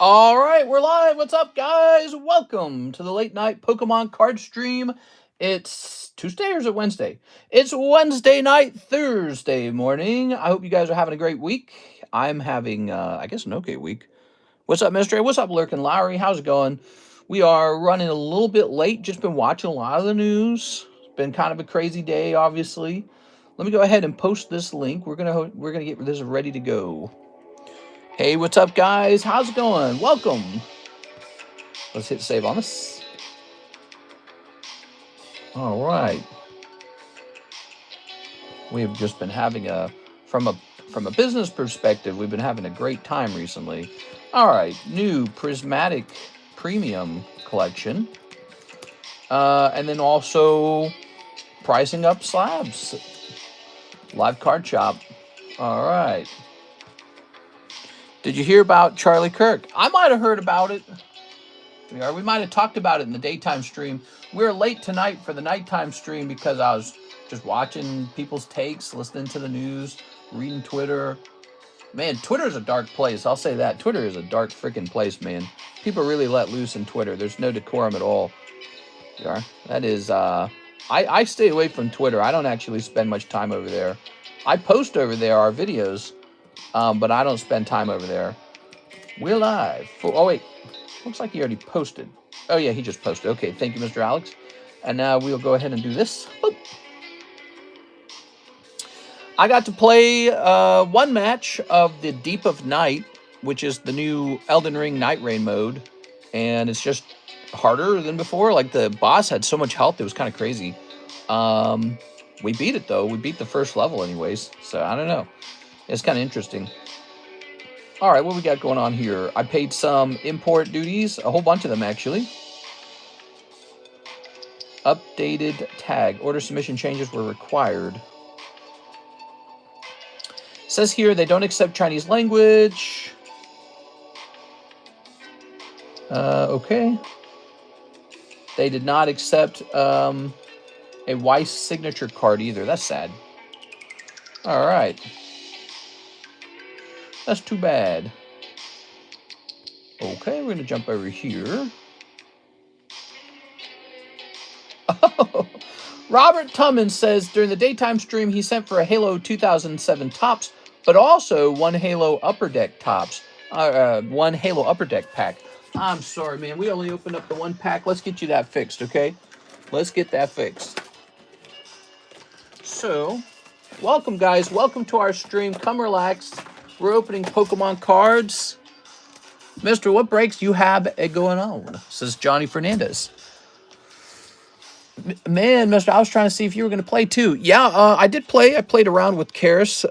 All right, we're live. What's up, guys? Welcome to the late night Pokemon card stream. It's Tuesday or is it Wednesday? It's Wednesday night, Thursday morning. I hope you guys are having a great week. I'm having, I guess, an okay week. What's up, Mystery? What's up, Lurkin Lowry? How's it going? We are running a little bit late. Just been watching a lot of the news. It's been kind of a crazy day, obviously. Let me go ahead and post this link. We're gonna get this ready to go. Hey, what's up, guys? How's it going? Welcome. Let's hit save on this. All right. We have just been having from a business perspective, we've been having a great time recently. All right, new Prismatic Premium collection, and then also pricing up Slabs. Live card shop. All right. Did you hear about Charlie Kirk? I might have heard about it. We might have talked about it in the daytime stream. We're late tonight for the nighttime stream because I was just watching people's takes, listening to the news, reading Twitter. Man, Twitter's a dark place. I'll say that. Twitter is a dark freaking place, man. People really let loose in Twitter. There's no decorum at all. That is, I stay away from Twitter. I don't actually spend much time over there. I post over there our videos, but I don't spend time over there. We're live. Oh, wait. Looks like he already posted. Oh, yeah, he just posted. Okay, thank you, Mr. Alex. And now we'll go ahead and do this. Boop. I got to play one match of the Deep of Night, which is the new Elden Ring Night Rain mode. And it's just harder than before. Like, the boss had so much health, it was kind of crazy. We beat it, though. We beat the first level anyways. So, I don't know. It's kind of interesting. All right, what we got going on here? I paid some import duties, a whole bunch of them, actually. Updated tag. Order submission changes were required. Says here they don't accept Chinese language. Okay. They did not accept a Weiss signature card either. That's sad. All right. That's too bad. Okay, we're going to jump over here. Oh, Robert Tumman says during the daytime stream he sent for a Halo 2007 Tops, but also one Halo Upper Deck Tops. One Halo Upper Deck pack. I'm sorry, man. We only opened up the one pack. Let's get you that fixed, okay? Let's get that fixed. So, welcome, guys. Welcome to our stream. Come relax. We're opening Pokemon cards. Mister, what breaks you have going on? Says Johnny Fernandez. Man, Mister, I was trying to see if you were going to play too. Yeah, I did play. I played around with Karis.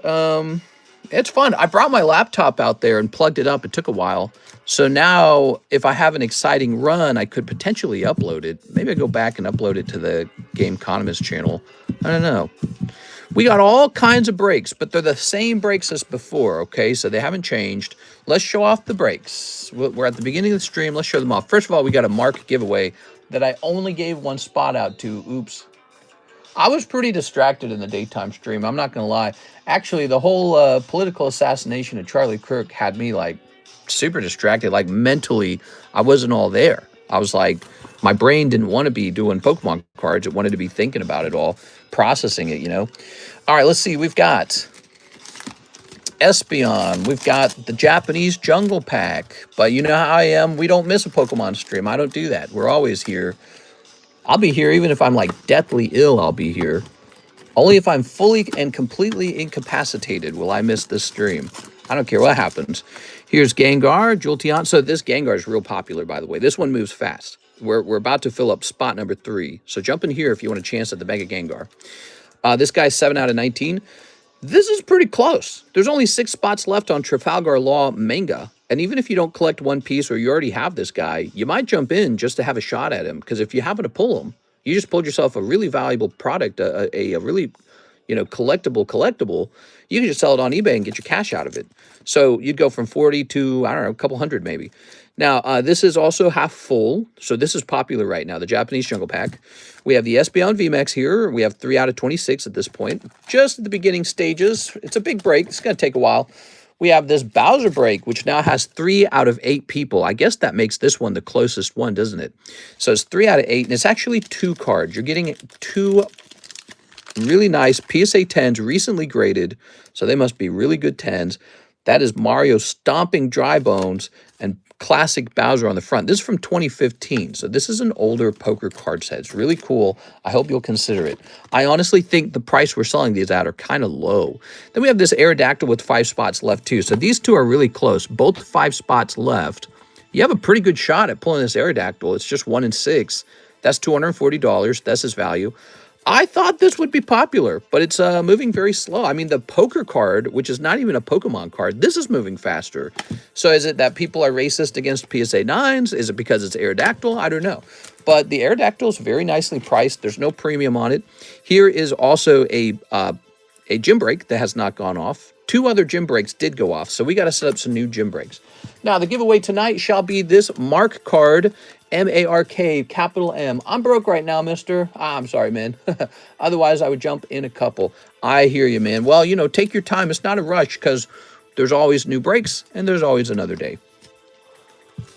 It's fun. I brought my laptop out there and plugged it up. It took a while. So now, if I have an exciting run, I could potentially upload it. Maybe I go back and upload it to the TheCardconomist channel. I don't know. We got all kinds of breaks, but they're the same breaks as before, okay? So they haven't changed. Let's show off the breaks. We're at the beginning of the stream. Let's show them off. First of all, we got a mark giveaway that I only gave one spot out to. Oops. I was pretty distracted in the daytime stream. I'm not going to lie. Actually, the whole political assassination of Charlie Kirk had me, like, super distracted. Like, mentally, I wasn't all there. I was like, my brain didn't want to be doing Pokemon cards. It wanted to be thinking about it all, processing it, you know? All right, let's see. We've got Espeon. We've got the Japanese Jungle Pack. But you know how I am. We don't miss a Pokemon stream. I don't do that. We're always here. I'll be here even if I'm, like, deathly ill. I'll be here. Only if I'm fully and completely incapacitated will I miss this stream. I don't care what happens. Here's Gengar, Jolteon. So this Gengar is real popular, by the way. This one moves fast. We're about to fill up spot number 3. So jump in here if you want a chance at the Mega Gengar. This guy's 7 out of 19. This is pretty close. There's only 6 spots left on Trafalgar Law Manga. And even if you don't collect one piece or you already have this guy, you might jump in just to have a shot at him. Because if you happen to pull him, you just pulled yourself a really valuable product, a really, you know, collectible. You can just sell it on eBay and get your cash out of it. So you'd go from 40 to, I don't know, a couple hundred maybe. Now, this is also half full. So this is popular right now, the Japanese Jungle Pack. We have the Espeon VMAX here. We have 3 out of 26 at this point. Just at the beginning stages. It's a big break. It's going to take a while. We have this Bowser break, which now has 3 out of 8 people. I guess that makes this one the closest one, doesn't it? So it's 3 out of 8, and it's actually 2 cards. You're getting 2 really nice PSA 10s, recently graded, so they must be really good 10s. That is Mario stomping dry bones and classic Bowser on the front. This is from 2015, so this is an older poker card set. It's really cool. I hope you'll consider it. I honestly think the price we're selling these at are kind of low. Then we have this Aerodactyl with 5 spots left too. So these two are really close, both 5 spots left. You have a pretty good shot at pulling this Aerodactyl. It's just 1 in 6. That's $240. That's his value. I thought this would be popular, but it's moving very slow. I mean, the poker card, which is not even a Pokemon card, this is moving faster. So is it that people are racist against PSA 9s? Is it because it's Aerodactyl? I don't know. But the Aerodactyl is very nicely priced. There's no premium on it. Here is also a gym break that has not gone off. 2 other gym breaks did go off, so we got to set up some new gym breaks. Now, the giveaway tonight shall be this Mark card, M-A-R-K, capital M. I'm broke right now, mister. I'm sorry, man. Otherwise, I would jump in a couple. I hear you, man. Well, you know, take your time. It's not a rush because there's always new breaks and there's always another day.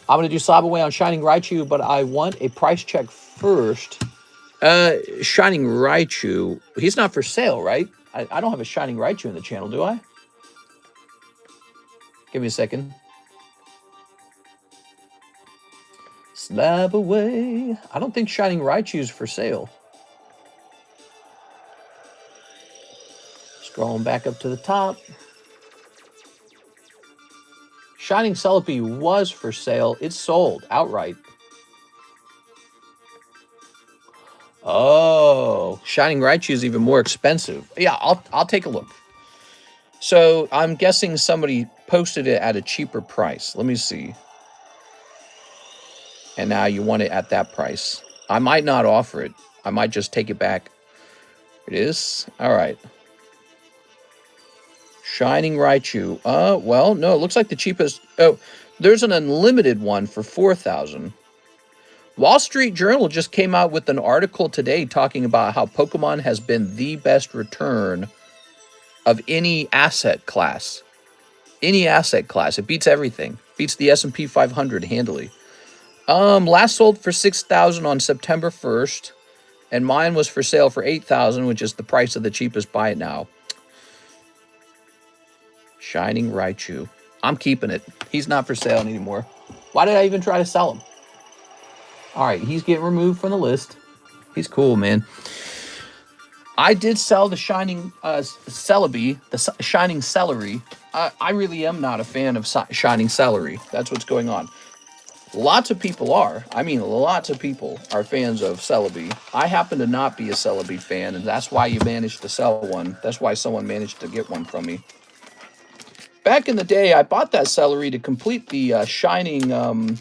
I'm going to do Slab away on Shining Raichu, but I want a price check first. Shining Raichu, he's not for sale, right? I don't have a Shining Raichu in the channel, do I? Give me a second. Slab away. I don't think Shining Raichu's for sale. Scrolling back up to the top. Shining Celebi was for sale. It's sold outright. Oh, Shining Raichu is even more expensive. Yeah, I'll take a look. So I'm guessing somebody posted it at a cheaper price. Let me see. And now you want it at that price. I might not offer it. I might just take it back. It is? All right. Shining Raichu. Well, no, it looks like the cheapest. Oh, there's an unlimited one for $4,000. Wall Street Journal just came out with an article today talking about how Pokemon has been the best return of any asset class. Any asset class. It beats everything. Beats the S&P 500 handily. Last sold for $6,000 on September 1st, and mine was for sale for $8,000, which is the price of the cheapest buy it now. Shining Raichu. I'm keeping it. He's not for sale anymore. Why did I even try to sell him? All right, he's getting removed from the list. He's cool, man. I did sell the Shining Celebi, the Shining Celery. I really am not a fan of Shining Celery. That's what's going on. Lots of people are. I mean, lots of people are fans of Celebi. I happen to not be a Celebi fan, and that's why you managed to sell one. That's why someone managed to get one from me. Back in the day, I bought that Celery to complete the Shining... here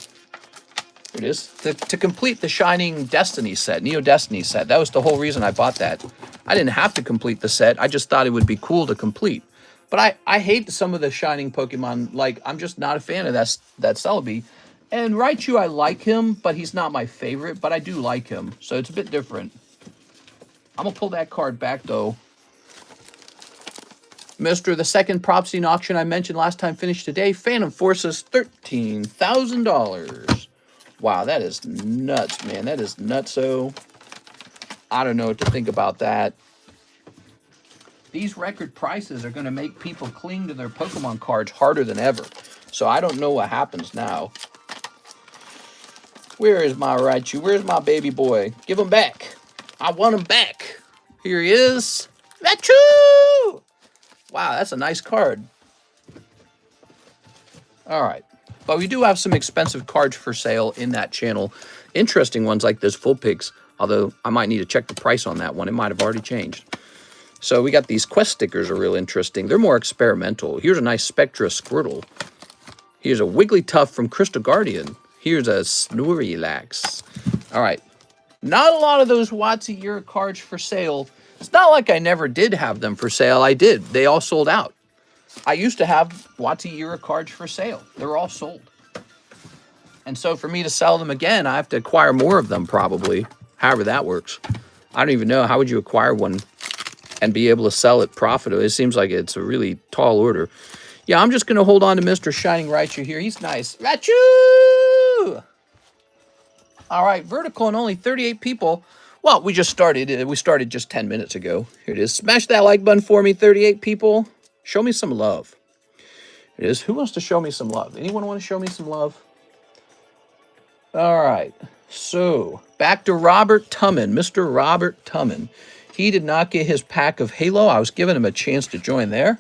it is. To complete the Shining Destiny set, Neo Destiny set. That was the whole reason I bought that. I didn't have to complete the set. I just thought it would be cool to complete. But I hate some of the Shining Pokemon. Like, I'm just not a fan of that Celebi. And Raichu, I like him, but he's not my favorite. But I do like him, so it's a bit different. I'm going to pull that card back, though. Mr. The second prop scene auction I mentioned last time finished today. Phantom Forces, $13,000. Wow, that is nuts, man. That is nutso. I don't know what to think about that. These record prices are going to make people cling to their Pokemon cards harder than ever. So I don't know what happens now. Where is my Raichu? Where's my baby boy? Give him back. I want him back. Here he is. Raichu! Wow, that's a nice card. All right. But we do have some expensive cards for sale in that channel. Interesting ones like this Vulpix, although I might need to check the price on that one. It might have already changed. So we got these quest stickers are real interesting. They're more experimental. Here's a nice Spectra Squirtle. Here's a Wigglytuff from Crystal Guardian. Here's a Snorlax. All right. Not a lot of those WOTC Era cards for sale. It's not like I never did have them for sale. I did. They all sold out. I used to have WOTC Era cards for sale. They were all sold. And so for me to sell them again, I have to acquire more of them probably. However that works. I don't even know. How would you acquire one and be able to sell it profitably? It seems like it's a really tall order. Yeah, I'm just going to hold on to Mr. Shining Raichu here. He's nice. Raichu! All right, vertical and only 38 people. Well, we just started. We started just 10 minutes ago. Here it is. Smash that like button for me, 38 people. Show me some love. Here it is. Who wants to show me some love? Anyone want to show me some love? All right. So, back to Robert Tumman. Mr. Robert Tumman. He did not get his pack of Halo. I was giving him a chance to join there.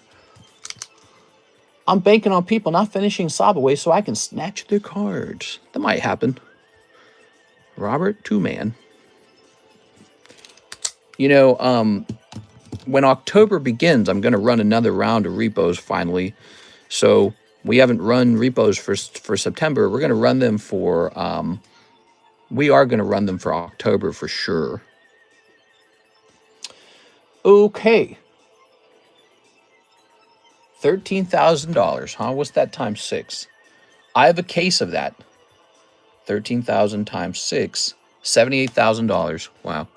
I'm banking on people not finishing Sabaway so I can snatch their cards. That might happen. Robert Two-Man. You know, when October begins, I'm going to run another round of repos finally. So we haven't run repos for September. We're going to run them for, we are going to run them for October for sure. Okay. $13,000, huh? What's that times 6? I have a case of that. 13,000 times 6, $78,000. Wow.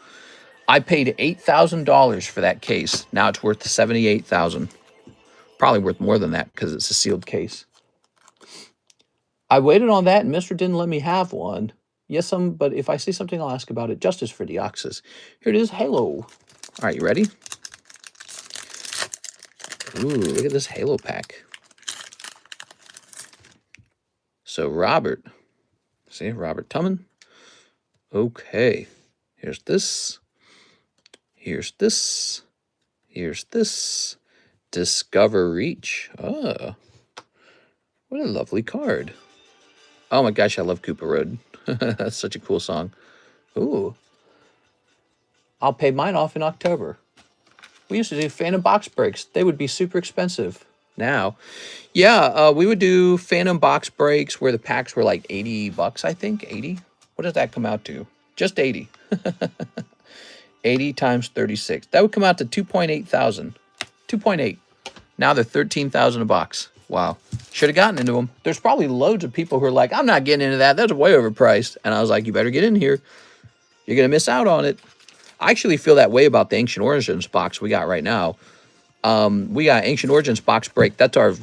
I paid $8,000 for that case. Now it's worth $78,000. Probably worth more than that because it's a sealed case. I waited on that and Mr. didn't let me have one. Yes, but if I see something, I'll ask about it. Justice for Deoxys. Here it is. Halo. All right, you ready? Ooh, look at this Halo pack. So Robert. See, Robert Tumman. Okay. Here's this. Here's this. Here's this. Discover Reach. Oh, what a lovely card. Oh my gosh, I love Koopa Road. That's such a cool song. Ooh. I'll pay mine off in October. We used to do Phantom box breaks. They would be super expensive now. Yeah, we would do Phantom box breaks where the packs were like 80 bucks, I think. 80? What does that come out to? Just 80. 80 times 36. That would come out to 2.8 thousand. 2.8. Now they're 13,000 a box. Wow. Should have gotten into them. There's probably loads of people who are like, I'm not getting into that. That's way overpriced. And I was like, you better get in here. You're going to miss out on it. I actually feel that way about the Ancient Origins box we got right now. We got Ancient Origins box break. That's our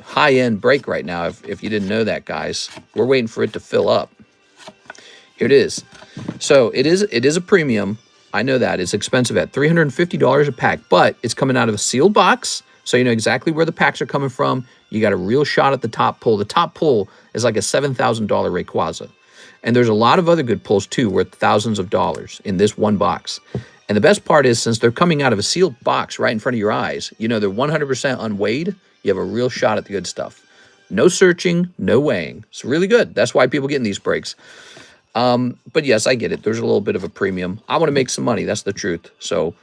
high-end break right now, if you didn't know that, guys. We're waiting for it to fill up. Here it is. So it is a premium. I know that. It's expensive at $350 a pack, but it's coming out of a sealed box, so you know exactly where the packs are coming from. You got a real shot at the top pull. The top pull is like a $7,000 Rayquaza. And there's a lot of other good pulls, too, worth thousands of dollars in this one box. And the best part is, since they're coming out of a sealed box right in front of your eyes, you know they're 100% unweighed. You have a real shot at the good stuff. No searching, no weighing. It's really good. That's why people get in these breaks. But yes, I get it. There's a little bit of a premium. I want to make some money. That's the truth. So,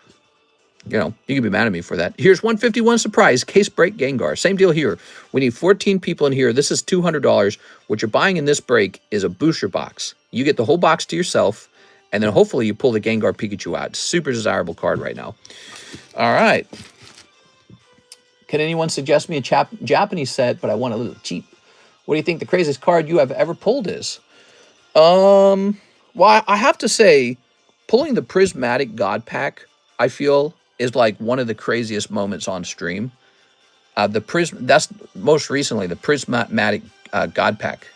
you know, you can be mad at me for that. Here's 151 surprise case break Gengar. Same deal here. We need 14 people in here. This is $200. What you're buying in this break is a booster box. You get the whole box to yourself, and then hopefully you pull the Gengar Pikachu out. Super desirable card right now. All right. Can anyone suggest me a Japanese set, but I want a little cheap? What do you think the craziest card you have ever pulled is? Well, I have to say, pulling the Prismatic God Pack, I feel, is like one of the craziest moments on stream. That's most recently the Prismatic God Pack.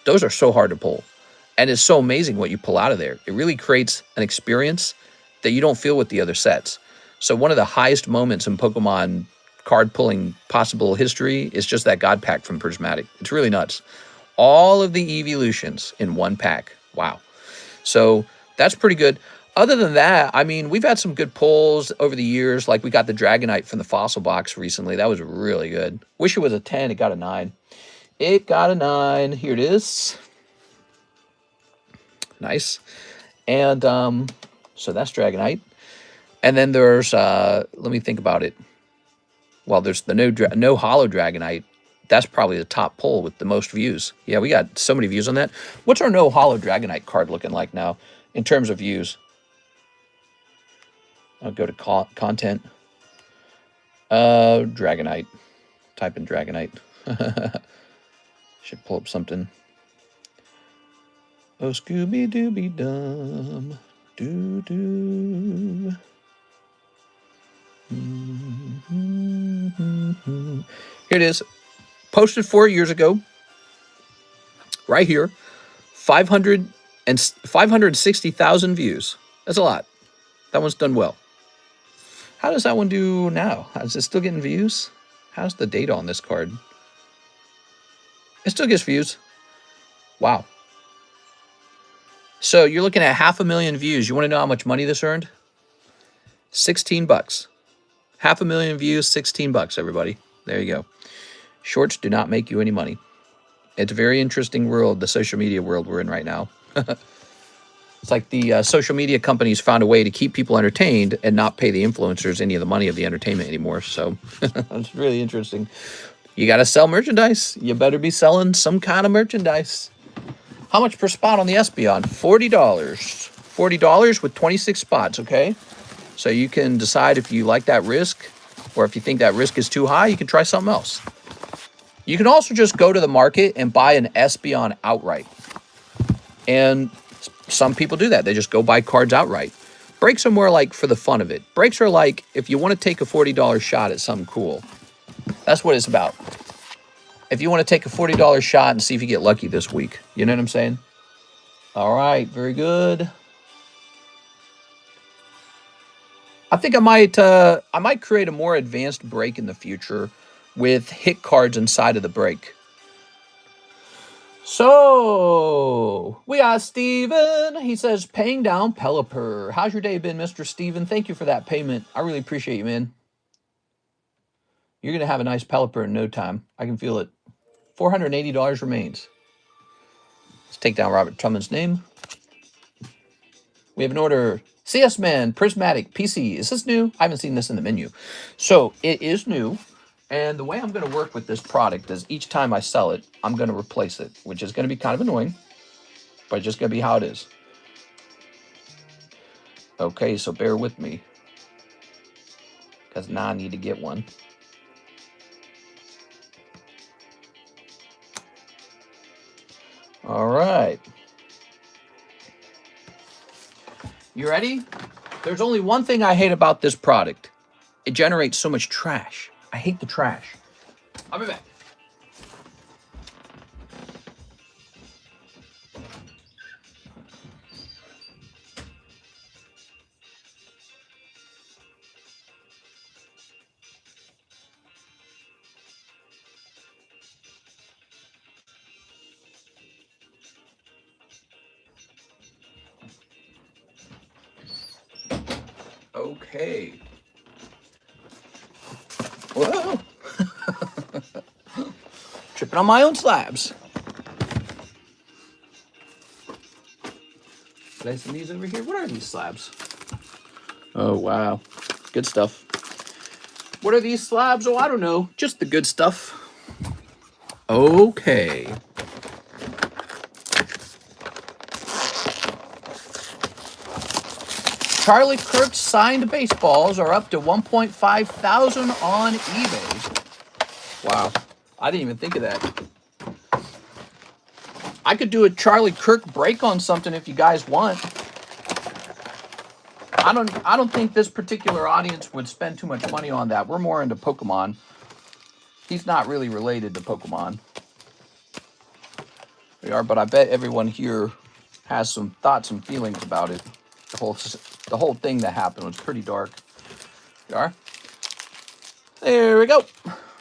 Those are so hard to pull, and it's so amazing what you pull out of there. It really creates an experience that you don't feel with the other sets. So one of the highest moments in Pokemon card pulling possible history is just that God Pack from Prismatic. It's really nuts. All of the evolutions in one pack. Wow. So that's pretty good. Other than that, I mean, we've had some good pulls over the years. Like we got the Dragonite from the Fossil box recently. That was really good. Wish it was a 10. It got a 9. It got a 9. Here it is. Nice. And so that's Dragonite. And then there's, let me think about it. Well, there's the no Hollow Dragonite. That's probably the top pull with the most views. Yeah, we got so many views on that. What's our no Hollow Dragonite card looking like now in terms of views? I'll go to content. Dragonite. Type in Dragonite. Should pull up something. Oh, Scooby-Dooby-Dum. Doo-doo. Here it is. Posted 4 years ago. Right here. 560,000 views. That's a lot. That one's done well. How does that one do now? Is it still getting views? How's the data on this card? It still gets views. Wow. So you're looking at 500,000 views. You want to know how much money this earned? $16. 500,000 views, $16, everybody. There you go. Shorts do not make you any money. It's a very interesting world, the social media world we're in right now. It's like the social media companies found a way to keep people entertained and not pay the influencers any of the money of the entertainment anymore. So it's really interesting. You got to sell merchandise. You better be selling some kind of merchandise. How much per spot on the Espeon? $40. $40 with 26 spots, okay? So you can decide if you like that risk, or if you think that risk is too high, you can try something else. You can also just go to the market and buy an Espeon outright. And some people do that. They just go buy cards outright. Breaks are more like for the fun of it. Breaks are like if you want to take a $40 shot at something cool. That's what it's about. If you want to take a $40 shot and see if you get lucky this week. You know what I'm saying? All right. Very good. I think I might create a more advanced break in the future with hit cards inside of the break. So, we got Steven. He says, paying down Pelipper. How's your day been, Mr. Steven? Thank you for that payment. I really appreciate you, man. You're going to have a nice Pelipper in no time. I can feel it. $480 remains. Let's take down Robert Trumman's name. We have an order. CS Man, Prismatic, PC. Is this new? I haven't seen this in the menu. So, it is new. And the way I'm going to work with this product is each time I sell it, I'm going to replace it, which is going to be kind of annoying, but it's just going to be how it is. Okay, so bear with me, because now I need to get one. All right. You ready? There's only one thing I hate about this product. It generates so much trash. I hate the trash. I'll be back. Okay. Whoa. Tripping on my own slabs. Placing these over here. What are these slabs? Oh, wow. Good stuff. What are these slabs? Oh, I don't know. Just the good stuff. Okay. Charlie Kirk signed baseballs are up to 1.5 thousand on eBay. Wow. I didn't even think of that. I could do a Charlie Kirk break on something if you guys want. I don't think this particular audience would spend too much money on that. We're more into Pokemon. He's not really related to Pokemon. We are, but I bet everyone here has some thoughts and feelings about it. The whole thing that happened was pretty dark. We are. There we go.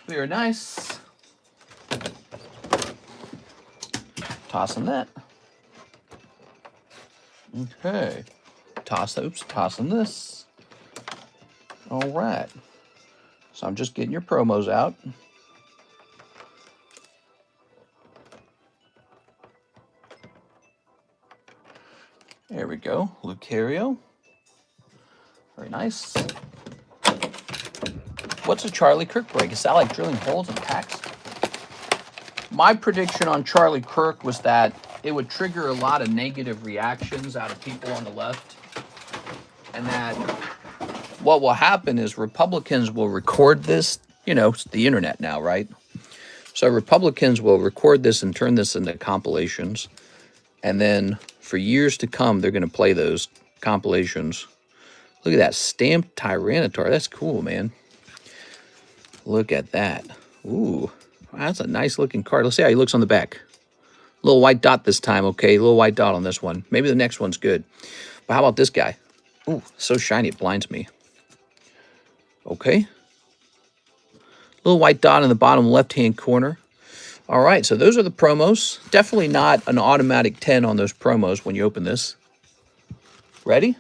Very nice. Tossing that. Okay. Tossing this. All right. So I'm just getting your promos out. There we go. Lucario. Very nice. What's a Charlie Kirk break? Is that like drilling holes in packs? My prediction on Charlie Kirk was that it would trigger a lot of negative reactions out of people on the left. And that what will happen is Republicans will record this. You know, it's the internet now, right? So Republicans will record this and turn this into compilations. And then for years to come, they're going to play those compilations. Look at that stamped Tyranitar. That's cool, man. Look at that. Ooh, that's a nice looking card. Let's see how he looks on the back. Little white dot this time, okay? Little white dot on this one. Maybe the next one's good. But how about this guy? Ooh, so shiny it blinds me. Okay. Little white dot in the bottom left-hand corner. All right, so those are the promos. Definitely not an automatic 10 on those promos when you open this. Ready?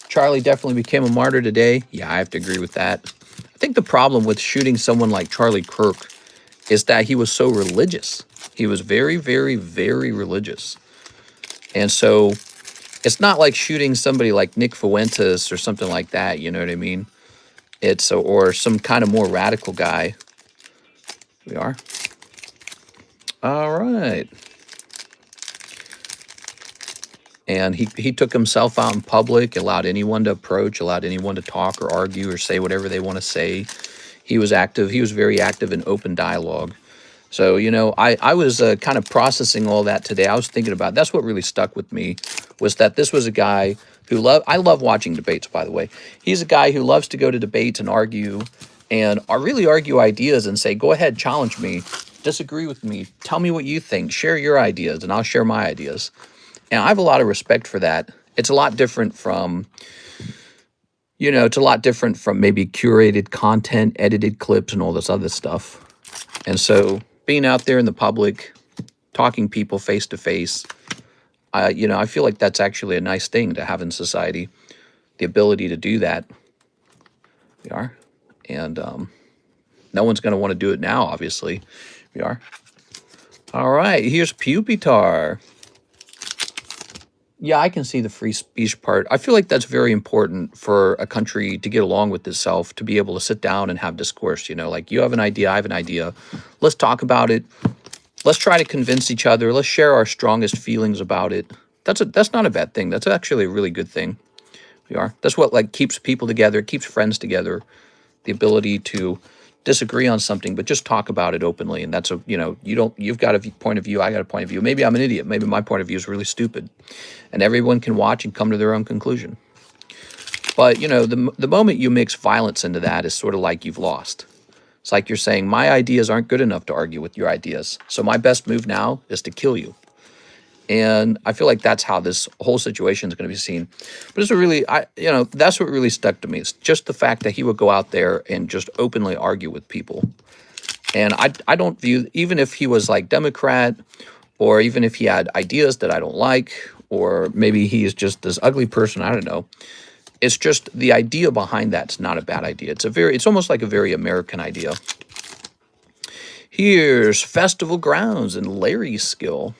Charlie definitely became a martyr today. Yeah, I have to agree with that. I think the problem with shooting someone like Charlie Kirk is that he was so religious. He was very, very, very religious. And so it's not like shooting somebody like Nick Fuentes or something like that, you know what I mean? It's or some kind of more radical guy. We are. All right. And he took himself out in public, allowed anyone to approach, allowed anyone to talk or argue or say whatever they want to say. He was active. He was very active in open dialogue. So, you know, I was kind of processing all that today. I was thinking about, that's what really stuck with me, was that this was a guy who I love watching debates, by the way. He's a guy who loves to go to debates and argue and really argue ideas and say, go ahead, challenge me, disagree with me, tell me what you think, share your ideas, and I'll share my ideas. And I have a lot of respect for that. It's a lot different from, you know, it's a lot different from maybe curated content, edited clips, and all this other stuff. And so being out there in the public, talking people face to face, you know, I feel like that's actually a nice thing to have in society, the ability to do that. We are. And no one's going to want to do it now, obviously. We are. All right, here's Pupitar. Yeah, I can see the free speech part. I feel like that's very important for a country to get along with itself, to be able to sit down and have discourse, you know, like you have an idea, I have an idea. Let's talk about it. Let's try to convince each other. Let's share our strongest feelings about it. That's not a bad thing. That's actually a really good thing. We are. That's what like keeps people together, keeps friends together. The ability to disagree on something, but just talk about it openly. And that's a, you know, you've got a point of view, I got a point of view. Maybe I'm an idiot. Maybe my point of view is really stupid. And everyone can watch and come to their own conclusion. But, you know, the moment you mix violence into that is sort of like you've lost. It's like you're saying, my ideas aren't good enough to argue with your ideas. So my best move now is to kill you. And I feel like that's how this whole situation is going to be seen. But it's a really, you know, that's what really stuck to me. It's just the fact that he would go out there and just openly argue with people. And I don't view, even if he was like Democrat, or even if he had ideas that I don't like, or maybe he is just this ugly person, I don't know. It's just the idea behind that's not a bad idea. It's almost like a very American idea. Here's Festival Grounds and Larry's skill.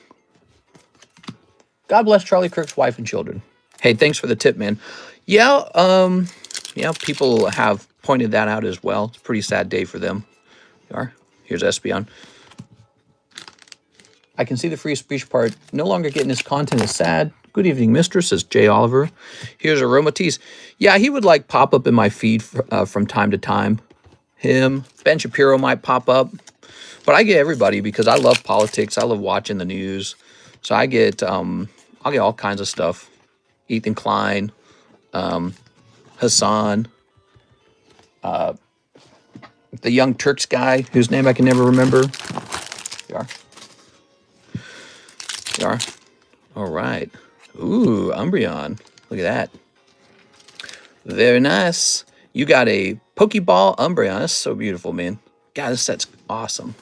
God bless Charlie Kirk's wife and children. Hey, thanks for the tip, man. Yeah, yeah, people have pointed that out as well. It's a pretty sad day for them. Here's Espion. I can see the free speech part. No longer getting his content is sad. Good evening, mistress, says Jay Oliver. Here's Aromatisse. Yeah, he would like pop up in my feed from time to time. Him, Ben Shapiro might pop up. But I get everybody because I love politics. I love watching the news. So I get, I'll get all kinds of stuff. Ethan Klein, Hassan, the Young Turks guy, whose name I can never remember. There you are. All right. Ooh, Umbreon. Look at that. Very nice. You got a Pokeball Umbreon. That's so beautiful, man. God, this set's awesome.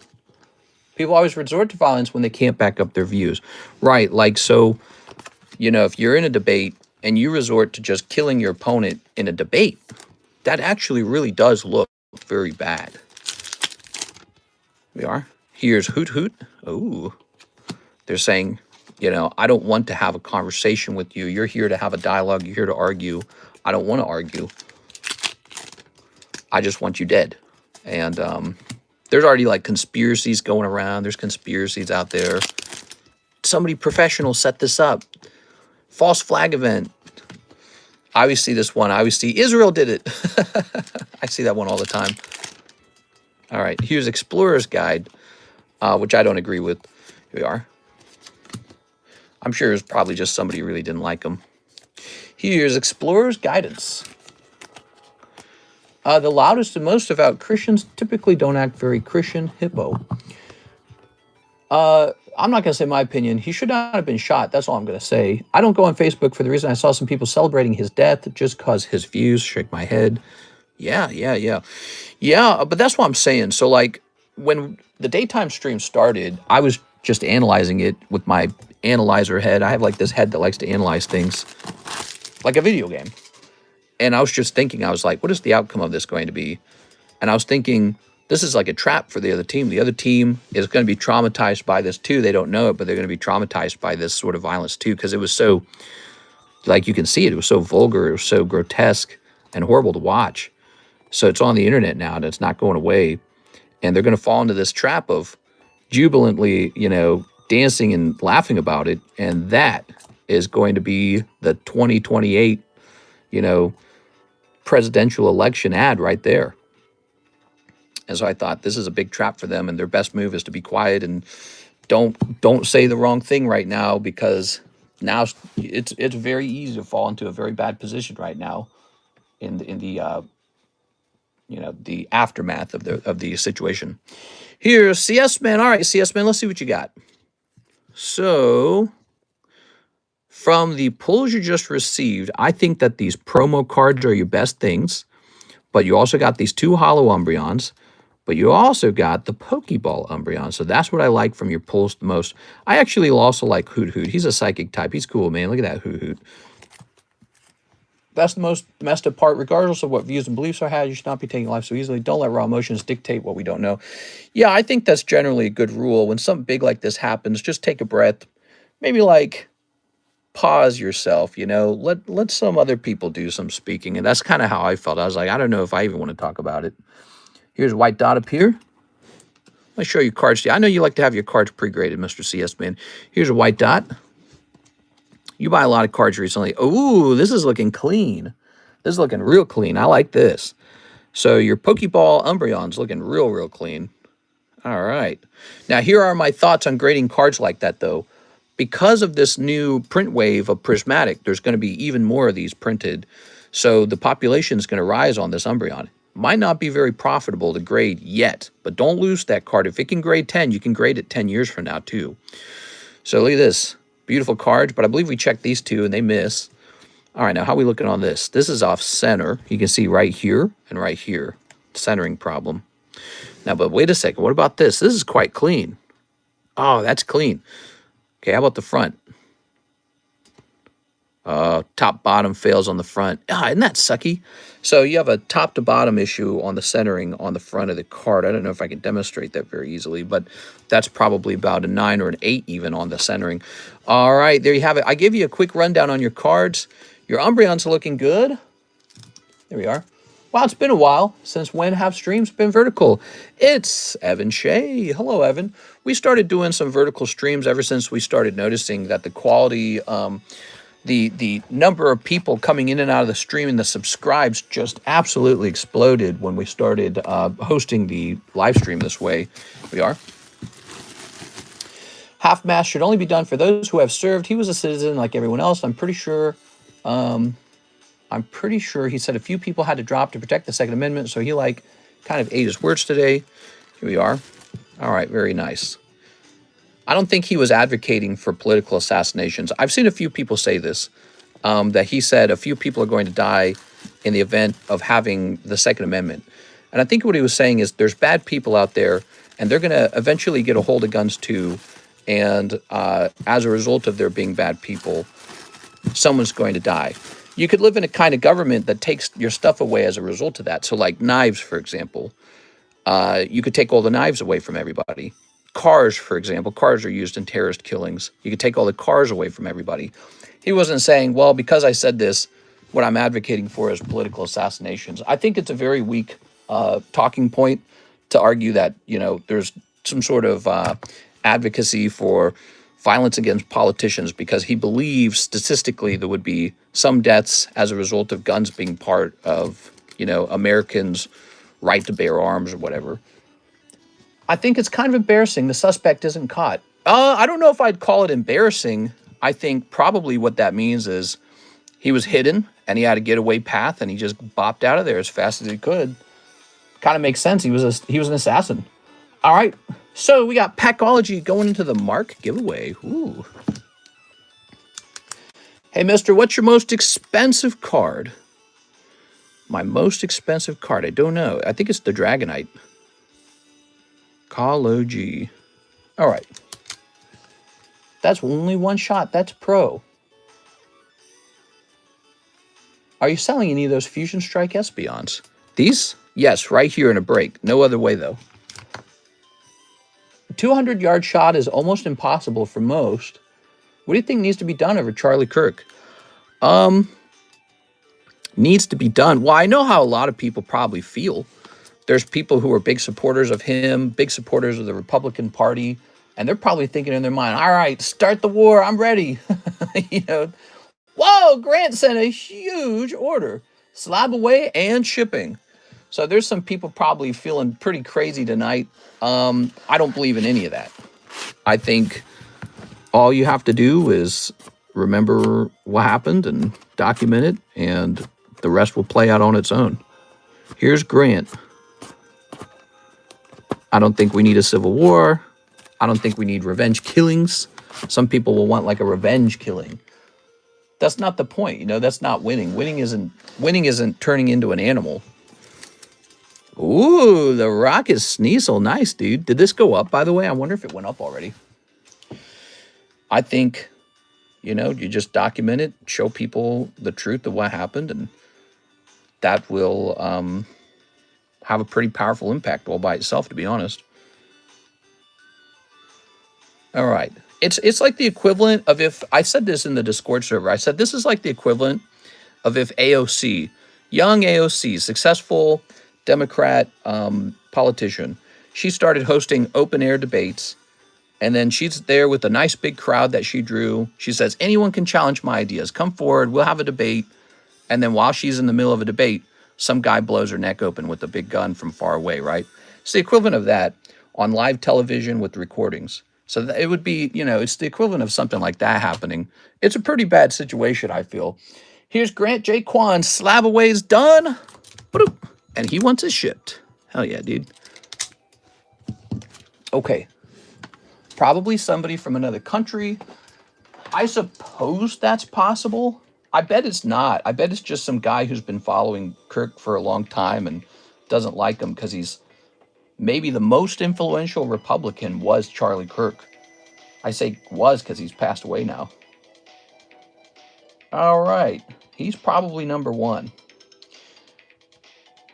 People always resort to violence when they can't back up their views. Right, like, so, you know, if you're in a debate and you resort to just killing your opponent in a debate, that actually really does look very bad. We are. Here's Hoot Hoot. Ooh. They're saying, you know, I don't want to have a conversation with you. You're here to have a dialogue. You're here to argue. I don't want to argue. I just want you dead. And there's already like conspiracies going around. There's conspiracies out there. Somebody professional set this up. False flag event. I always see this one. I always see Israel did it. I see that one all the time. All right, here's Explorer's Guide, which I don't agree with. Here we are. I'm sure it's probably just somebody who really didn't like them. Here's Explorer's Guidance. The loudest and most devout Christians typically don't act very Christian. Hippo. I'm not going to say my opinion. He should not have been shot. That's all I'm going to say. I don't go on Facebook for the reason I saw some people celebrating his death just because his views. Shake my head. Yeah, but that's what I'm saying. So, like, when the daytime stream started, I was just analyzing it with my analyzer head. I have, like, this head that likes to analyze things like a video game. And I was just thinking, I was like, what is the outcome of this going to be? And I was thinking, this is like a trap for the other team. The other team is going to be traumatized by this too. They don't know it, but they're going to be traumatized by this sort of violence too, because it was so, like you can see it was so vulgar, it was so grotesque and horrible to watch. So it's on the internet now and it's not going away. And they're going to fall into this trap of jubilantly, you know, dancing and laughing about it. And that is going to be the 2028, you know, presidential election ad right there. And so I thought this is a big trap for them, and their best move is to be quiet and don't say the wrong thing right now, because now it's very easy to fall into a very bad position right now in the you know, the aftermath of the situation. Here's CS Man. All right, CS Man, let's see what you got. So from the pulls you just received, I think that these promo cards are your best things, but you also got these 2 hollow Umbreons, but you also got the Pokeball Umbreon. So that's what I like from your pulls the most. I actually also like Hoot Hoot. He's a psychic type. He's cool, man. Look at that Hoot Hoot. That's the most messed up part. Regardless of what views and beliefs are had, you should not be taking life so easily. Don't let raw emotions dictate what we don't know. Yeah, I think that's generally a good rule. When something big like this happens, just take a breath. Maybe, like, pause yourself, you know. Let some other people do some speaking. And that's kind of how I felt. I was like, I don't know if I even want to talk about it. Here's a white dot up here. Let me show you cards. I know you like to have your cards pre-graded, Mr. CS Man. Here's a white dot. You buy a lot of cards recently. Ooh, this is looking clean. This is looking real clean. I like this. So your Pokeball Umbreon's looking real clean. All right. Now, here are my thoughts on grading cards like that, though. Because of this new print wave of Prismatic, there's going to be even more of these printed. So the population is going to rise on this Umbreon. Might not be very profitable to grade yet, but don't lose that card. If it can grade 10, you can grade it 10 years from now, too. So look at this. Beautiful cards, but I believe we checked these 2 and they miss. All right, now how are we looking on this? This is off center. You can see right here and right here. Centering problem. Now, but wait a second. What about this? This is quite clean. Oh, that's clean. Okay, how about the front? Top bottom fails on the front. Isn't that sucky? So you have a top to bottom issue on the centering on the front of the card. I don't know if I can demonstrate that very easily, but that's probably about a 9 or an 8 even on the centering. All right, there you have it. I gave you a quick rundown on your cards. Your Umbreon's looking good. There we are. Wow, it's been a while since when have streams been vertical. It's Evan Shea. Hello, Evan. We started doing some vertical streams ever since we started noticing that the quality, the number of people coming in and out of the stream and the subscribes just absolutely exploded when we started hosting the live stream this way. Here we are. Half-mast should only be done for those who have served. He was a citizen like everyone else. I'm pretty sure he said a few people had to drop to protect the Second Amendment, so he, like, kind of ate his words today. Here we are. All right, very nice. I don't think he was advocating for political assassinations. I've seen a few people say this, that he said a few people are going to die in the event of having the Second Amendment. And I think what he was saying is there's bad people out there, and they're going to eventually get a hold of guns too, and as a result of there being bad people, someone's going to die. You could live in a kind of government that takes your stuff away as a result of that. So like knives, for example, you could take all the knives away from everybody. Cars, for example, cars are used in terrorist killings. You could take all the cars away from everybody. He wasn't saying, well, because I said this, what I'm advocating for is political assassinations. I think it's a very weak talking point to argue that, you know, there's some sort of advocacy for violence against politicians, because he believes statistically there would be some deaths as a result of guns being part of, you know, Americans' right to bear arms or whatever. I think it's kind of embarrassing the suspect isn't caught. I don't know if I'd call it embarrassing. I think probably what that means is he was hidden and he had a getaway path, and he just bopped out of there as fast as he could. Kind of makes sense. He was an assassin. All right, so we got Packology going into the Mark giveaway. Ooh. Hey, mister, what's your most expensive card? My most expensive card? I don't know. I think it's the Dragonite. Packology. All right. That's only one shot. That's pro. Are you selling any of those Fusion Strike Espeons? These? Yes, right here in a break. No other way, though. 200-yard shot is almost impossible for most. What do you think needs to be done over Charlie Kirk? Needs to be done. Well, I know how a lot of people probably feel. There's people who are big supporters of him, big supporters of the Republican Party, and they're probably thinking in their mind, all right, start the war. I'm ready. You know, whoa, Grant sent a huge order. Slab away and shipping. So there's some people probably feeling pretty crazy tonight. I don't believe in any of that. I think all you have to do is remember what happened and document it, and the rest will play out on its own. Here's Grant. I don't think we need a civil war. I don't think we need revenge killings. Some people will want like a revenge killing. That's not the point, you know. That's not winning. Winning isn't turning into an animal. Ooh, the Rocket Sneasel. Nice, dude. Did this go up, by the way? I wonder if it went up already. I think, you know, you just document it, show people the truth of what happened, and that will have a pretty powerful impact all by itself, to be honest. All right. It's like the equivalent of if, I said this in the Discord server, I said this is like the equivalent of if AOC, young AOC, successful Democrat politician, she started hosting open air debates, and then she's there with a nice big crowd that she drew. She says, anyone can challenge my ideas. Come forward, we'll have a debate. And then while she's in the middle of a debate, some guy blows her neck open with a big gun from far away, right? It's the equivalent of that on live television with recordings. So it would be, you know, it's the equivalent of something like that happening. It's a pretty bad situation, I feel. Here's Grant J. Kwan. Slab away's done. And he wants it shipped. Hell yeah, dude. Okay. Probably somebody from another country. I suppose that's possible. I bet it's not. I bet it's just some guy who's been following Kirk for a long time and doesn't like him because he's maybe the most influential Republican was Charlie Kirk. I say was because he's passed away now. All right. He's probably number one.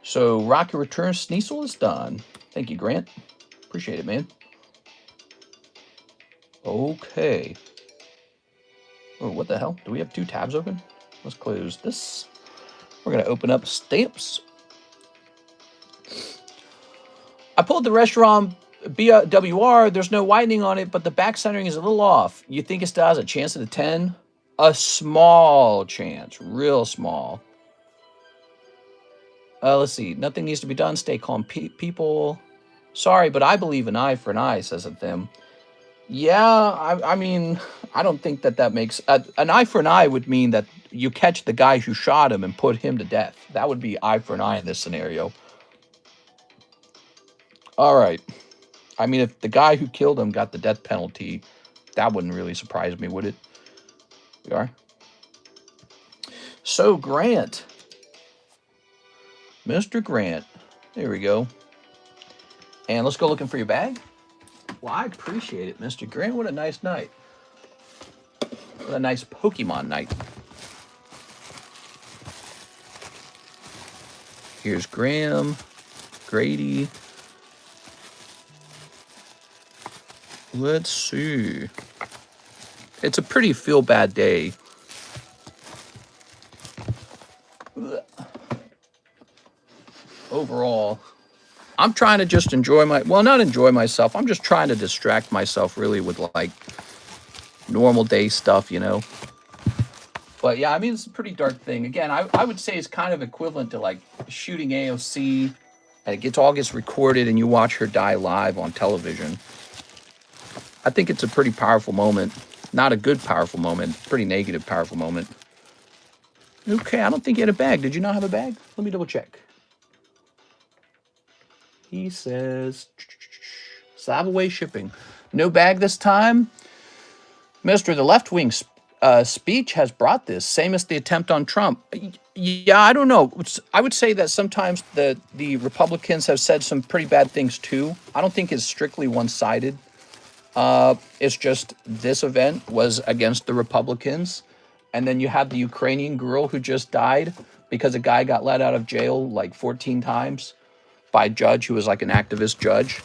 So Rocket Return Sneasel is done. Thank you, Grant. Appreciate it, man. Okay. Oh, what the hell? Do we have two tabs open? Let's close this. We're going to open up stamps. I pulled the restaurant BWR. There's no whitening on it, but the back centering is a little off. You think it still has a chance at a 10? A small chance. Real small. Let's see. Nothing needs to be done. Stay calm, people. Sorry, but I believe an eye for an eye, says it them. Yeah, I mean, I don't think that makes... an eye for an eye would mean that you catch the guy who shot him and put him to death. That would be eye for an eye in this scenario. All right. I mean, if the guy who killed him got the death penalty, that wouldn't really surprise me, would it? We are. So, Grant. Mr. Grant. There we go. And let's go looking for your bag. Well, I appreciate it, Mr. Grant. What a nice night. What a nice Pokemon night. Here's Graham, Grady. Let's see. It's a pretty feel-bad day. Overall, I'm trying to just enjoy not enjoy myself. I'm just trying to distract myself really with like normal day stuff, you know. But yeah, I mean, it's a pretty dark thing. Again, I would say it's kind of equivalent to like shooting AOC, and it all gets recorded and you watch her die live on television. I think it's a pretty powerful moment. Not a good powerful moment, pretty negative powerful moment. Okay, I don't think he had a bag. Did you not have a bag? Let me double check. He says, slab away shipping. No bag this time. Mr. The left-wing speech has brought this, same as the attempt on Trump. Yeah, I don't know. I would say that sometimes the Republicans have said some pretty bad things too. I don't think it's strictly one-sided. It's just this event was against the Republicans. And then you have the Ukrainian girl who just died because a guy got let out of jail like 14 times by a judge who was like an activist judge.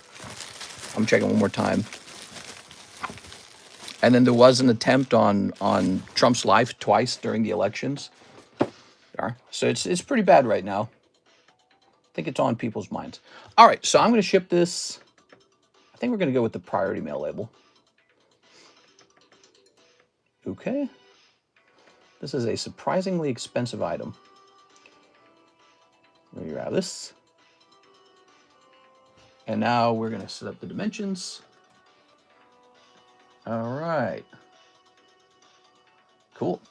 I'm checking one more time. And then there was an attempt on Trump's life twice during the elections. So it's pretty bad right now. I think it's on people's minds. All right, so I'm going to ship this. I think we're going to go with the priority mail label. Okay. This is a surprisingly expensive item. We're going to grab this. And now we're going to set up the dimensions. All right. Cool.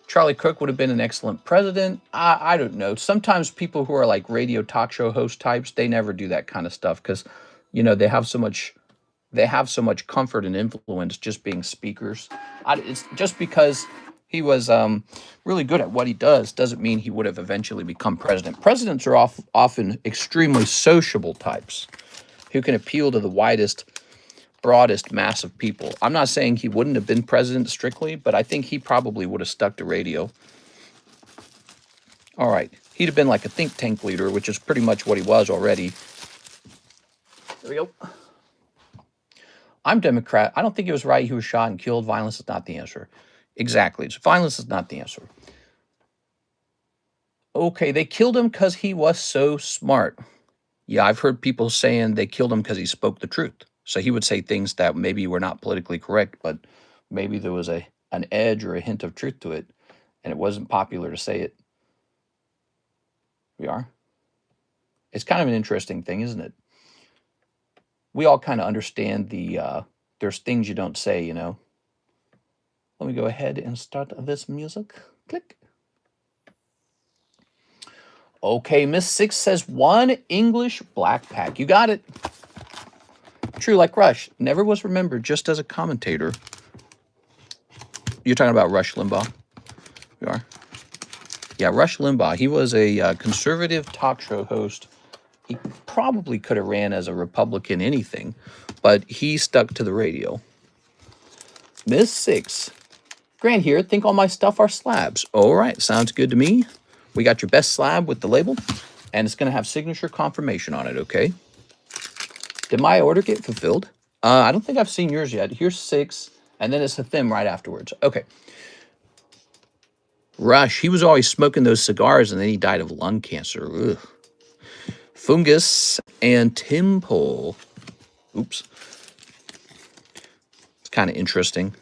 Charlie Cook would have been an excellent president. I don't know. Sometimes people who are like radio talk show host types, they never do that kind of stuff because, you know, they have so much comfort and influence just being speakers. It's just because he was really good at what he does doesn't mean he would have eventually become president. Presidents are often extremely sociable types who can appeal to the widest, broadest mass of people. I'm not saying he wouldn't have been president strictly, but I think he probably would have stuck to radio. All right. He'd have been like a think tank leader, which is pretty much what he was already. There we go. I'm Democrat. I don't think it was right he was shot and killed. Violence is not the answer. Exactly. Violence is not the answer. Okay, they killed him because he was so smart. Yeah, I've heard people saying they killed him because he spoke the truth. So he would say things that maybe were not politically correct, but maybe there was an edge or a hint of truth to it, and it wasn't popular to say it. We are. It's kind of an interesting thing, isn't it? We all kind of understand there's things you don't say, you know. Let me go ahead and start this music. Click. Okay, Miss Six says 1 English black pack. You got it. True, like Rush. Never was remembered just as a commentator. You're talking about Rush Limbaugh? We are. Yeah, Rush Limbaugh. He was a conservative talk show host. He probably could have ran as a Republican anything, but he stuck to the radio. Miss Six. Grant here, think all my stuff are slabs. All right, sounds good to me. We got your best slab with the label, and it's going to have signature confirmation on it, okay? Did my order get fulfilled? I don't think I've seen yours yet. Here's 6, and then it's Hathim right afterwards. Okay. Rush, he was always smoking those cigars, and then he died of lung cancer. Ugh. Fungus and Timpole. Oops. It's kind of interesting.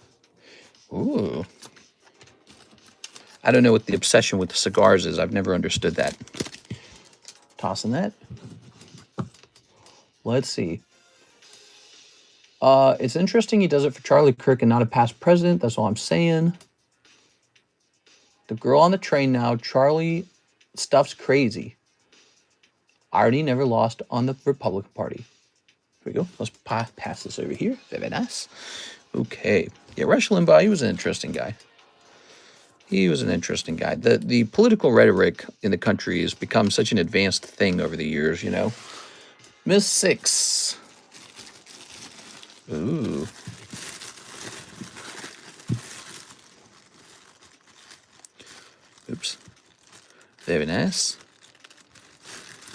Ooh. I don't know what the obsession with the cigars is. I've never understood that. Tossing that. Let's see. It's interesting he does it for Charlie Kirk and not a past president. That's all I'm saying. The girl on the train now. Charlie stuff's crazy. Irony never lost on the Republican Party. Here we go. Let's pass this over here. Very nice. Okay. Yeah, Rush Limbaugh, he was an interesting guy. He was an interesting guy. The political rhetoric in the country has become such an advanced thing over the years, you know. Miss Six. Ooh. Oops. Very nice.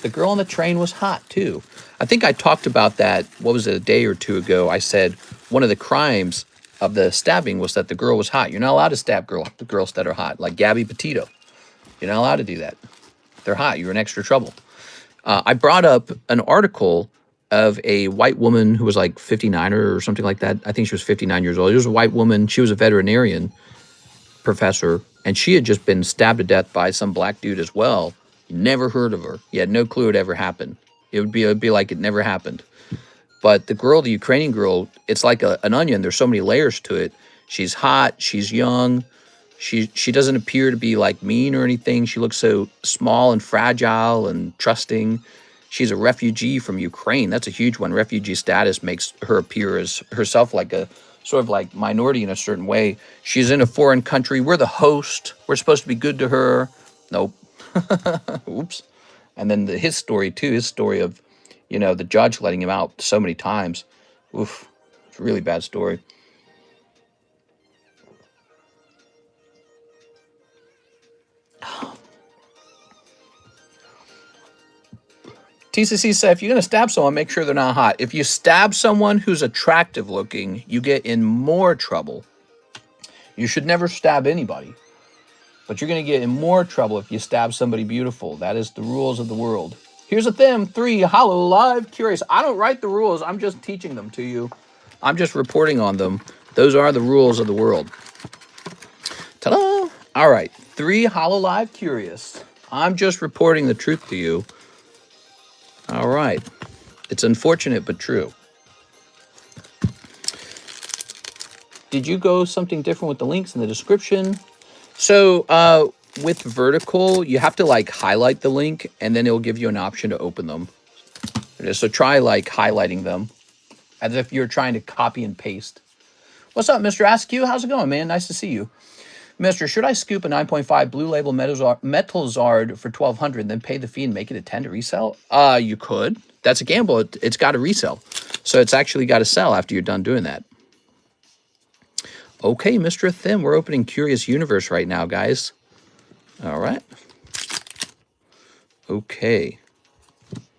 The girl on the train was hot, too. I think I talked about that, what was it, a day or two ago. I said one of the crimes of the stabbing was that the girl was hot. You're not allowed to stab the girls that are hot, like Gabby Petito. You're not allowed to do that. They're hot. You're in extra trouble. I brought up an article of a white woman who was like 59 or something like that. I think she was 59 years old. She was a white woman. She was a veterinarian professor, and she had just been stabbed to death by some black dude as well. You never heard of her. You had no clue it ever happened. It would be like it never happened. But the girl, the Ukrainian girl, it's like an onion. There's so many layers to it. She's hot. She's young. She doesn't appear to be like mean or anything. She looks so small and fragile and trusting. She's a refugee from Ukraine. That's a huge one. Refugee status makes her appear as herself like a sort of like minority in a certain way. She's in a foreign country. We're the host. We're supposed to be good to her. Nope. Oops. And then his story too, his story of, you know, the judge letting him out so many times. Oof. It's a really bad story. TCC said, if you're going to stab someone, make sure they're not hot. If you stab someone who's attractive looking, you get in more trouble. You should never stab anybody. But you're going to get in more trouble if you stab somebody beautiful. That is the rules of the world. Here's a them 3 Hollow Live Curious. I don't write the rules. I'm just teaching them to you. I'm just reporting on them. Those are the rules of the world. Ta-da! All right. 3 Hollow Live Curious. I'm just reporting the truth to you. All right. It's unfortunate, but true. Did you go something different with the links in the description? So with vertical, you have to like highlight the link and then it'll give you an option to open them. So try like highlighting them as if you're trying to copy and paste. What's up, Mr. Askew? How's it going, man? Nice to see you. Mister, should I scoop a 9.5 blue label metal Zard for $1,200, then pay the fee and make it a 10 to resell? You could. That's a gamble. It's got to resell. So it's actually got to sell after you're done doing that. Okay, Mr. Thin, we're opening Curious Universe right now, guys. All right. Okay.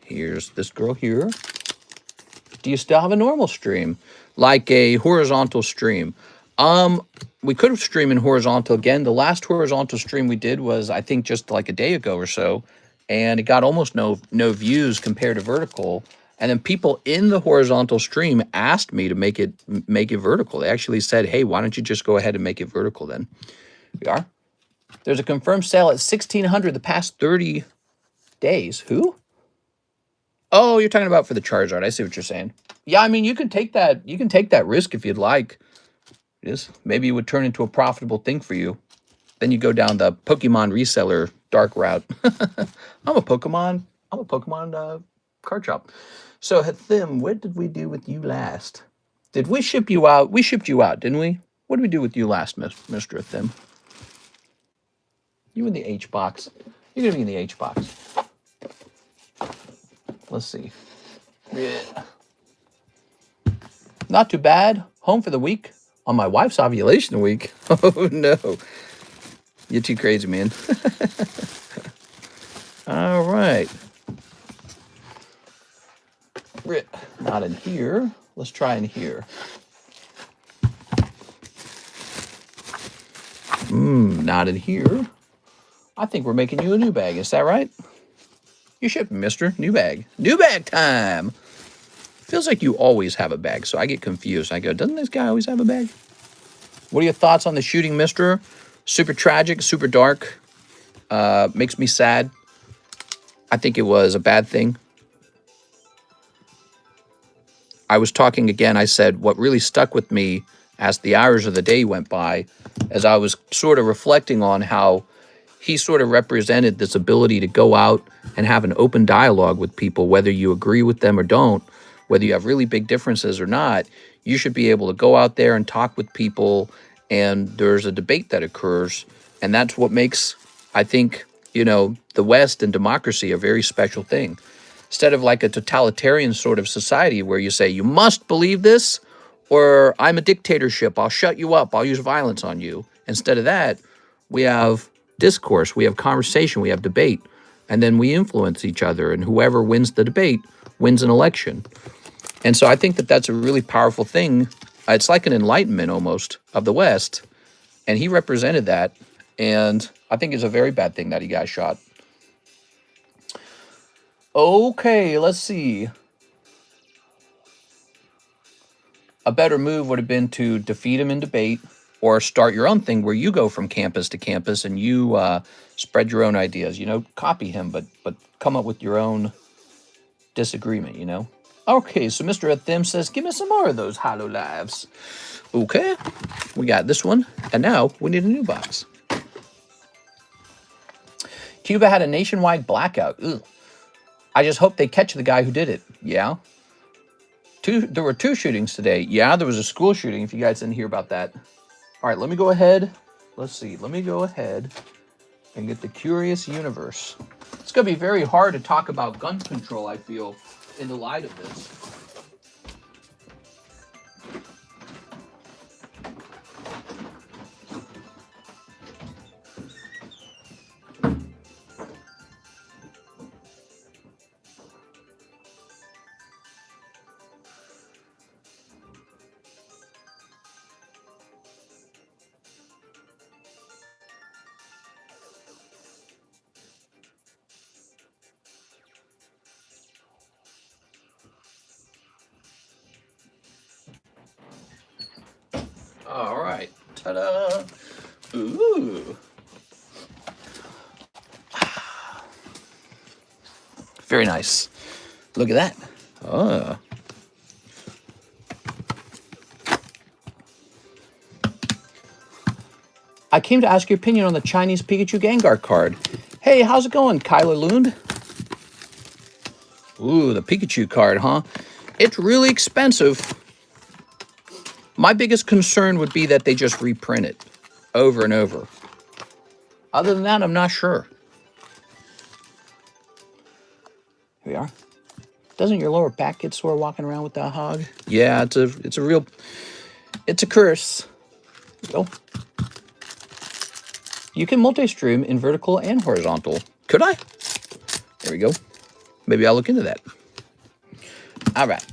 Here's this girl here. Do you still have a normal stream? Like a horizontal stream? We could have streamed in horizontal again. The last horizontal stream we did was, I think, just like a day ago or so, and it got almost no views compared to vertical. And then people in the horizontal stream asked me to make it vertical. They actually said, "Hey, why don't you just go ahead and make it vertical then?" We are. There's a confirmed sale at 1,600 the past 30 days. Who? Oh, you're talking about for the Charizard. I see what you're saying. Yeah, I mean, you can take that. You can take that risk if you'd like. Maybe it would turn into a profitable thing for you. Then you go down the Pokemon reseller dark route. I'm a Pokemon card shop. So Hathim, what did we do with you last? Did we ship you out? We shipped you out, didn't we? What did we do with you last, Mr. Hathim? You in the H box. You're gonna be in the H box. Let's see. Yeah. Not too bad. Home for the week. On my wife's ovulation week. Oh, no. You're too crazy, man. All right. Not in here. Let's try in here. Not in here. I think we're making you a new bag. Is that right? You're shipping, mister. New bag. New bag time. Feels like you always have a bag, so I get confused. I go, doesn't this guy always have a bag? What are your thoughts on the shooting, mister? Super tragic, super dark. Makes me sad. I think it was a bad thing. I was talking again, I said, what really stuck with me as the hours of the day went by, as I was sort of reflecting on how he sort of represented this ability to go out and have an open dialogue with people, whether you agree with them or don't, whether you have really big differences or not. You should be able to go out there and talk with people, and there's a debate that occurs. And that's what makes, I think, you know, the West and democracy a very special thing. Instead of like a totalitarian sort of society where you say, you must believe this, or I'm a dictatorship, I'll shut you up, I'll use violence on you. Instead of that, we have discourse, we have conversation, we have debate, and then we influence each other, and whoever wins the debate wins an election. And so I think that that's a really powerful thing. It's like an enlightenment almost of the West, and he represented that, and I think it's a very bad thing that he got shot. Okay, let's see. A better move would have been to defeat him in debate or start your own thing where you go from campus to campus and you spread your own ideas. You know, copy him, but come up with your own disagreement, you know? Okay, so Mr. Athim says, give me some more of those Hollow Lives. Okay, we got this one, and now we need a new box. Cuba had a nationwide blackout. Ugh. I just hope they catch the guy who did it. Yeah. There were 2 shootings today. Yeah, there was a school shooting, if you guys didn't hear about that. All right, let me go ahead. Let's see. Let me go ahead and get the Curious Universe. It's going to be very hard to talk about gun control, I feel, in the light of this. All right. Ta-da. Ooh. Very nice. Look at that. Oh. I came to ask your opinion on the Chinese Pikachu Gengar card. Hey, how's it going, Kyler Lund? Ooh, the Pikachu card, huh? It's really expensive. My biggest concern would be that they just reprint it over and over. Other than that, I'm not sure. Here we are. Doesn't your lower back get sore walking around with that hog? Yeah, it's a curse. Go. You can multi-stream in vertical and horizontal. Could I? There we go. Maybe I'll look into that. All right.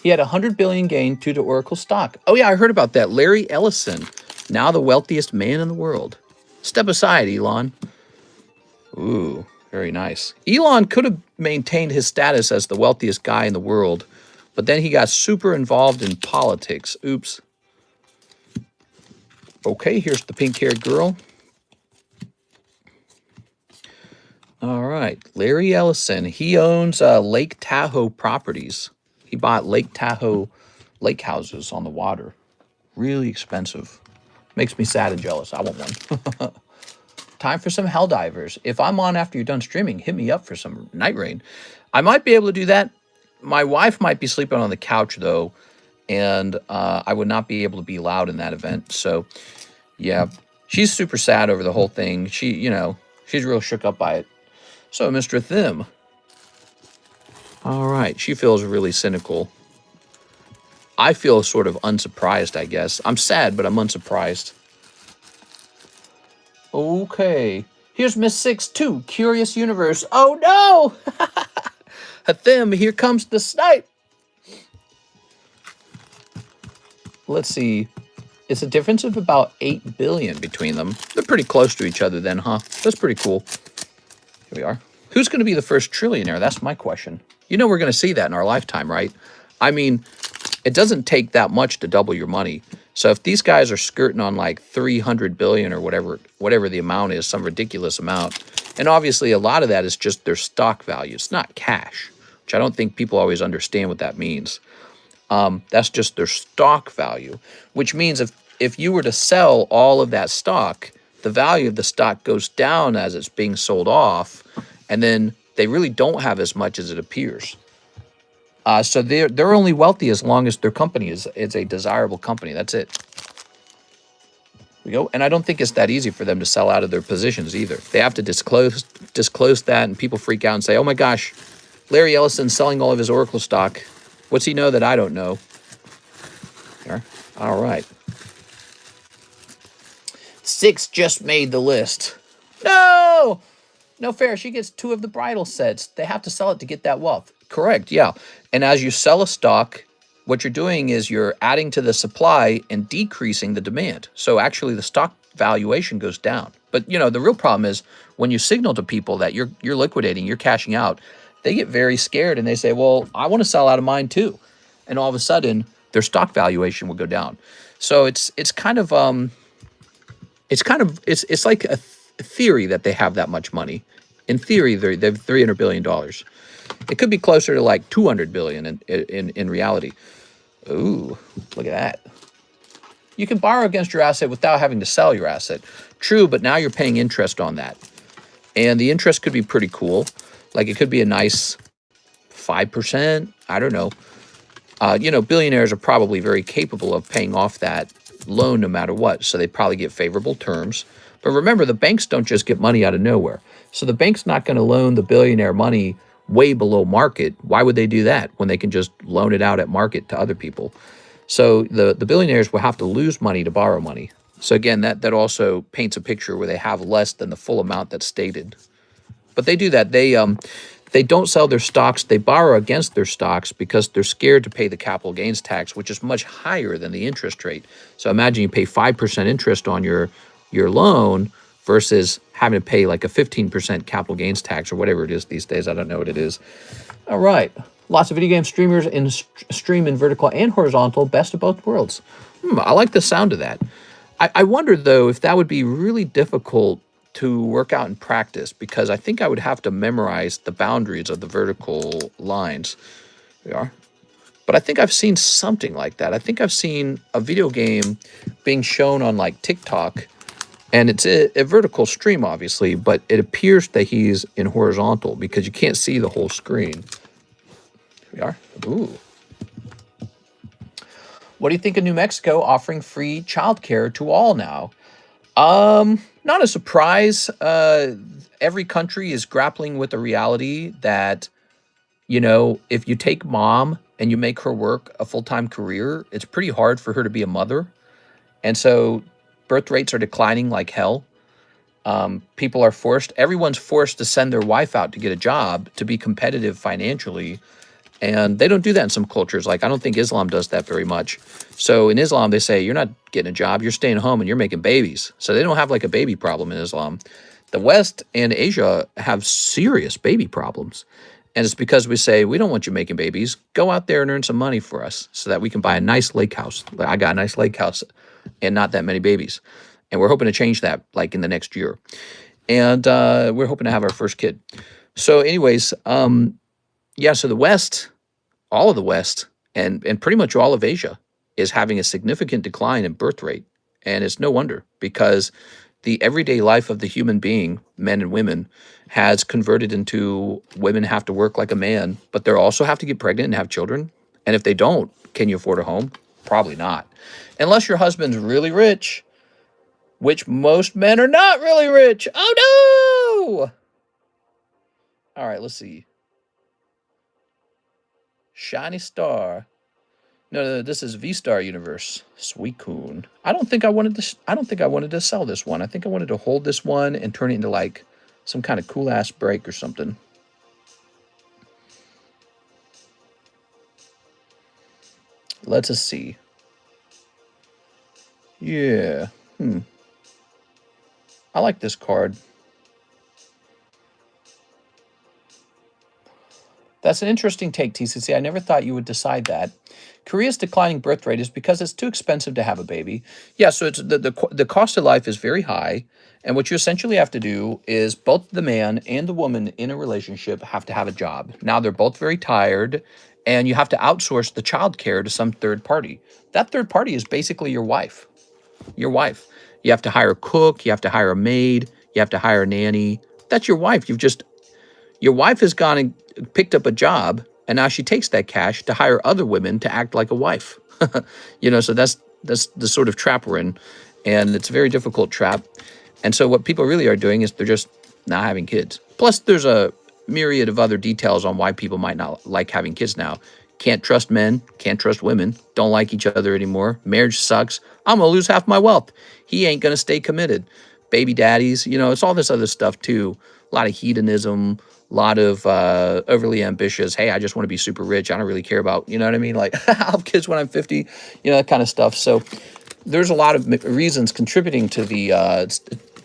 He had 100 billion gain due to Oracle stock. Oh yeah, I heard about that. Larry Ellison, now the wealthiest man in the world. Step aside, Elon. Ooh, very nice. Elon could have maintained his status as the wealthiest guy in the world, but then he got super involved in politics. Oops. Okay, here's the pink-haired girl. All right, Larry Ellison. He owns Lake Tahoe properties. He bought Lake Tahoe lake houses on the water. Really expensive. Makes me sad and jealous. I want one. Time for some Helldivers. If I'm on after you're done streaming, hit me up for some Night Rain. I might be able to do that. My wife might be sleeping on the couch, though, and I would not be able to be loud in that event. So, yeah, she's super sad over the whole thing. She's real shook up by it. So, Mr. Thim. All right, she feels really cynical. I feel sort of unsurprised, I guess. I'm sad, but I'm unsurprised. Okay, here's Miss 6-2, Curious Universe. Oh no! Hathim, here comes the snipe. Let's see. It's a difference of about 8 billion between them. They're pretty close to each other then, huh? That's pretty cool. Here we are. Who's going to be the first trillionaire? That's my question. You know we're going to see that in our lifetime, right? I mean, it doesn't take that much to double your money. So if these guys are skirting on like 300 billion or whatever the amount is, some ridiculous amount, and obviously a lot of that is just their stock value. It's not cash, which I don't think people always understand what that means. That's just their stock value, which means if you were to sell all of that stock, the value of the stock goes down as it's being sold off, and then they really don't have as much as it appears. So they're only wealthy as long as their company is a desirable company. That's it. There we go. And I don't think it's that easy for them to sell out of their positions either. They have to disclose that, and people freak out and say, "Oh my gosh, Larry Ellison's selling all of his Oracle stock. What's he know that I don't know?" There. All right. 6 just made the list. No! No fair. She gets 2 of the bridal sets. They have to sell it to get that wealth. Correct, yeah. And as you sell a stock, what you're doing is you're adding to the supply and decreasing the demand. So actually the stock valuation goes down. But, you know, the real problem is when you signal to people that you're liquidating, you're cashing out, they get very scared and they say, well, I want to sell out of mine too. And all of a sudden, their stock valuation will go down. So it's like a theory that they have that much money. In theory, they have $300 billion. It could be closer to like 200 billion in reality. Ooh, look at that. You can borrow against your asset without having to sell your asset. True, but now you're paying interest on that. And the interest could be pretty cool. Like it could be a nice 5%. I don't know. Billionaires are probably very capable of paying off that loan no matter what. So they probably get favorable terms. But remember, the banks don't just get money out of nowhere. So the bank's not going to loan the billionaire money way below market. Why would they do that when they can just loan it out at market to other people? So the billionaires will have to lose money to borrow money. So again, that also paints a picture where they have less than the full amount that's stated. But they do that. They don't sell their stocks. They borrow against their stocks because they're scared to pay the capital gains tax, which is much higher than the interest rate. So imagine you pay 5% interest on your loan versus having to pay like a 15% capital gains tax or whatever it is these days. I don't know what it is. All right. Lots of video game streamers stream in vertical and horizontal. Best of both worlds. I like the sound of that. I wonder, though, if that would be really difficult to work out in practice, because I think I would have to memorize the boundaries of the vertical lines. There we are. But I think I've seen something like that. I think I've seen a video game being shown on like TikTok, and it's a vertical stream, obviously, but it appears that he's in horizontal because you can't see the whole screen. Here we are. Ooh. What do you think of New Mexico offering free childcare to all now? Not a surprise. Every country is grappling with the reality that, if you take mom and you make her work a full-time career, it's pretty hard for her to be a mother. And so birth rates are declining like hell. Everyone's forced to send their wife out to get a job to be competitive financially. And they don't do that in some cultures. Like, I don't think Islam does that very much. So in Islam, they say, you're not getting a job, you're staying home and you're making babies. So they don't have like a baby problem in Islam. The West and Asia have serious baby problems. And it's because we say, we don't want you making babies. Go out there and earn some money for us so that we can buy a nice lake house. I got a nice lake house and not that many babies. And we're hoping to change that like in the next year. And we're hoping to have our first kid. So anyways, so the West, all of the West, and pretty much all of Asia is having a significant decline in birth rate. And it's no wonder, because the everyday life of the human being, men and women, has converted into women have to work like a man, but they also have to get pregnant and have children. And if they don't, can you afford a home? Probably not. Unless your husband's really rich, which most men are not really rich. Oh, no! All right, let's see. Shiny Star. No, this is V-Star Universe. Suicune. I don't think I wanted to sell this one. I think I wanted to hold this one and turn it into like some kind of cool ass break or something. Let's see. Yeah. I like this card. That's an interesting take, TCC. I never thought you would decide that. Korea's declining birth rate is because it's too expensive to have a baby. Yeah, so it's the cost of life is very high, and what you essentially have to do is both the man and the woman in a relationship have to have a job. Now they're both very tired, and you have to outsource the child care to some third party. That third party is basically your wife. Your wife. You have to hire a cook, you have to hire a maid, you have to hire a nanny. That's your wife. Your wife has gone and picked up a job, and now she takes that cash to hire other women to act like a wife. So that's the sort of trap we're in, and it's a very difficult trap. And so what people really are doing is they're just not having kids. Plus, there's a myriad of other details on why people might not like having kids now. Can't trust men, can't trust women, don't like each other anymore. Marriage sucks. I'm going to lose half my wealth. He ain't going to stay committed. Baby daddies, it's all this other stuff too. A lot of hedonism, a lot of overly ambitious. Hey, I just want to be super rich. I don't really care about, you know what I mean? Like, I'll have kids when I'm 50, that kind of stuff. So there's a lot of reasons contributing to the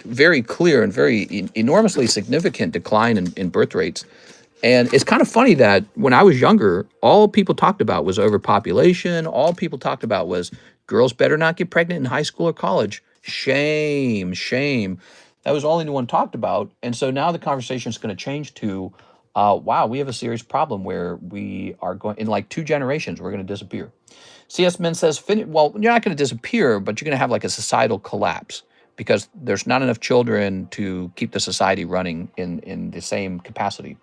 very clear and very enormously significant decline in birth rates. And it's kind of funny that when I was younger, all people talked about was overpopulation. All people talked about was girls better not get pregnant in high school or college. Shame, shame. That was all anyone talked about. And so now the conversation is going to change to, wow, we have a serious problem where we are going, in like 2 generations, we're going to disappear. CS Men says, well, you're not going to disappear, but you're going to have like a societal collapse because there's not enough children to keep the society running in the same capacity.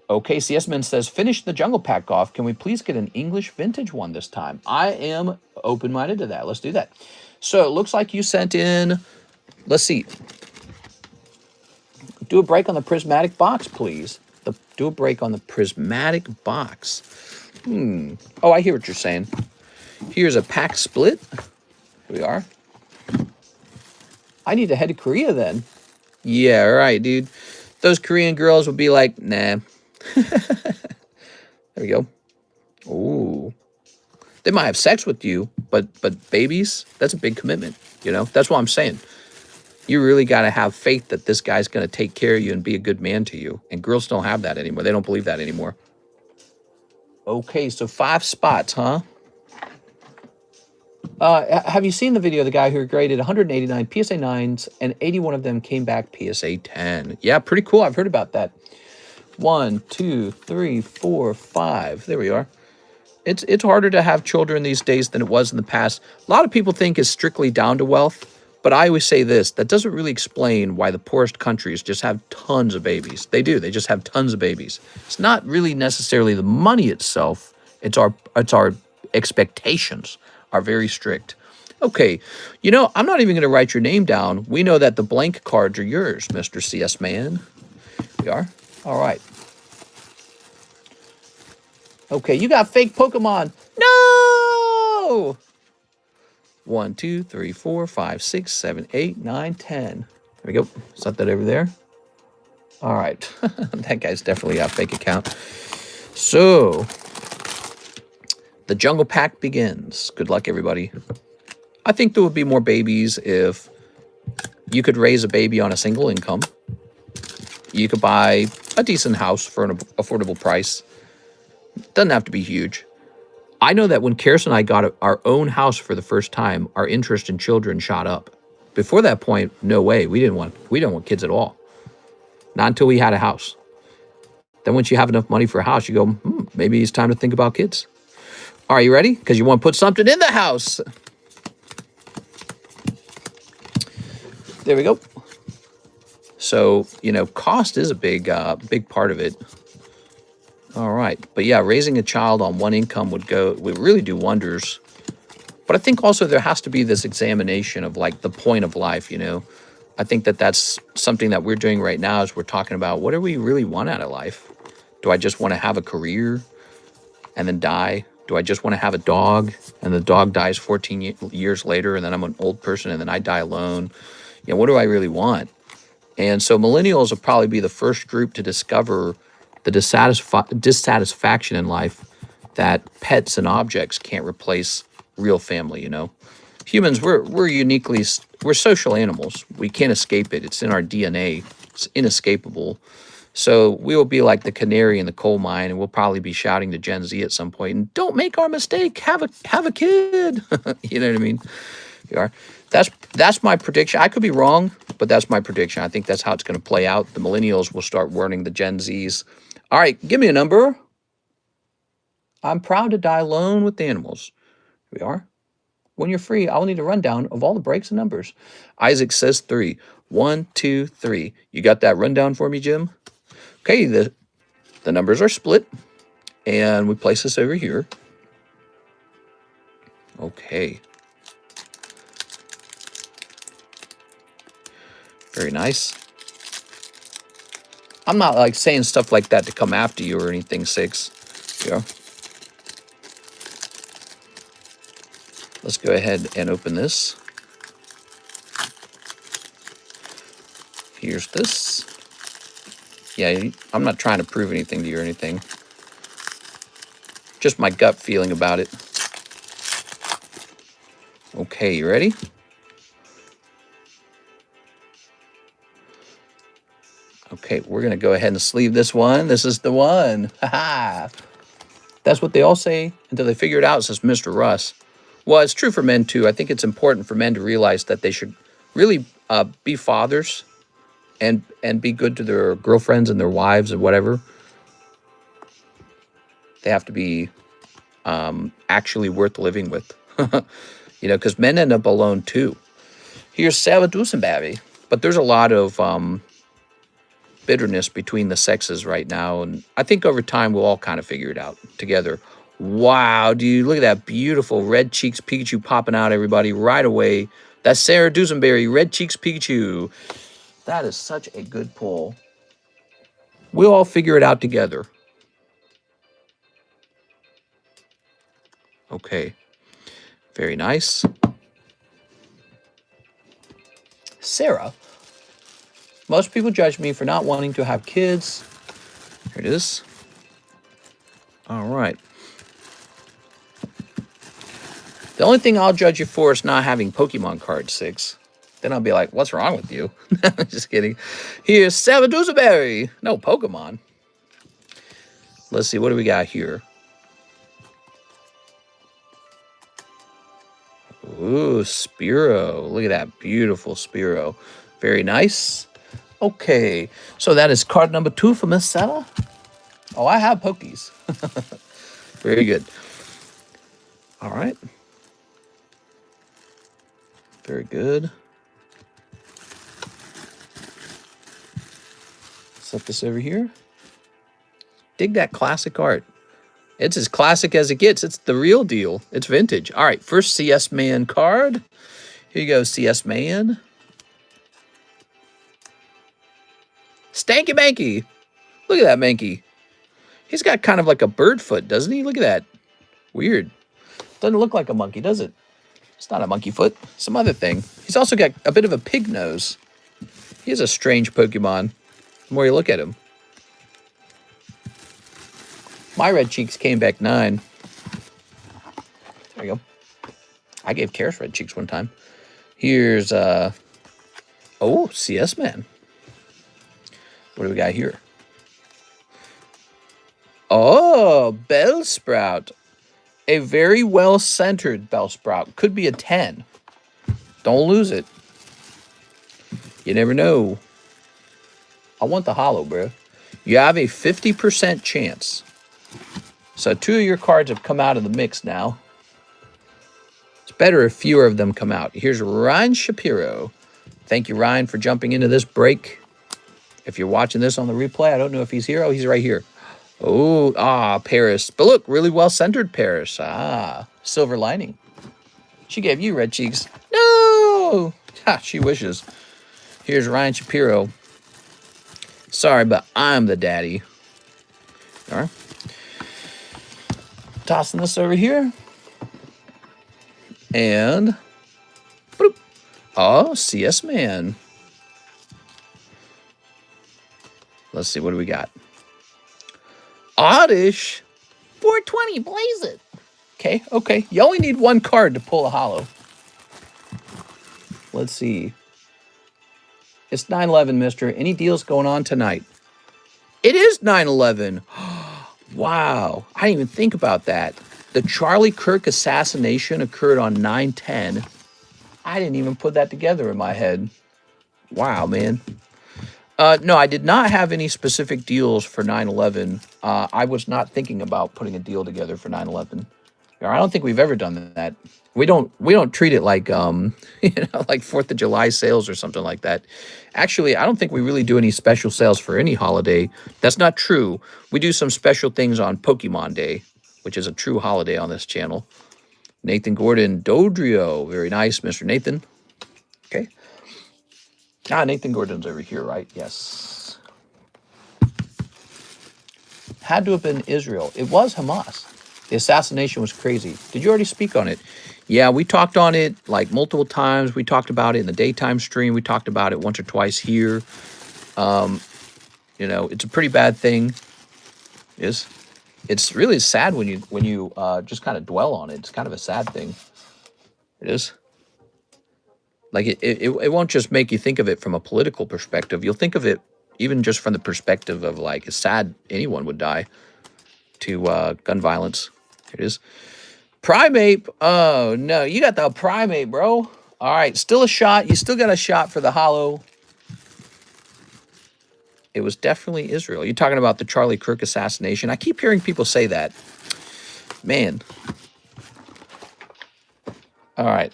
Okay, CS Men says, finish the Jungle Pack off. Can we please get an English vintage one this time? I am open-minded to that. Let's do that. So it looks like you sent in, let's see. Do a break on the Prismatic box, please. Do a break on the Prismatic box. Oh, I hear what you're saying. Here's a pack split. Here we are. I need to head to Korea then. Yeah, right, dude. Those Korean girls would be like, nah. There we go. Ooh. They might have sex with you, but babies, that's a big commitment, you know? That's what I'm saying. You really got to have faith that this guy's going to take care of you and be a good man to you. And girls don't have that anymore. They don't believe that anymore. Okay, so 5 spots, huh? Have you seen the video of the guy who graded 189 PSA 9s and 81 of them came back PSA 10? Yeah, pretty cool. I've heard about that. 1, 2, 3, 4, 5. There we are. It's harder to have children these days than it was in the past. A lot of people think it's strictly down to wealth. But I always say this, that doesn't really explain why the poorest countries just have tons of babies. They do. They just have tons of babies. It's not really necessarily the money itself. It's our expectations are very strict. Okay, you know, I'm not even going to write your name down. We know that the blank cards are yours, Mr. CS Man. We are? All right. Okay, you got fake Pokemon. No! 1, 2, 3, 4, 5, 6, 7, 8, 9, 10. There we go. Set that over there. All right. That guy's definitely a fake account. So, the Jungle Pack begins. Good luck, everybody. I think there would be more babies if you could raise a baby on a single income. You could buy a decent house for an affordable price. Doesn't have to be huge. I know that when Karis and I got our own house for the first time, our interest in children shot up. Before that point, no way. We didn't want kids at all. Not until we had a house. Then once you have enough money for a house, you go, maybe it's time to think about kids. Are you ready? Because you want to put something in the house. There we go. So, you know, cost is a big part of it. All right. But yeah, raising a child on one income would really do wonders. But I think also there has to be this examination of like the point of life, you know. I think that that's something that we're doing right now is we're talking about what do we really want out of life? Do I just want to have a career and then die? Do I just want to have a dog and the dog dies 14 years later and then I'm an old person and then I die alone? You know, what do I really want? And so millennials will probably be the first group to discover the dissatisfaction in life that pets and objects can't replace real family, you know. Humans, we're social animals. We can't escape it. It's in our DNA. It's inescapable. So we will be like the canary in the coal mine, and we'll probably be shouting to Gen Z at some point, and don't make our mistake, have a kid. You know what I mean? You are. That's my prediction. I could be wrong, but that's my prediction. I think that's how it's going to play out. The millennials will start warning the Gen Zs. All right, give me a number. I'm proud to die alone with the animals. Here we are. When you're free, I'll need a rundown of all the breaks and numbers. Isaac says 3. 1, 2, 3. You got that rundown for me, Jim? Okay, the numbers are split. And we place this over here. Okay. Very nice. I'm not like saying stuff like that to come after you or anything, 6. Yeah. Let's go ahead and open this. Here's this. Yeah, I'm not trying to prove anything to you or anything. Just my gut feeling about it. Okay, you ready? Okay, we're going to go ahead and sleeve this one. This is the one. Ha-ha. That's what they all say until they figure it out, says Mr. Russ. Well, it's true for men, too. I think it's important for men to realize that they should really be fathers and be good to their girlfriends and their wives and whatever. They have to be actually worth living with. You know, because men end up alone too. Here's Sarah Dusenberry. But there's a lot of bitterness between the sexes right now. And I think over time we'll all kind of figure it out together. Wow, dude, look at that beautiful red cheeks Pikachu popping out, everybody, right away. That's Sarah Dusenberry, red cheeks Pikachu. That is such a good pull. We'll all figure it out together. Okay. Very nice. Sarah. Most people judge me for not wanting to have kids. Here it is. All right. The only thing I'll judge you for is not having Pokemon cards, 6. Then I'll be like, what's wrong with you? Just kidding. Here's Sarah Dusenberry. No, Pokemon. Let's see, what do we got here? Ooh, Spearow. Look at that beautiful Spearow. Very nice. Okay, so that is card number 2 for Miss Sarah. Oh, I have Pokies. Very good. All right. Very good. Set this over here. Dig that classic art. It's as classic as it gets. It's the real deal. It's vintage. All right, first CS Man card. Here you go, CS Man. Stanky Manky. Look at that Manky. He's got kind of like a bird foot, doesn't he? Look at that. Weird. Doesn't look like a monkey, does it? It's not a monkey foot. Some other thing. He's also got a bit of a pig nose. He is a strange Pokemon. The more you look at him. My red cheeks came back 9. There you go. I gave Karis red cheeks one time. Here's, oh, CS Man. What do we got here? Oh, Bellsprout. A very well-centered Bellsprout. Could be a 10. Don't lose it. You never know. I want the holo, bro. You have a 50% chance. So 2 of your cards have come out of the mix now. It's better if fewer of them come out. Here's Ryan Shapiro. Thank you, Ryan, for jumping into this break. If you're watching this on the replay, I don't know if he's here. Oh, he's right here. Oh, Paris. But look, really well-centered Paris. Silver lining. She gave you red cheeks. No! Ha, she wishes. Here's Ryan Shapiro. Sorry, but I'm the daddy. All right. Tossing this over here. And, bloop. Oh, CS Man. Let's see, what do we got? Oddish. 420, blaze it. Okay. You only need 1 card to pull a holo. Let's see. It's 9/11, mister. Any deals going on tonight? It is 9/11. Wow. I didn't even think about that. The Charlie Kirk assassination occurred on 9/10. I didn't even put that together in my head. Wow, man. No, I did not have any specific deals for 9/11. I was not thinking about putting a deal together for 9/11. I don't think we've ever done that. We don't treat it like like 4th of July sales or something like that. Actually, I don't think we really do any special sales for any holiday. That's not true. We do some special things on Pokemon Day, which is a true holiday on this channel. Nathan Gordon, Dodrio. Very nice, Mr. Nathan. Okay. Nathan Gordon's over here, right? Yes. Had to have been Israel. It was Hamas. The assassination was crazy. Did you already speak on it? Yeah, we talked on it like multiple times. We talked about it in the daytime stream. We talked about it once or twice here. You know, it's a pretty bad thing. It's really sad when you just kind of dwell on it. It's kind of a sad thing. It is. Like, it won't just make you think of it from a political perspective. You'll think of it even just from the perspective of, like, it's sad anyone would die to gun violence. Here it is. Primate. Oh, no. You got the Primate, bro. All right. Still a shot. You still got a shot for the holo. It was definitely Israel. You're talking about the Charlie Kirk assassination. I keep hearing people say that. Man. All right.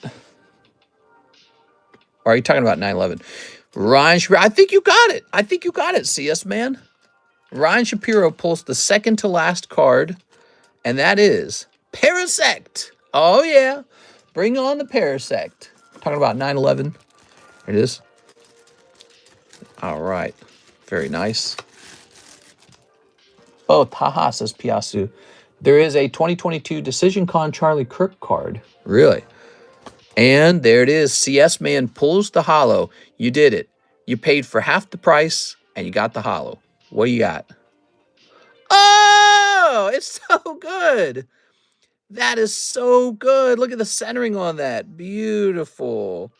Or are you talking about 9/11? Ryan Shapiro. I think you got it. I think you got it, CS man. Ryan Shapiro pulls the second to last card, and that is Parasect. Oh, yeah. Bring on the Parasect. Talking about 9/11. Here it is. All right. Very nice. Oh, Taha, says Piasu. There is a 2022 Decision Con Charlie Kirk card. Really? And there it is. CS Man pulls the holo. You did it. You paid for half the price, and you got the holo. What do you got? Oh, it's so good. That is so good. Look at the centering on that. Beautiful.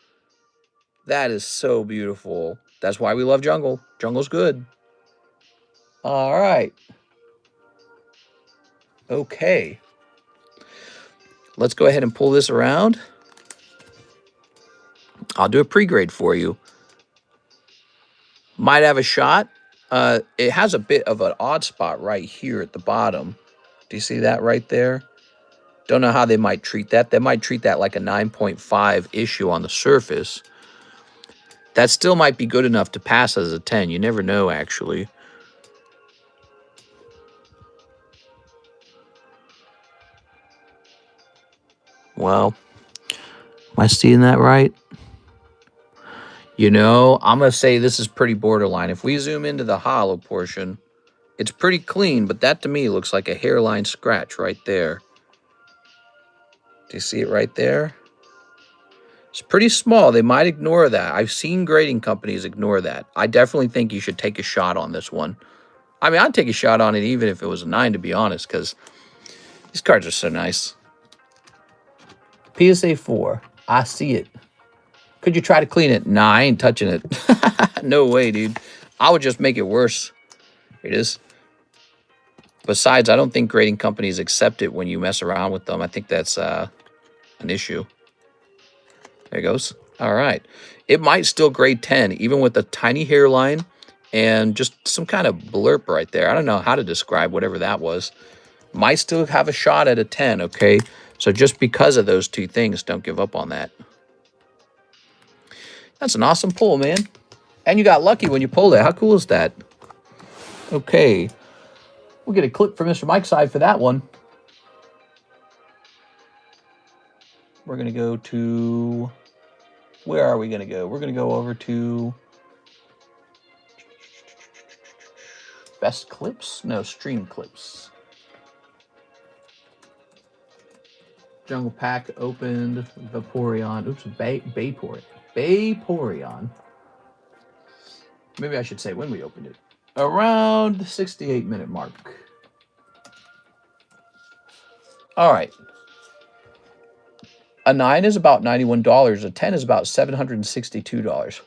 That is so beautiful. That's why we love Jungle. Jungle's good. All right. Okay. Let's go ahead and pull this around. I'll do a pre-grade for you. Might have a shot. It has a bit of an odd spot right here at the bottom. Do you see that right there? Don't know how they might treat that. They might treat that like a 9.5 issue on the surface. That still might be good enough to pass as a 10. You never know, actually. Well, am I seeing that right? You know, I'm going to say this is pretty borderline. If we zoom into the hollow portion, it's pretty clean, but that to me looks like a hairline scratch right there. Do you see it right there? It's pretty small. They might ignore that. I've seen grading companies ignore that. I definitely think you should take a shot on this one. I mean, I'd take a shot on it even if it was a 9, to be honest, because these cards are so nice. PSA 4. I see it. Could you try to clean it? Nah, I ain't touching it. No way, dude. I would just make it worse. Here it is. Besides, I don't think grading companies accept it when you mess around with them. I think that's an issue. There it goes. All right. It might still grade 10, even with a tiny hairline and just some kind of blurb right there. I don't know how to describe whatever that was. Might still have a shot at a 10, okay? So just because of those two things, don't give up on that. That's an awesome pull, man. And you got lucky when you pulled it. How cool is that? Okay. We'll get a clip from Mr. Mike's side for that one. We're going to go to... Where are we going to go? We're going to go over to... Best clips? No, stream clips. Jungle Pack opened. Vaporeon. Oops, Vaporeon. Maybe I should say when we opened it. Around the 68-minute mark. All right. A 9 is about $91. A 10 is about $762.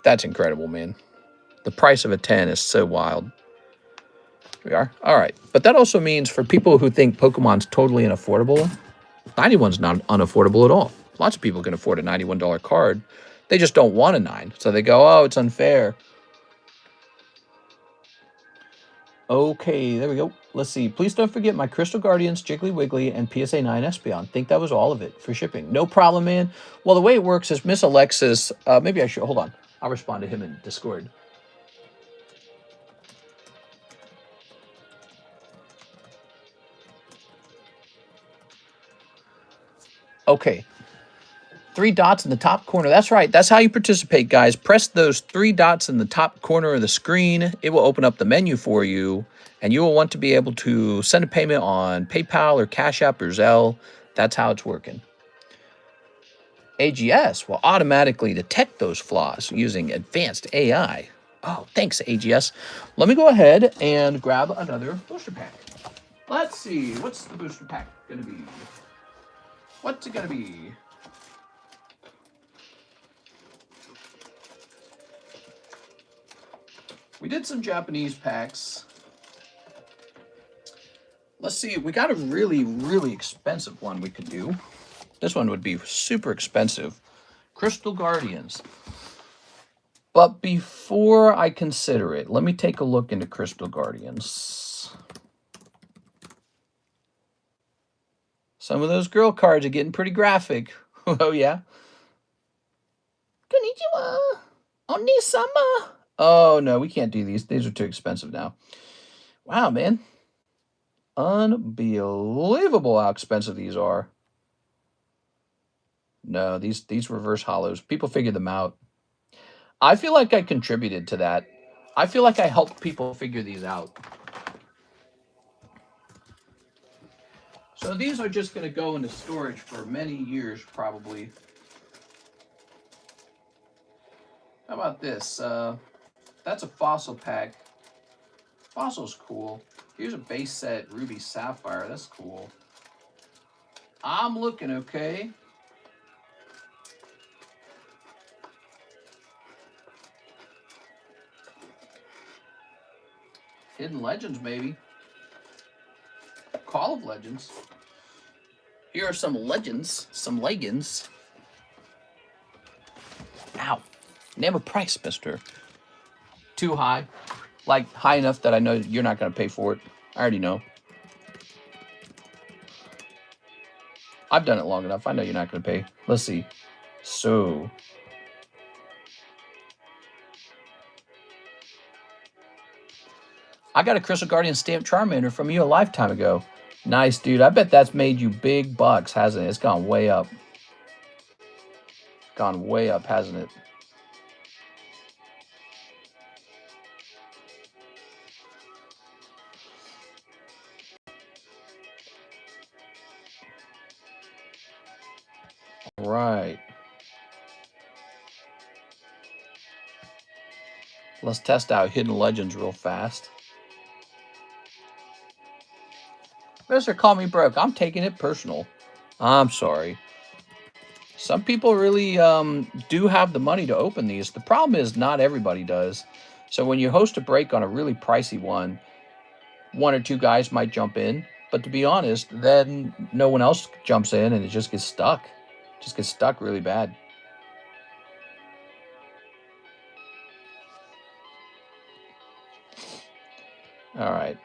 That's incredible, man. The price of a 10 is so wild. Here we are. All right. But that also means for people who think Pokemon's totally unaffordable, 91's not unaffordable at all. Lots of people can afford a $91 card. They just don't want a 9. So they go, oh, it's unfair. Okay, there we go. Let's see. Please don't forget my Crystal Guardians, Jiggly Wiggly, and PSA 9 Espeon. Think that was all of it for shipping. No problem, man. Well, the way it works is Miss Alexis, maybe I should, hold on. I'll respond to him in Discord. Okay. 3 dots in the top corner. That's right. That's how you participate, guys. Press those 3 dots in the top corner of the screen. It will open up the menu for you, and you will want to be able to send a payment on PayPal or Cash App or Zelle. That's how it's working. AGS will automatically detect those flaws using advanced AI. Oh, thanks, AGS. Let me go ahead and grab another booster pack. Let's see. What's the booster pack going to be? What's it going to be? We did some Japanese packs. Let's see. We got a really, really expensive one we could do. This one would be super expensive. Crystal Guardians. But before I consider it, let me take a look into Crystal Guardians. Some of those girl cards are getting pretty graphic. Oh, yeah. Konnichiwa. Oni-sama. Oh, no, we can't do these. These are too expensive now. Wow, man. Unbelievable how expensive these are. No, these reverse hollows. People figure them out. I feel like I contributed to that. I feel like I helped people figure these out. So these are just going to go into storage for many years, probably. How about this? That's a fossil pack. Fossil's cool. Here's a base set Ruby Sapphire. That's cool. I'm looking okay. Hidden Legends, maybe. Call of Legends. Here are some legends, some leggings. Ow. Name a price, mister. Too high. Like, high enough that I know you're not going to pay for it. I already know. I've done it long enough. I know you're not going to pay. Let's see. So. I got a Crystal Guardian Stamped Charmander from you a lifetime ago. Nice, dude. I bet that's made you big bucks, hasn't it? It's gone way up. Gone way up, hasn't it? Right. Let's test out Hidden Legends real fast. Mister, call me broke. I'm taking it personal. I'm sorry. Some people really do have the money to open these. The problem is not everybody does. So when you host a break on a really pricey one or two guys might jump in. But to be honest, then no one else jumps in and it just gets stuck. Just gets stuck really bad. All right.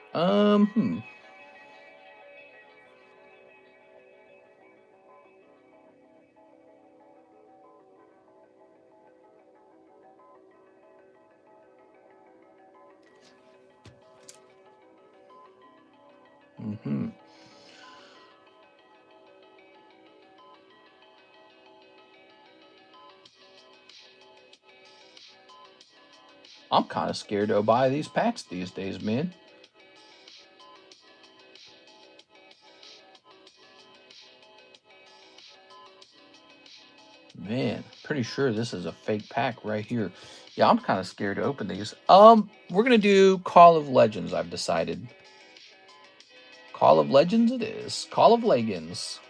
I'm kind of scared to buy these packs these days, man. Man, pretty sure this is a fake pack right here. Yeah, I'm kind of scared to open these. We're gonna do Call of Legends, I've decided. Call of Legends it is. Call of Legends.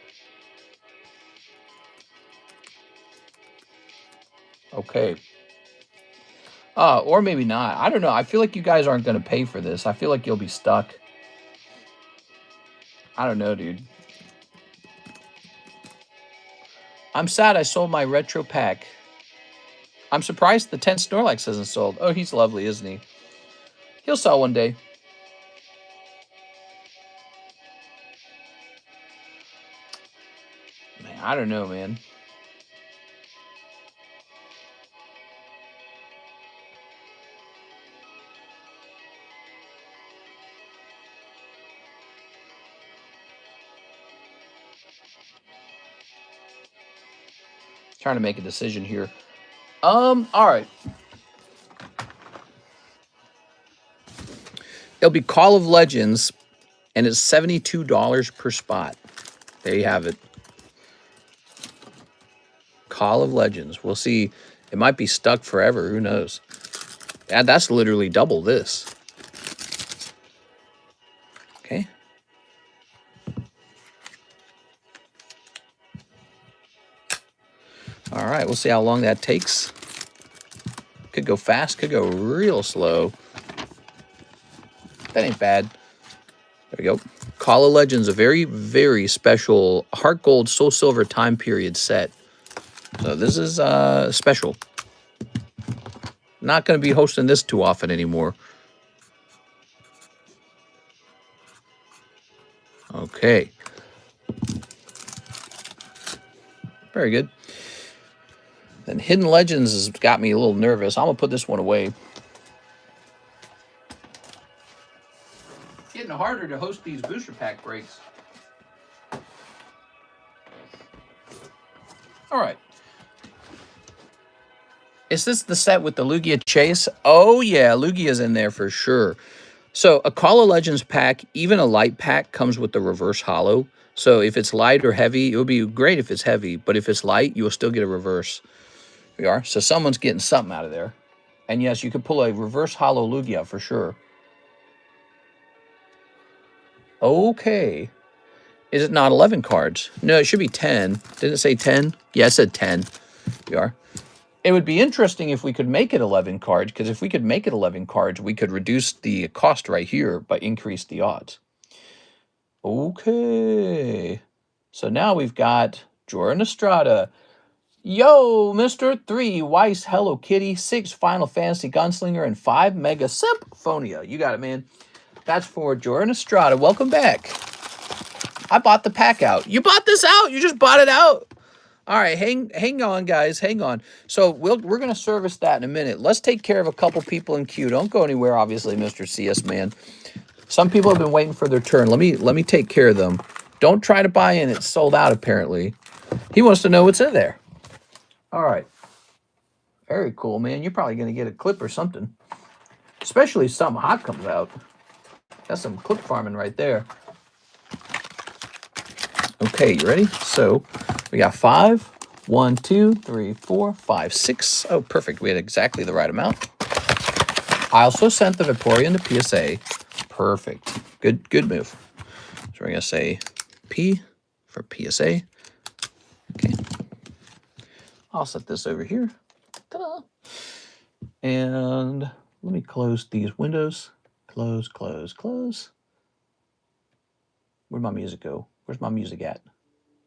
Okay. Or maybe not. I don't know. I feel like you guys aren't gonna pay for this. I feel like you'll be stuck. I don't know, dude. I'm sad I sold my retro pack. I'm surprised the 10 Snorlax hasn't sold. Oh, he's lovely, isn't he? He'll sell one day. Man, I don't know, man. Trying to make a decision here. All right. It'll be Call of Legends, and it's $72 per spot. There you have it. Call of Legends. We'll see. It might be stuck forever. Who knows? And that's literally double this. Okay. All right. We'll see how long that takes. Could go fast. Could go real slow. That ain't bad. There we go. Call of Legends, a very, very special Heart Gold Soul Silver time period set. So this is special. Not going to be hosting this too often anymore. Okay. Very good. Then Hidden Legends has got me a little nervous. I'm going to put this one away. It's getting harder to host these booster pack breaks. All right. Is this the set with the Lugia Chase? Oh, yeah. Lugia's in there for sure. So a Call of Legends pack, even a light pack, comes with the reverse holo. So if it's light or heavy, it would be great if it's heavy. But if it's light, you will still get a reverse. Here we are. So someone's getting something out of there. And yes, you could pull a reverse holo Lugia for sure. Okay. Is it not 11 cards? No, it should be 10. Didn't it say 10? Yeah, it said 10. Here we are. It would be interesting if we could make it 11 cards, because if we could make it 11 cards, we could reduce the cost right here, but increase the odds. Okay. So now we've got Jordan Estrada. Yo, Mr. 3, Weiss, Hello Kitty, 6, Final Fantasy Gunslinger, and 5, Mega Symphonia. You got it, man. That's for Jordan Estrada. Welcome back. I bought the pack out. You bought this out? You just bought it out? All right, hang on, guys. Hang on. So we're going to service that in a minute. Let's take care of a couple people in queue. Don't go anywhere, obviously, Mr. CS Man. Some people have been waiting for their turn. Let me take care of them. Don't try to buy in. It's sold out, apparently. He wants to know what's in there. All right. Very cool, man. You're probably going to get a clip or something. Especially if something hot comes out. That's some clip farming right there. Okay, you ready? So we got 5. 1, 2, 3, 4, 5, 6. Oh, perfect. We had exactly the right amount. I also sent the Vaporeon to PSA. Perfect. Good move. So we're going to say P for PSA. Okay. I'll set this over here. Ta-da. And let me close these windows. Close, close, close. Where'd my music go? Where's my music at?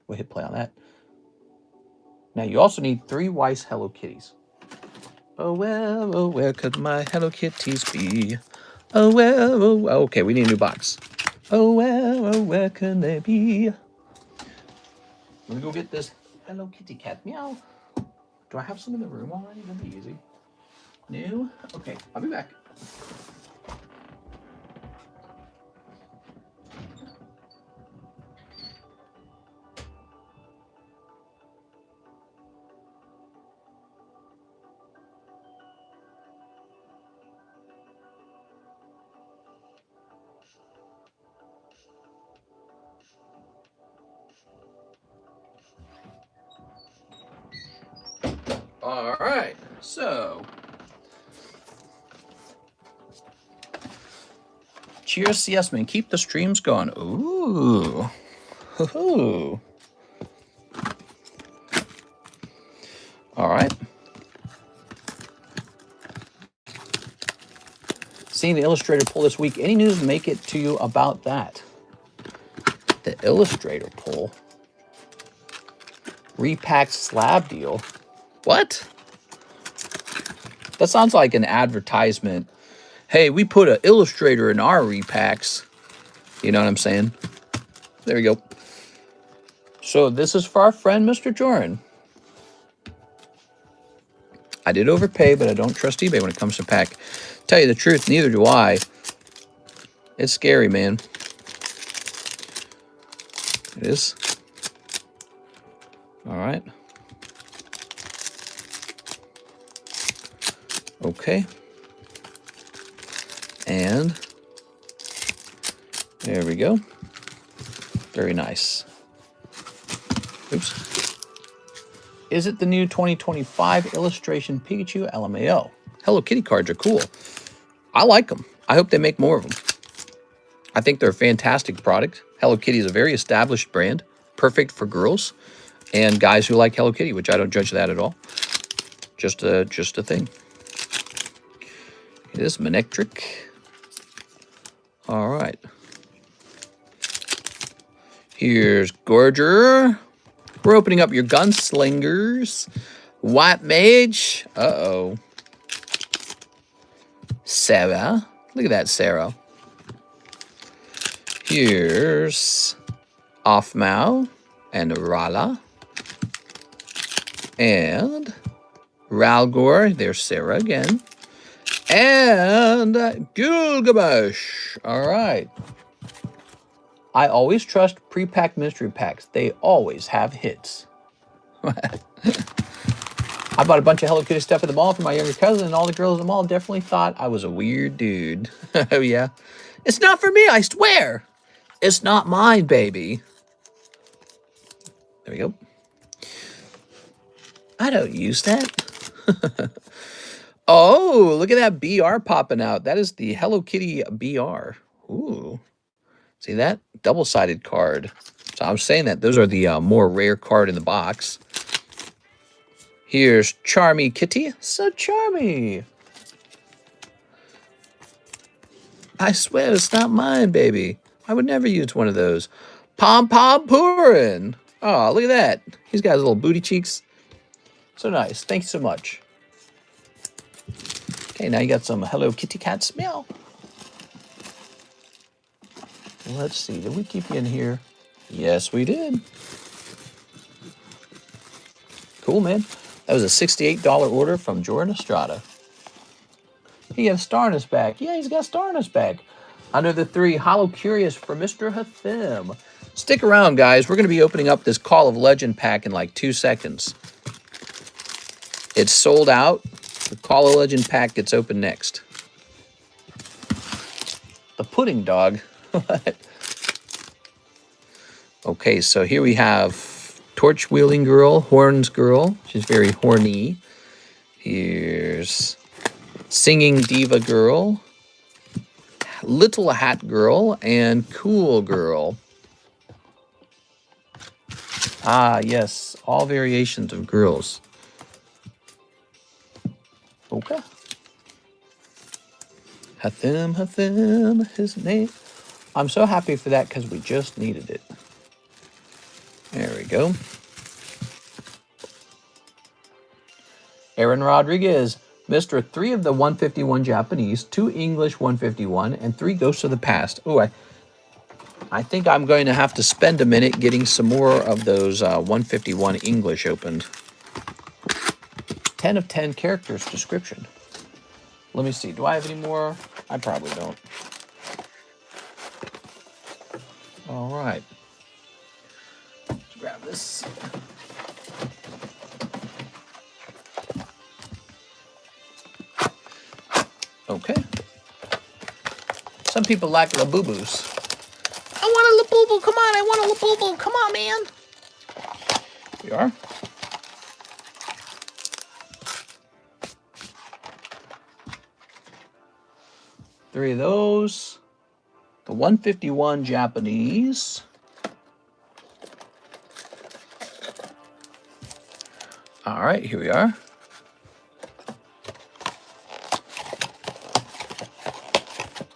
We'll hit play on that. Now you also need 3 Weiss Hello Kitties. Oh, where could my Hello Kitties be? Oh, well, oh, okay, we need a new box. Oh, where can they be? Let me go get this Hello Kitty cat. Meow. Do I have some in the room already? That'd be easy. New? Okay, I'll be back. All right, so cheers, CS Man. Keep the streams going. Ooh. Hoo-hoo. All right. Seeing the Illustrator pull this week. Any news make it to you about that? The Illustrator pull. Repacked slab deal. What? That sounds like an advertisement. Hey, we put an Illustrator in our repacks. You know what I'm saying? There we go. So this is for our friend, Mr. Jordan. I did overpay, but I don't trust eBay when it comes to pack. Tell you the truth, neither do I. It's scary, man. It is. All right. Okay. And there we go. Very nice. Oops. Is it the new 2025 illustration Pikachu LMAO? Hello Kitty cards are cool. I like them. I hope they make more of them. I think they're a fantastic product. Hello Kitty is a very established brand, perfect for girls and guys who like Hello Kitty, which I don't judge that at all. Just a thing. It is Manectric. All right. Here's Gorger. We're opening up your Gunslingers. White Mage. Uh-oh. Sarah. Look at that, Sarah. Here's Offmao and Rala. And Ralgor, there's Sarah again. And Gilgamesh. All right. I always trust pre-packed mystery packs. They always have hits. I bought a bunch of Hello Kitty stuff at the mall for my younger cousin, and all the girls in the mall definitely thought I was a weird dude. Oh, yeah. It's not for me, I swear. It's not mine, baby. There we go. I don't use that. Oh, look at that BR popping out. That is the Hello Kitty BR. Ooh. See that? Double-sided card. So I'm saying that those are the more rare card in the box. Here's Charmy Kitty. So charmy. I swear it's not mine, baby. I would never use one of those. Pom Pom Purin. Oh, look at that. He's got his little booty cheeks. So nice. Thanks so much. Okay, now you got some Hello Kitty cat smell. Let's see. Did we keep you in here? Yes, we did. Cool, man. That was a $68 order from Jordan Estrada. He has Starnus back. Yeah, he's got Starnus back. Under the 3, Hollow Curious for Mr. Hathim. Stick around, guys. We're going to be opening up this Call of Legend pack in like 2 seconds. It's sold out. The Call of Legend pack gets open next. The pudding dog. Okay, so here we have Torch Wielding Girl, Horns Girl. She's very horny. Here's Singing Diva Girl, Little Hat Girl, and Cool Girl. Ah, yes, all variations of girls. Okay. Hathim, his name. I'm so happy for that because we just needed it. There we go. Aaron Rodriguez, Mr. 3 of the 151 Japanese, 2 English 151, and 3 Ghosts of the Past. Oh, I think I'm going to have to spend a minute getting some more of those 151 English opened. 10 of 10 characters description. Let me see. Do I have any more? I probably don't. All right. Let's grab this. Okay. Some people like Labubu's. I want a Labubu. Come on. I want a Labubu. Come on, man. Here we are. Three of those. The 151 Japanese. All right, here we are.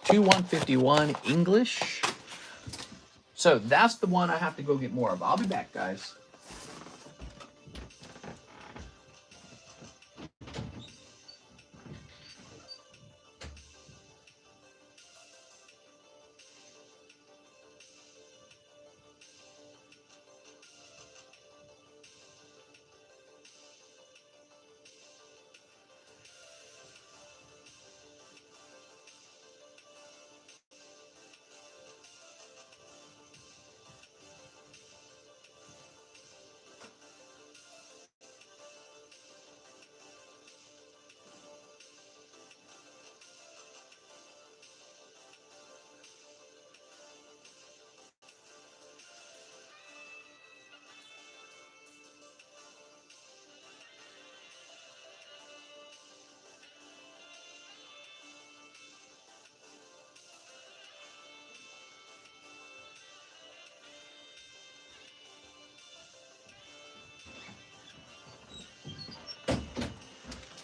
Two 151 English. So that's the one I have to go get more of. I'll be back, guys.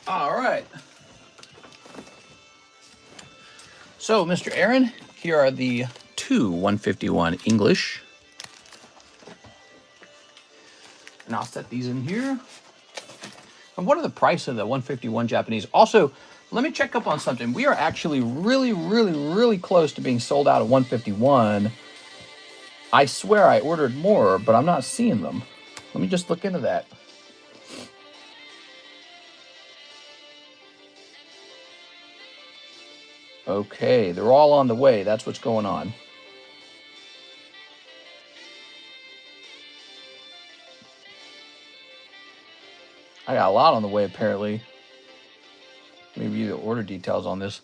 All right. So, Mr. Aaron, here are the two 151 English. And I'll set these in here. And what are the price of the 151 Japanese? Also, let me check up on something. We are actually really close to being sold out of 151. I swear I ordered more, but I'm not seeing them. Let me just look into that. Okay, they're all on the way. That's what's going on. I got a lot on the way, apparently. Maybe the order details on this.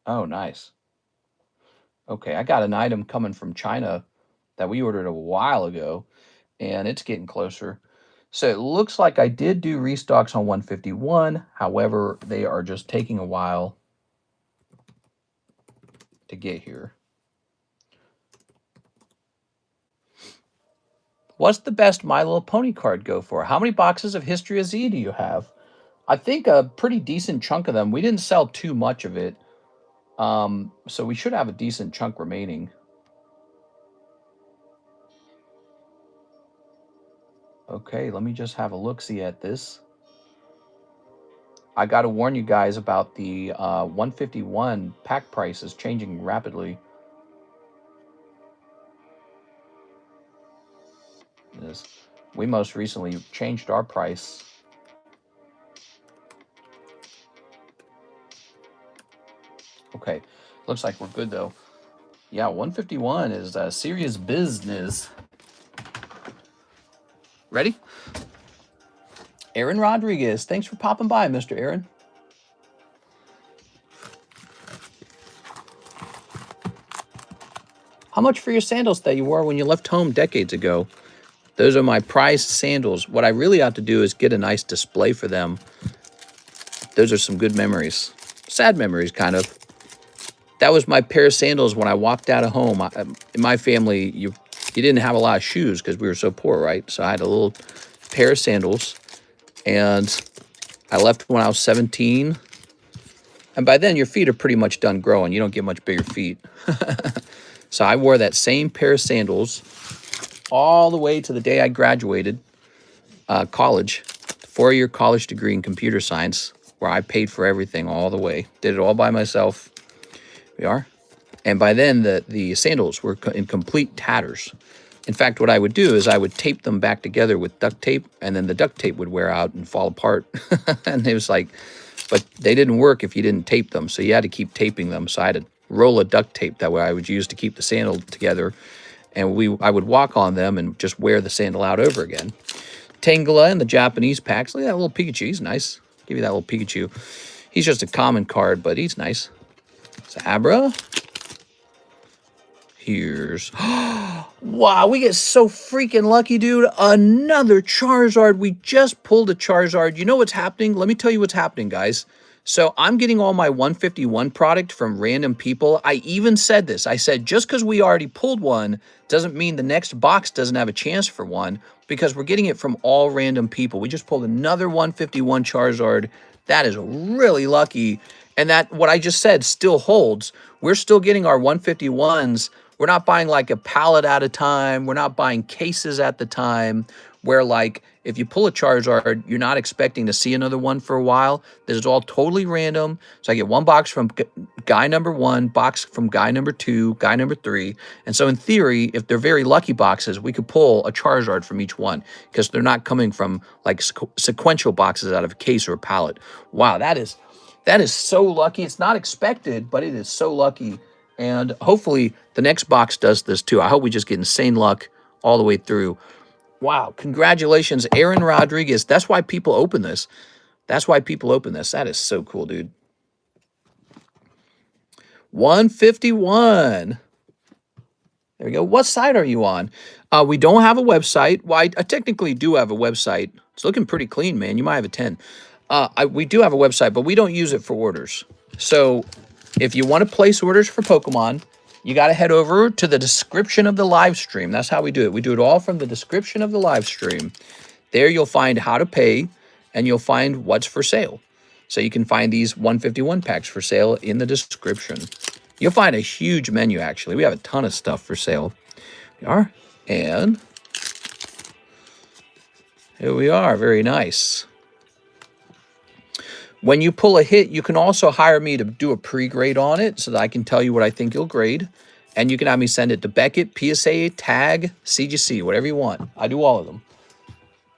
Oh, nice. Okay, I got an item coming from China that we ordered a while ago, and it's getting closer. So it looks like I did do restocks on 151. However, they are just taking a while to get here. What's the best My Little Pony card go for? How many boxes of History of Z do you have? I think a pretty decent chunk of them. We didn't sell too much of it. So we should have a decent chunk remaining. Okay, let me just have a look-see at this. I got to warn you guys about the 151 pack price is changing rapidly. This, we most recently changed our price. Okay, looks like we're good though. Yeah, 151 is serious business. Ready? Aaron Rodriguez. Thanks for popping by, Mr. Aaron. How much for your sandals that you wore when you left home decades ago? Those are my prized sandals. What I really ought to do is get a nice display for them. Those are some good memories. Sad memories, kind of. That was my pair of sandals when I walked out of home. In my family, you didn't have a lot of shoes because we were so poor, right? So I had a little pair of sandals, and I left when I was 17. And by then, your feet are pretty much done growing. You don't get much bigger feet. So I wore that same pair of sandals all the way to the day I graduated college, 4-year college degree in computer science, where I paid for everything all the way. Did it all by myself. We are. And by then, the sandals were in complete tatters. In fact, what I would do is I would tape them back together with duct tape, and then the duct tape would wear out and fall apart. And it was like, but they didn't work if you didn't tape them, so you had to keep taping them. So I had a roll of duct tape that way I would use to keep the sandal together, and I would walk on them and just wear the sandal out over again. Tangela and the Japanese packs. Look at that little Pikachu. He's nice. Give you that little Pikachu. He's just a common card, but he's nice. Zabra. Here's... Wow, we get so freaking lucky, dude. Another Charizard. We just pulled a Charizard. You know what's happening? Let me tell you what's happening, guys. So I'm getting all my 151 product from random people. I even said this. I said, just because we already pulled one doesn't mean the next box doesn't have a chance for one, because we're getting it from all random people. We just pulled another 151 Charizard. That is really lucky. And that, what I just said, still holds. We're still getting our 151s. We're not buying like a pallet at a time. We're not buying cases at the time, where like if you pull a Charizard, you're not expecting to see another one for a while. This is all totally random. So I get one box from guy number 1, box from guy number 2, guy number 3. And so in theory, if they're very lucky boxes, we could pull a Charizard from each one, because they're not coming from like sequential boxes out of a case or a pallet. Wow, that is so lucky. It's not expected, but it is so lucky. And hopefully the next box does this too. I hope we just get insane luck all the way through. Wow, congratulations, Aaron Rodriguez. That's why people open this. That's why people open this. That is so cool, dude. 151. There we go. What site are you on? We don't have a website. Well, I technically do have a website. It's looking pretty clean, man. You might have a 10. We do have a website, but we don't use it for orders. So if you want to place orders for Pokemon, you got to head over to the description of the live stream. That's how we do it. We do it all from the description of the live stream. There you'll find how to pay, and you'll find what's for sale. So you can find these 151 packs for sale in the description. You'll find a huge menu, actually. We have a ton of stuff for sale. We are. And here we are. Very nice. When you pull a hit, you can also hire me to do a pre-grade on it so that I can tell you what I think you'll grade. And you can have me send it to Beckett, PSA, Tag, CGC, whatever you want. I do all of them.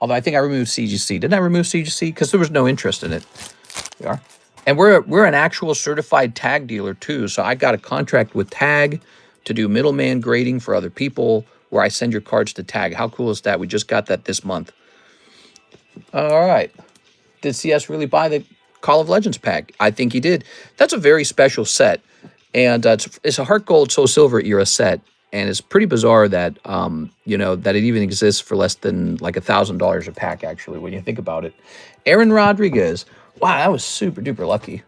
Although I think I removed CGC. Didn't I remove CGC? Because there was no interest in it. We are. And we're an actual certified tag dealer too. So I got a contract with Tag to do middleman grading for other people where I send your cards to Tag. How cool is that? We just got that this month. All right. Did CS really buy the Call of Legends pack? I think he did. That's a very special set. And it's a Heart Gold, Soul Silver era set. And it's pretty bizarre that, you know, that it even exists for less than like $1,000 a pack, actually, when you think about it. Aaron Rodriguez. Wow, that was super duper lucky.